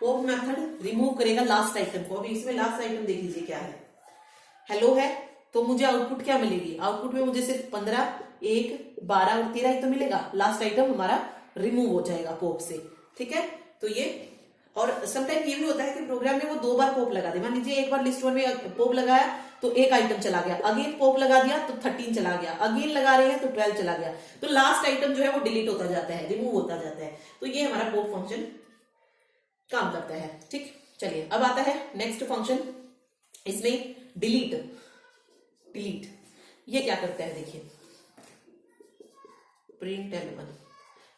पॉप मेथड रिमूव करेगा लास्ट आइटम को। अभी इसमें लास्ट आइटम देख लीजिए क्या है, हेलो है, तो मुझे आउटपुट क्या मिलेगी, आउटपुट में मुझे सिर्फ 15, 1, 12 और 13 ही तो मिलेगा। लास्ट आइटम हमारा रिमूव हो जाएगा पॉप से, ठीक है। तो ये, और समटाइम ये भी होता है कि प्रोग्राम में वो 2 बार पॉप लगा दे। मान लीजिए एक बार लिस्ट 1 में पॉप लगाया तो एक आइटम चला गया, अगेन पॉप लगा दिया तो 13 चला गया, अगेन लगा रहे हैं तो 12 चला गया, तो लास्ट आइटम जो है वो डिलीट होता जाता है, रिमूव होता जाता है। तो ये हमारा पॉप फंक्शन काम करता है, ठीक। चलिए अब आता है नेक्स्ट फंक्शन, इसमें डिलीट। डिलीट ये क्या करता है, देखिए प्रिंट L1,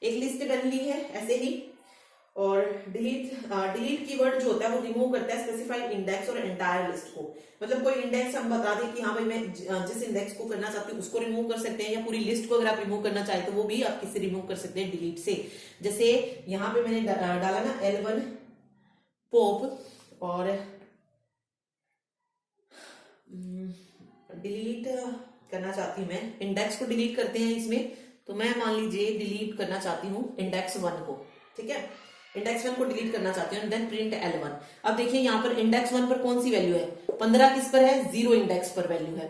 एक लिस्ट बन ली है ऐसे ही, और डिलीट कीवर्ड जो होता है वो रिमूव करता है स्पेसिफाइड इंडेक्स और एंटायर लिस्ट को। मतलब कोई इंडेक्स हम बता दें कि हाँ भाई मैं जिस इंडेक्स को करना चाहती हूँ उसको रिमूव कर सकते हैं, या पूरी लिस्ट को अगर आप रिमूव करना चाहें तो वो भी आप किससे रिमूव कर सकते हैं, डिलीट से। जैसे यहाँ पे मैंने डाला ना L1 पॉप, और डिलीट करना चाहती हूँ मैं, इंडेक्स को डिलीट करते हैं इसमें, तो मैं मान लीजिए डिलीट करना चाहती हूँ इंडेक्स 1 को, ठीक है। इंडेक्स 1 को डिलीट करना चाहती हूँ, देन प्रिंट L1। अब देखिए यहाँ पर इंडेक्स 1 पर कौन सी वैल्यू है, 15 किस पर है, 0 इंडेक्स पर वैल्यू है।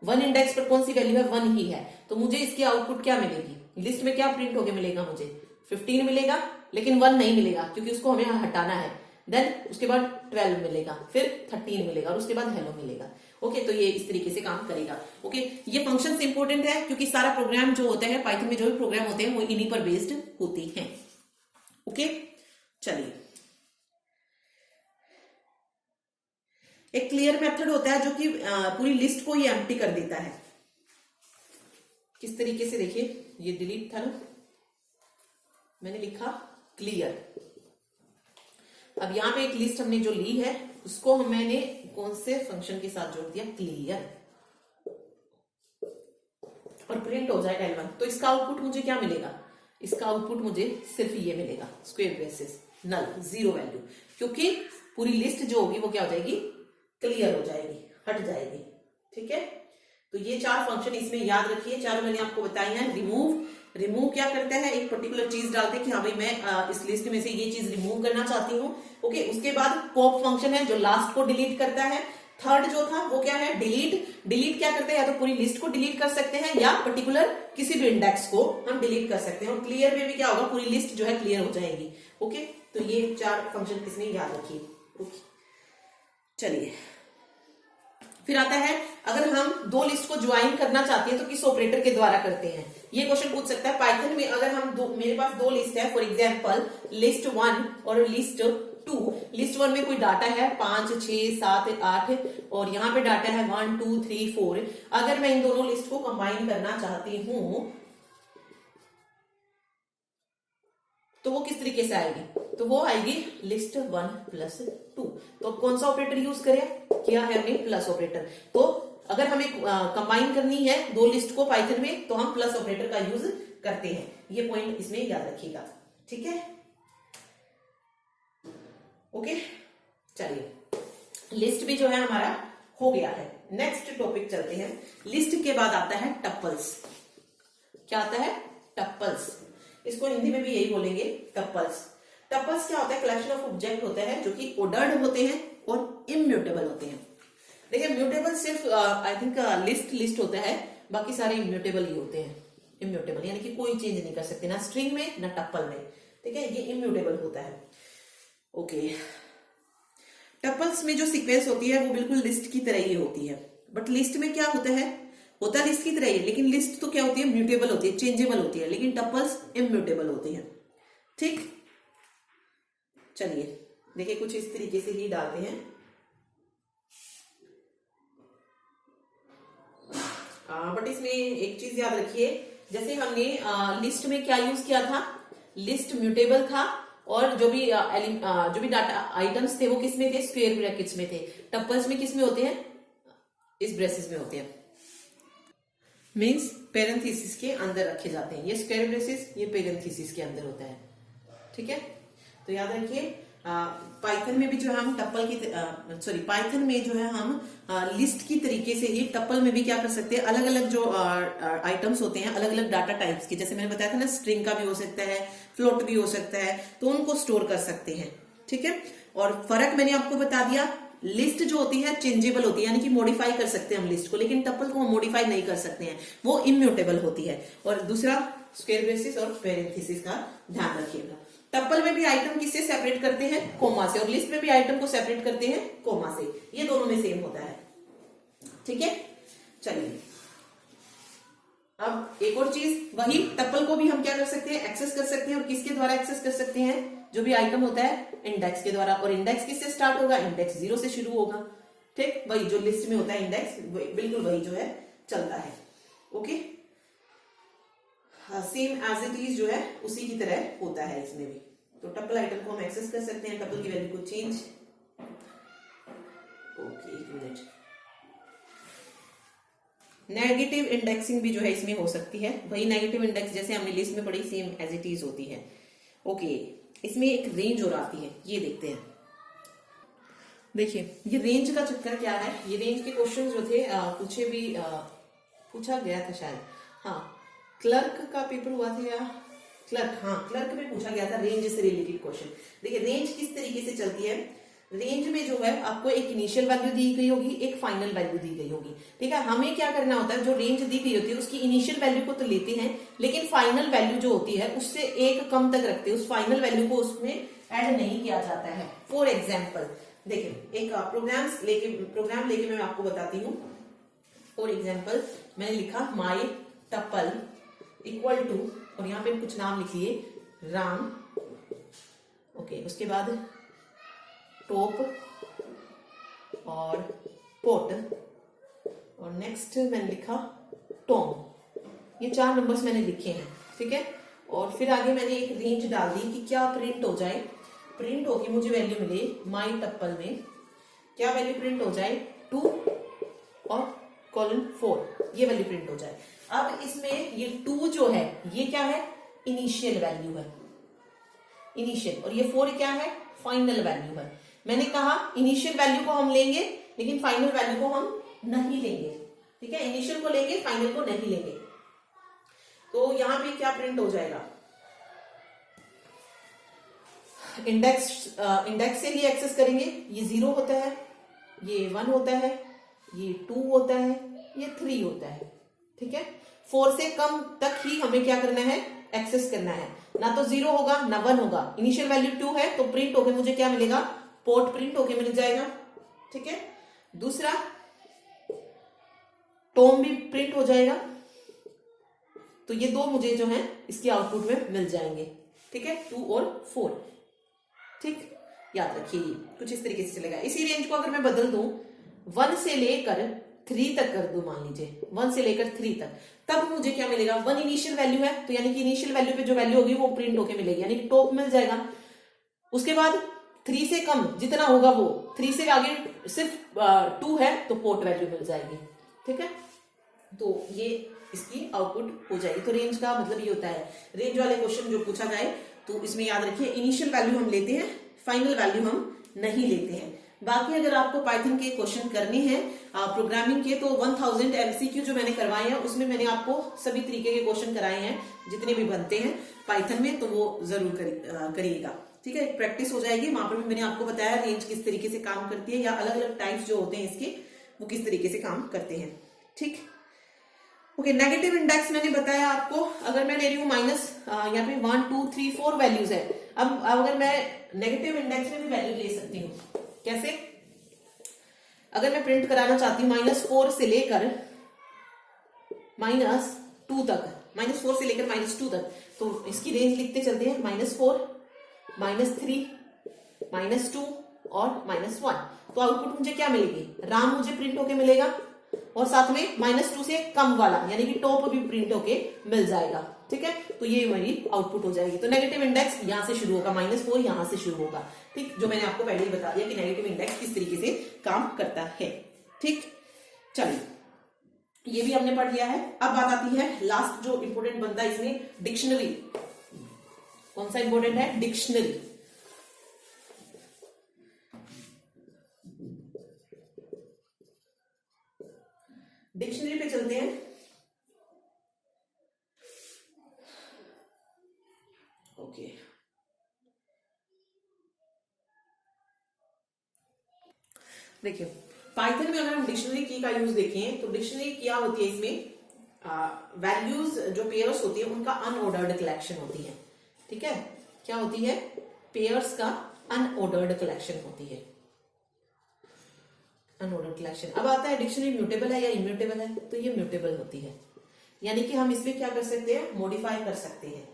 1 इंडेक्स पर कौन सी वैल्यू है, 1 ही है। तो मुझे इसकी आउटपुट क्या मिलेगी, लिस्ट में क्या प्रिंट होके मिलेगा, मुझे 15 मिलेगा, लेकिन 1 नहीं मिलेगा क्योंकि उसको हमें हटाना है। देन उसके बाद 12 मिलेगा, फिर 13 मिलेगा, और उसके बाद हेलो मिलेगा। ओके, तो ये इस तरीके से काम करेगा। ओके, ये फंक्शंस इंपॉर्टेंट है क्योंकि सारा प्रोग्राम जो होता है पाइथन में, जो भी प्रोग्राम होते हैं वो इन्हीं पर बेस्ड होते हैं। ओके, चलिए एक क्लियर मेथड होता है जो कि पूरी लिस्ट को ही एम्प्टी कर देता है। किस तरीके से, देखिए ये डिलीट था ना, मैंने लिखा क्लियर। अब यहां पे एक लिस्ट हमने जो ली है उसको मैंने कौन से फंक्शन के साथ जोड़ दिया, क्लियर, और प्रिंट हो जाए L1। तो इसका आउटपुट मुझे क्या मिलेगा, इसका आउटपुट मुझे सिर्फ ये मिलेगा, स्क्वायर ब्रेसेस, नल, 0 वैल्यू, क्योंकि पूरी लिस्ट जो होगी वो क्या हो जाएगी, क्लियर हो जाएगी, हट जाएगी। ठीक है, तो ये 4 फंक्शन इसमें याद रखिए, चारों मैंने आपको बताई हैं। रिमूव क्या करता है, एक पर्टिकुलर चीज डालते हैं कि हाँ भाई मैं इस लिस्ट में से ये चीज रिमूव करना चाहती हूँ। ओके, उसके बाद पॉप फंक्शन है जो लास्ट को डिलीट करता है। थर्ड जो था वो क्या है, डिलीट क्या करते हैं, या तो पूरी लिस्ट को डिलीट कर सकते हैं या पर्टिकुलर किसी भी इंडेक्स को हम डिलीट कर सकते हैं। और क्लियर में भी क्या होगा, पूरी लिस्ट जो है क्लियर हो जाएगी। ओके, तो ये 4 फंक्शन इसमें याद रखिए। ओके, चलिए फिर आता है, अगर हम 2 लिस्ट को ज्वाइन करना चाहते हैं तो किस ऑपरेटर के द्वारा करते हैं, ये क्वेश्चन पूछ सकता है पाइथन में। अगर हम मेरे पास 2 लिस्ट है, फॉर एग्जांपल लिस्ट 1 और लिस्ट 2। लिस्ट 1 में कोई डाटा है 5, 6, 7, 8 और यहाँ पे डाटा है 1, 2, 3, 4। अगर मैं इन दोनों लिस्ट को कंबाइन करना चाहती हूं तो वो किस तरीके से आएगी, तो वो आएगी लिस्ट 1 + 2। तो कौन सा ऑपरेटर यूज करें, किया है हमने प्लस ऑपरेटर। तो अगर हमें कंबाइन करनी है 2 लिस्ट को पाइथन में तो हम प्लस ऑपरेटर का यूज करते हैं। ये पॉइंट इसमें याद रखिएगा। ठीक है, ओके, चलिए लिस्ट भी जो है हमारा हो गया है। नेक्स्ट टॉपिक चलते हैं। लिस्ट के बाद आता है टपल्स। क्या आता है, टपल्स। इसको हिंदी में भी यही बोलेंगे, टपल्स। टपल्स क्या होता है, कलेक्शन ऑफ ऑब्जेक्ट होता है जो कि ऑर्डर्ड होते हैं और इम्यूटेबल होते हैं। देखिए म्यूटेबल सिर्फ आई थिंक लिस्ट होता है, बाकी सारे इम्यूटेबल ही होते हैं। इम्यूटेबल यानी कि कोई चेंज नहीं कर सकते, ना स्ट्रिंग में ना टप्पल में। ठीक है, ये इम्यूटेबल होता है। ओके, टपल्स में जो सीक्वेंस होती है वो बिल्कुल लिस्ट की तरह ही होती है। बट लिस्ट में क्या होता है, होता लिस्ट की तरह ही है, लेकिन लिस्ट तो क्या होती है, म्यूटेबल होती है, चेंजेबल होती है, लेकिन टपल्स इम्यूटेबल होते हैं। ठीक, चलिए देखिए कुछ इस तरीके से ही डालते हैं। बट इसमें एक चीज याद रखिए, जैसे हमने लिस्ट में क्या यूज किया था, लिस्ट म्यूटेबल था और जो भी डाटा आइटम्स थे वो किस में थे, स्क्वायर ब्रैकेट्स में थे। टप्पल्स में किस में होते हैं, इस ब्रेसेस में होते हैं, मीन्स पेरेंथीसिस के अंदर रखे जाते हैं। ये स्क्वायर ब्रेसेस, ये पेरेंथीसिस के अंदर होता है, ठीक है। तो याद रखिए पाइथन में भी जो है हम टप्पल की पाइथन में जो है हम लिस्ट की तरीके से ही टप्पल में भी क्या कर सकते हैं, अलग अलग जो आइटम्स होते हैं, अलग अलग डाटा टाइप्स के, जैसे मैंने बताया था ना, स्ट्रिंग का भी हो सकता है, फ्लोट भी हो सकता है, तो उनको स्टोर कर सकते हैं, ठीक है। और फर्क मैंने आपको बता दिया, लिस्ट जो होती है चेंजेबल होती है, यानी कि मॉडिफाई कर सकते हैं हम लिस्ट को, लेकिन टप्पल को हम मॉडिफाई नहीं कर सकते हैं, वो इम्यूटेबल होती है। और दूसरा स्क्वायर ब्रेसेस और पेरेंथीसिस का ध्यान रखिएगा। टप्पल में भी आइटम किससे सेपरेट करते हैं, कोमा से, और लिस्ट में भी आइटम को सेपरेट करते हैं कोमा से, ये दोनों में सेम होता है, ठीक है। चलिए अब एक और चीज, वही टप्पल को भी हम क्या कर सकते हैं, एक्सेस कर सकते हैं, और किसके द्वारा एक्सेस कर सकते हैं, जो भी आइटम होता है इंडेक्स के द्वारा। और इंडेक्स किससे स्टार्ट होगा, इंडेक्स 0 से शुरू होगा, ठीक, वही जो लिस्ट में होता है इंडेक्स, बिल्कुल वही जो है चलता है, okay. Same as it is जो है उसी की तरह होता है इसमें भी। तो टप्पल आइटम को हम एक्सेस कर सकते हैं, टप्पल की वैल्यू को चेंज, ओके, एक मिनट। नेगेटिव इंडेक्सिंग भी जो है इसमें हो सकती है, वही नेगेटिव इंडेक्स जैसे हमने लिस्ट में पढ़ी, सेम एज इट इज होती है, ओके। इसमें एक रेंज और आती है, ये देखते हैं। देखिए ये रेंज का चक्कर क्या है, ये रेंज के क्वेश्चन जो थे पूछा गया था शायद, हाँ क्लर्क का पेपर हुआ था या क्लर्क में पूछा गया था रेंज से रिलेटेड क्वेश्चन। देखिए रेंज किस तरीके से चलती है, रेंज में जो है आपको एक इनिशियल वैल्यू दी गई होगी, एक फाइनल वैल्यू दी गई होगी, ठीक है। हमें क्या करना होता है, जो रेंज दी गई होती है उसकी इनिशियल वैल्यू को तो लेते हैं, लेकिन फाइनल वैल्यू जो होती है उससे एक कम तक रखते हैं, उस फाइनल वैल्यू को उसमें ऐड नहीं किया जाता है। फॉर एग्जाम्पल देखिए एक प्रोग्राम लेके मैं आपको बताती हूँ। फॉर एग्जाम्पल मैंने लिखा माई टप्पल इक्वल टू, और यहाँ पे कुछ नाम लिख लिए, राम, ओके, उसके बाद टॉप और पोट, और नेक्स्ट मैंने लिखा टॉम। ये 4 नंबर्स मैंने लिखे हैं, ठीक है। और फिर आगे मैंने एक रेंज डाल दी कि क्या प्रिंट हो जाए, प्रिंट होके मुझे वैल्यू मिले माई टप्पल में, क्या वैल्यू प्रिंट हो जाए, 2 और :4, ये वैल्यू प्रिंट हो जाए। अब इसमें ये 2 जो है ये क्या है, इनिशियल वैल्यू है, इनिशियल, और ये 4 क्या है, फाइनल वैल्यू है। मैंने कहा इनिशियल वैल्यू को हम लेंगे लेकिन फाइनल वैल्यू को हम नहीं लेंगे, ठीक है, इनिशियल को लेंगे फाइनल को नहीं लेंगे। तो यहां पे क्या प्रिंट हो जाएगा, इंडेक्स से ही एक्सेस करेंगे, ये 0 होता है, ये 1 होता है, ये 2 होता है, ये 3 होता है, ठीक है। 4 से कम तक ही हमें क्या करना है, एक्सेस करना है, ना तो 0 होगा ना 1 होगा। इनिशियल वैल्यू 2 है तो प्रिंट होके मुझे क्या मिलेगा, पोर्ट प्रिंट होके मिल जाएगा, ठीक है। दूसरा टॉम भी प्रिंट हो जाएगा, तो ये 2 मुझे जो है इसके आउटपुट में मिल जाएंगे, ठीक है, 2 और 4, ठीक। याद रखिए कुछ इस तरीके से चलेगा। इसी रेंज को अगर मैं बदल दूं 1 से लेकर 3 तक कर दूं, मान लीजिए 1 से लेकर 3 तक, तब मुझे क्या मिलेगा, 1 इनिशियल वैल्यू है, तो यानी कि इनिशियल वैल्यू पे जो वैल्यू होगी वो प्रिंट होके मिलेगी, यानी कि टॉप मिल जाएगा। उसके बाद 3 से कम जितना होगा वो, 3 से आगे सिर्फ 2 है तो पोर्ट वैल्यू मिल जाएगी, ठीक है। तो ये इसकी आउटपुट हो जाएगी। तो रेंज का मतलब ये होता है, रेंज वाले क्वेश्चन जो पूछा जाए तो इसमें याद रखिए इनिशियल वैल्यू हम लेते हैं, फाइनल वैल्यू हम नहीं लेते हैं। बाकी अगर आपको पाइथन के क्वेश्चन करने हैं प्रोग्रामिंग के, तो 1000 MCQ जो मैंने करवाए हैं उसमें मैंने आपको सभी तरीके के क्वेश्चन कराए हैं, जितने भी बनते हैं पाइथन में, तो वो जरूर करिएगा, ठीक है। प्रैक्टिस हो जाएगी। वहां पर भी मैंने आपको बताया रेंज किस तरीके से काम करती है, या अलग अलग टाइप्स जो होते हैं इसके वो किस तरीके से काम करते हैं, ठीक। ओके, नेगेटिव इंडेक्स मैंने बताया आपको। अगर मैं ले रही हूँ माइनस, यहाँ पे 1 2 3 4 वैल्यूज है। अब अगर मैं नेगेटिव इंडेक्स में भी वैल्यू ले सकती हूँ, कैसे, अगर मैं प्रिंट कराना चाहती हूँ -4 से लेकर -2 तक, -4 से लेकर -2 तक, तो इसकी रेंज लिखते चलते हैं -4 -3 -2 और -1। तो आउटपुट मुझे क्या मिलेगी, राम मुझे प्रिंट होके मिलेगा, और साथ में -2 से कम वाला यानी कि टॉप भी प्रिंट होके मिल जाएगा। ठीक है, तो ये हमारी आउटपुट हो जाएगी। तो नेगेटिव इंडेक्स यहां से शुरू होगा, -4 यहां से शुरू होगा। ठीक, जो मैंने आपको पहले ही बता दिया कि नेगेटिव इंडेक्स किस तरीके से काम करता है। ठीक, चलिए ये भी हमने पढ़ लिया है। अब बात आती है लास्ट जो इंपोर्टेंट बनता है इसमें, डिक्शनरी। कौन सा इंपोर्टेंट है? डिक्शनरी। डिक्शनरी पे चलते हैं। ओके, देखिए पाइथन में अगर हम डिक्शनरी की का यूज देखें तो डिक्शनरी क्या होती है, इसमें वैल्यूज जो पेयर्स होती है उनका अनऑर्डर्ड कलेक्शन होती है। ठीक है, क्या होती है? पेयर्स का अनऑर्डर्ड कलेक्शन होती है, अनऑर्डर्ड कलेक्शन। अब आता है डिक्शनरी म्यूटेबल है या इम्यूटेबल है, तो ये म्यूटेबल होती है, यानी कि हम इसमें क्या कर सकते हैं? मॉडिफाई कर सकते हैं।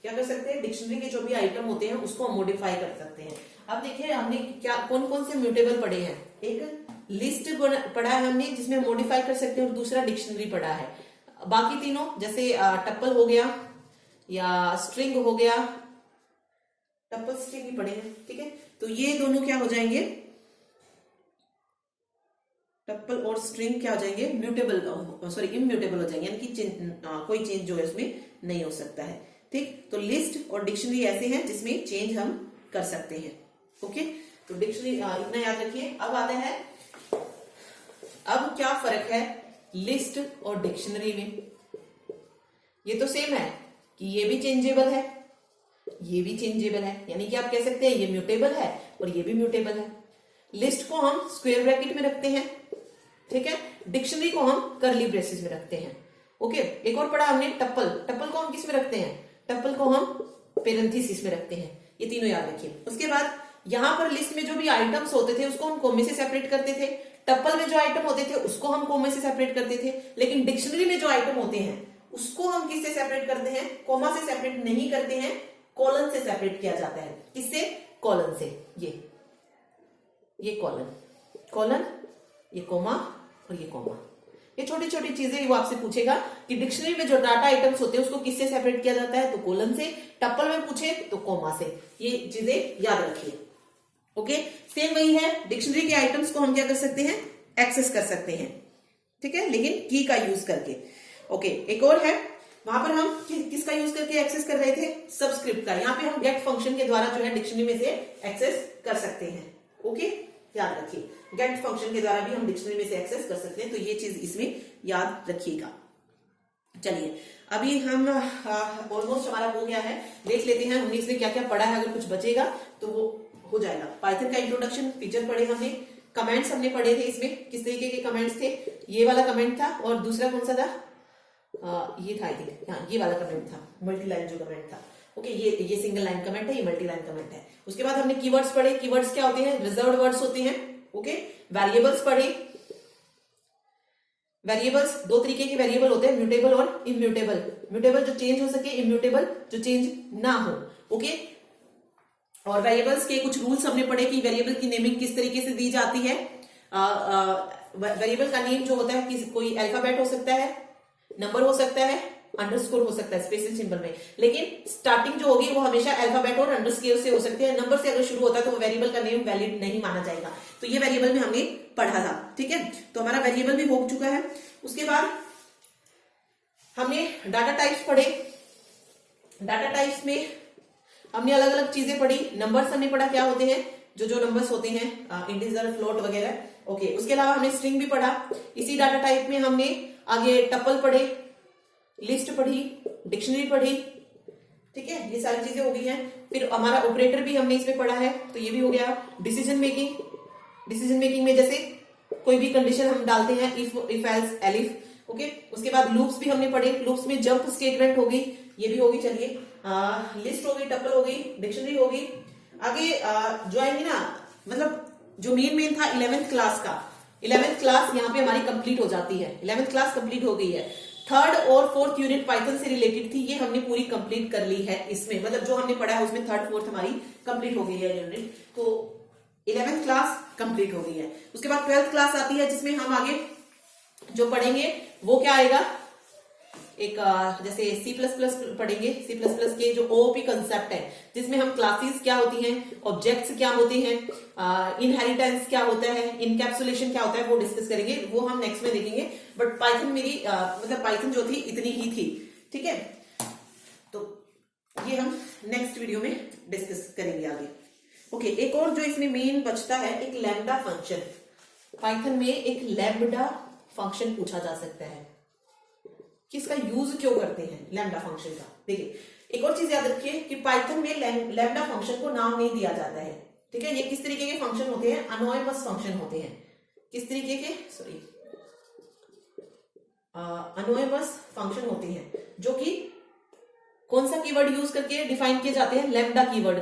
क्या कर सकते हैं? डिक्शनरी के जो भी आइटम होते हैं उसको हम मॉडिफाई कर सकते हैं। अब देखिए हमने क्या कौन कौन से म्यूटेबल पढ़े हैं। एक लिस्ट पढ़ा है हमने जिसमें मॉडिफाई कर सकते हैं, और दूसरा डिक्शनरी पढ़ा है। बाकी तीनों जैसे टप्पल हो गया या स्ट्रिंग हो गया, टप्पल स्ट्रिंग भी पढ़े हैं। ठीक है, तो ये दोनों क्या हो जाएंगे? टप्पल और स्ट्रिंग क्या हो जाएंगे? म्यूटेबल, सॉरी इम्यूटेबल हो जाएंगे, यानी कि कोई चेंज जो है उसमें नहीं हो सकता है। ठीक, तो लिस्ट और डिक्शनरी ऐसे हैं जिसमें चेंज हम कर सकते हैं। ओके, तो डिक्शनरी इतना याद रखिए। अब आता है, अब क्या फर्क है लिस्ट और डिक्शनरी में? ये तो सेम है कि ये भी चेंजेबल है, ये भी चेंजेबल है, यानी कि आप कह सकते हैं ये म्यूटेबल है और ये भी म्यूटेबल है। लिस्ट को हम स्क्वायर ब्रैकेट में रखते हैं, ठीक है, डिक्शनरी को हम कर्ली ब्रेसेस में रखते हैं। ओके, एक और पढ़ा हमने टप्पल। टप्पल को हम किस में रखते हैं? टप्पल को हम पेरेंथेसिस में रखते हैं। ये तीनों याद रखिए। उसके बाद यहां पर लिस्ट में जो भी आइटम्स होते थे उसको हम कोमे से सेपरेट करते थे, टप्पल में जो आइटम होते थे उसको हम कोमे से सेपरेट करते थे, लेकिन डिक्शनरी में जो आइटम होते हैं उसको हम किससे सेपरेट करते हैं? कोमा से सेपरेट नहीं करते हैं, कॉलन से सेपरेट किया जाता है। किससे? कॉलन से। ये कॉलन, ये कोमा और ये कोमा। ये छोटी छोटी चीजें वो आपसे पूछेगा कि डिक्शनरी में जो डाटा आइटम्स होते हैं उसको किससे सेपरेट किया जाता है? तो कॉलन से। टप्पल में पूछे तो कोमा से। ये चीजें याद रखिए। ओके, सेम वही है, डिक्शनरी के आइटम्स को हम क्या कर सकते हैं? एक्सेस कर सकते हैं। ठीक है, लेकिन की का यूज करके। ओके, एक और है, वहां पर हम किसका यूज करके एक्सेस कर रहे थे? सबस्क्रिप्ट का। यहाँ पे हम गेट फंक्शन के द्वारा जो है डिक्शनरी में से एक्सेस कर सकते हैं। ओके, याद रखिए, गेट फंक्शन के द्वारा भी हम डिक्शनरी में से एक्सेस कर सकते हैं, तो ये चीज इसमें याद रखिएगा। चलिए, अभी हम ऑलमोस्ट हमारा हो गया है, देख लेते हैं हमने इसमें क्या क्या पढ़ा है। अगर कुछ बचेगा तो वो हो जाएगा। पाइथन का इंट्रोडक्शन, फीचर पढ़े हमने, कमेंट्स हमने पढ़े थे, इसमें किस तरीके के कमेंट्स थे। ये वाला कमेंट था और दूसरा कौन सा था? ये था आई थिंक, हाँ ये वाला कमेंट था, मल्टी लाइन जो कमेंट था। ओके, ये सिंगल लाइन कमेंट है, ये मल्टी लाइन कमेंट है। उसके बाद हमने कीवर्ड्स पढ़े। कीवर्ड्स क्या होते हैं? रिजर्व्ड वर्ड्स होते हैं। ओके, वेरिएबल्स पढ़े। वेरिएबल्स दो तरीके के वेरिएबल होते हैं, म्यूटेबल और इम्यूटेबल। म्यूटेबल जो चेंज हो सके, इम्यूटेबल जो चेंज ना हो। ओके, और वेरिएबल्स के कुछ रूल्स हमने पढ़े कि वेरिएबल की नेमिंग किस तरीके से दी जाती है। वेरिएबल का नेम जो होता है, कोई अल्फाबेट हो सकता है, नंबर हो सकता है, अंडरस्कोर हो सकता है स्पेशल सिंबल में, लेकिन स्टार्टिंग जो होगी वो हमेशा अल्फाबेट और अंडरस्कोर से हो सकती है। नंबर से अगर शुरू होता है तो वो वेरिएबल का नेम वैलिड नहीं माना जाएगा। तो ये वेरिएबल में हमने पढ़ा था। ठीक है, तो हमारा वेरिएबल भी हो चुका है। उसके बाद हमने डाटा टाइप्स पढ़े। डाटा टाइप्स में हमने अलग अलग चीजें पढ़ी। नंबर्स हमने पढ़ा क्या होते हैं, जो नंबर्स होते हैं, इंटीजर, फ्लोट वगैरह। ओके, उसके अलावा हमने स्ट्रिंग भी पढ़ा। इसी डाटा टाइप में हमने आगे टप्पल पढ़े, लिस्ट पढ़ी, डिक्शनरी पढ़ी। ठीक है, ये सारी चीजें हो गई हैं। फिर हमारा ऑपरेटर भी हमने इसमें पढ़ा है, तो ये भी हो गया। डिसीजन मेकिंग, डिसीजन मेकिंग में जैसे कोई भी कंडीशन हम डालते हैं, इफ एल्स एलिफ। ओके, उसके बाद लूप्स भी हमने पढ़े। लूप्स में जंप स्टेटमेंट होगी, ये भी होगी। चलिए, लिस्ट होगी, टप्पल होगी, डिक्शनरी होगी। आगे जो आएंगे ना, मतलब जो मेन था 11th क्लास का, 11th क्लास यहाँ पे हमारी कंप्लीट हो जाती है। 11th क्लास कंप्लीट हो गई है। 3rd और 4th यूनिट पाइथन से रिलेटेड थी, ये हमने पूरी कंप्लीट कर ली है। इसमें मतलब जो हमने पढ़ा है उसमें 3rd 4th हमारी कंप्लीट हो गई है यूनिट। तो 11th क्लास कंप्लीट हो गई है। उसके बाद 12th क्लास आती है जिसमें हम आगे जो पढ़ेंगे वो क्या आएगा? एक जैसे C++ पढ़ेंगे, C++ के जो OOP कंसेप्ट है जिसमें हम क्लासेस क्या होती हैं, ऑब्जेक्ट्स क्या होते हैं, इनहेरिटेंस क्या होता है, इनकैप्सुलेशन क्या होता है, वो डिस्कस करेंगे, वो हम नेक्स्ट में देखेंगे। बट पाइथन मेरी मतलब पाइथन जो थी इतनी ही थी, ठीक है। तो ये हम नेक्स्ट वीडियो में डिस्कस करेंगे आगे। ओके, एक और जो इसमें मेन बचता है, एक लैम्डा फंक्शन। पाइथन में एक लैम्डा फंक्शन पूछा जा सकता है, किसका यूज क्यों करते हैं लैम्डा फंक्शन का। देखिए, एक और चीज याद रखिए कि पाइथन में लैम्डा फंक्शन को नाम नहीं दिया जाता है, ठीक है। ये किस तरीके के फंक्शन होते हैं, अनोनिमस फंक्शन होते हैं। किस तरीके के, सॉरी, अनोनिमस फंक्शन होते हैं, जो कि कौन सा कीवर्ड यूज करके डिफाइन किए जाते हैं, लैम्डा कीवर्ड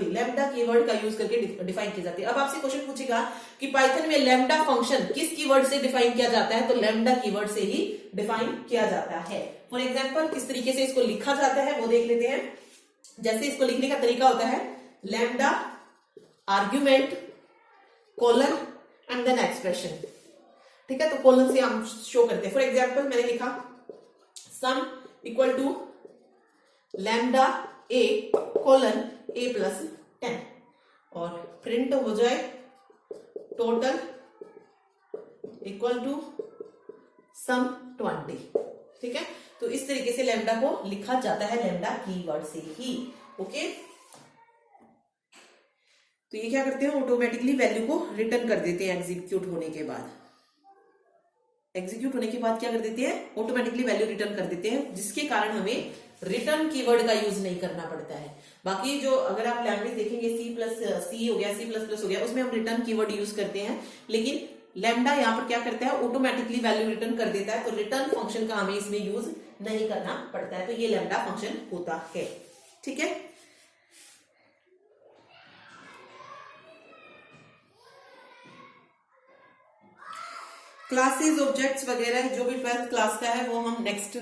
लैम्डा कीवर्ड का यूज करके डिफाइन किए जाते हैं। अब आपसे क्वेश्चन पूछेगा कि पाइथन में लैम्डा फंक्शन किस कीवर्ड से डिफाइन किया जाता है, तो लैम्डा कीवर्ड से ही डिफाइन किया जाता है। फॉर एग्जांपल, किस तरीके से इसको लिखा जाता है वो देख लेते हैं। जैसे इसको लिखने का तरीका होता है lambda argument colon and then expression, ठीक है। तो कोलन से हम शो करते हैं। फॉर एग्जाम्पल, मैंने लिखा sum equal to lambda a colon a plus 10 और प्रिंट हो जाए टोटल इक्वल टू सम 20, ठीक है। तो इस तरीके से लैम्डा को लिखा जाता है, लैम्डा कीवर्ड से ही। ओके, तो ये क्या करते हैं, ऑटोमेटिकली वैल्यू को रिटर्न कर देते हैं एग्जीक्यूट होने के बाद। एग्जीक्यूट होने के बाद क्या कर देते हैं, ऑटोमेटिकली वैल्यू रिटर्न कर देते हैं, जिसके कारण हमें रिटर्न कीवर्ड का यूज नहीं करना पड़ता है। बाकी जो अगर आप लैंग्वेज देखेंगे C हो गया, C++ हो गया, उसमें हम रिटर्न कीवर्ड यूज करते हैं, लेकिन लैम्डा यहाँ पर क्या करता है, ऑटोमेटिकली वैल्यू रिटर्न कर देता है। तो रिटर्न फंक्शन का हमें इसमें यूज नहीं करना पड़ता है। तो ये लैम्डा फंक्शन होता है, ठीक है। क्लासेस, ऑब्जेक्ट्स वगैरह जो भी 12th क्लास का है वो हम नेक्स्ट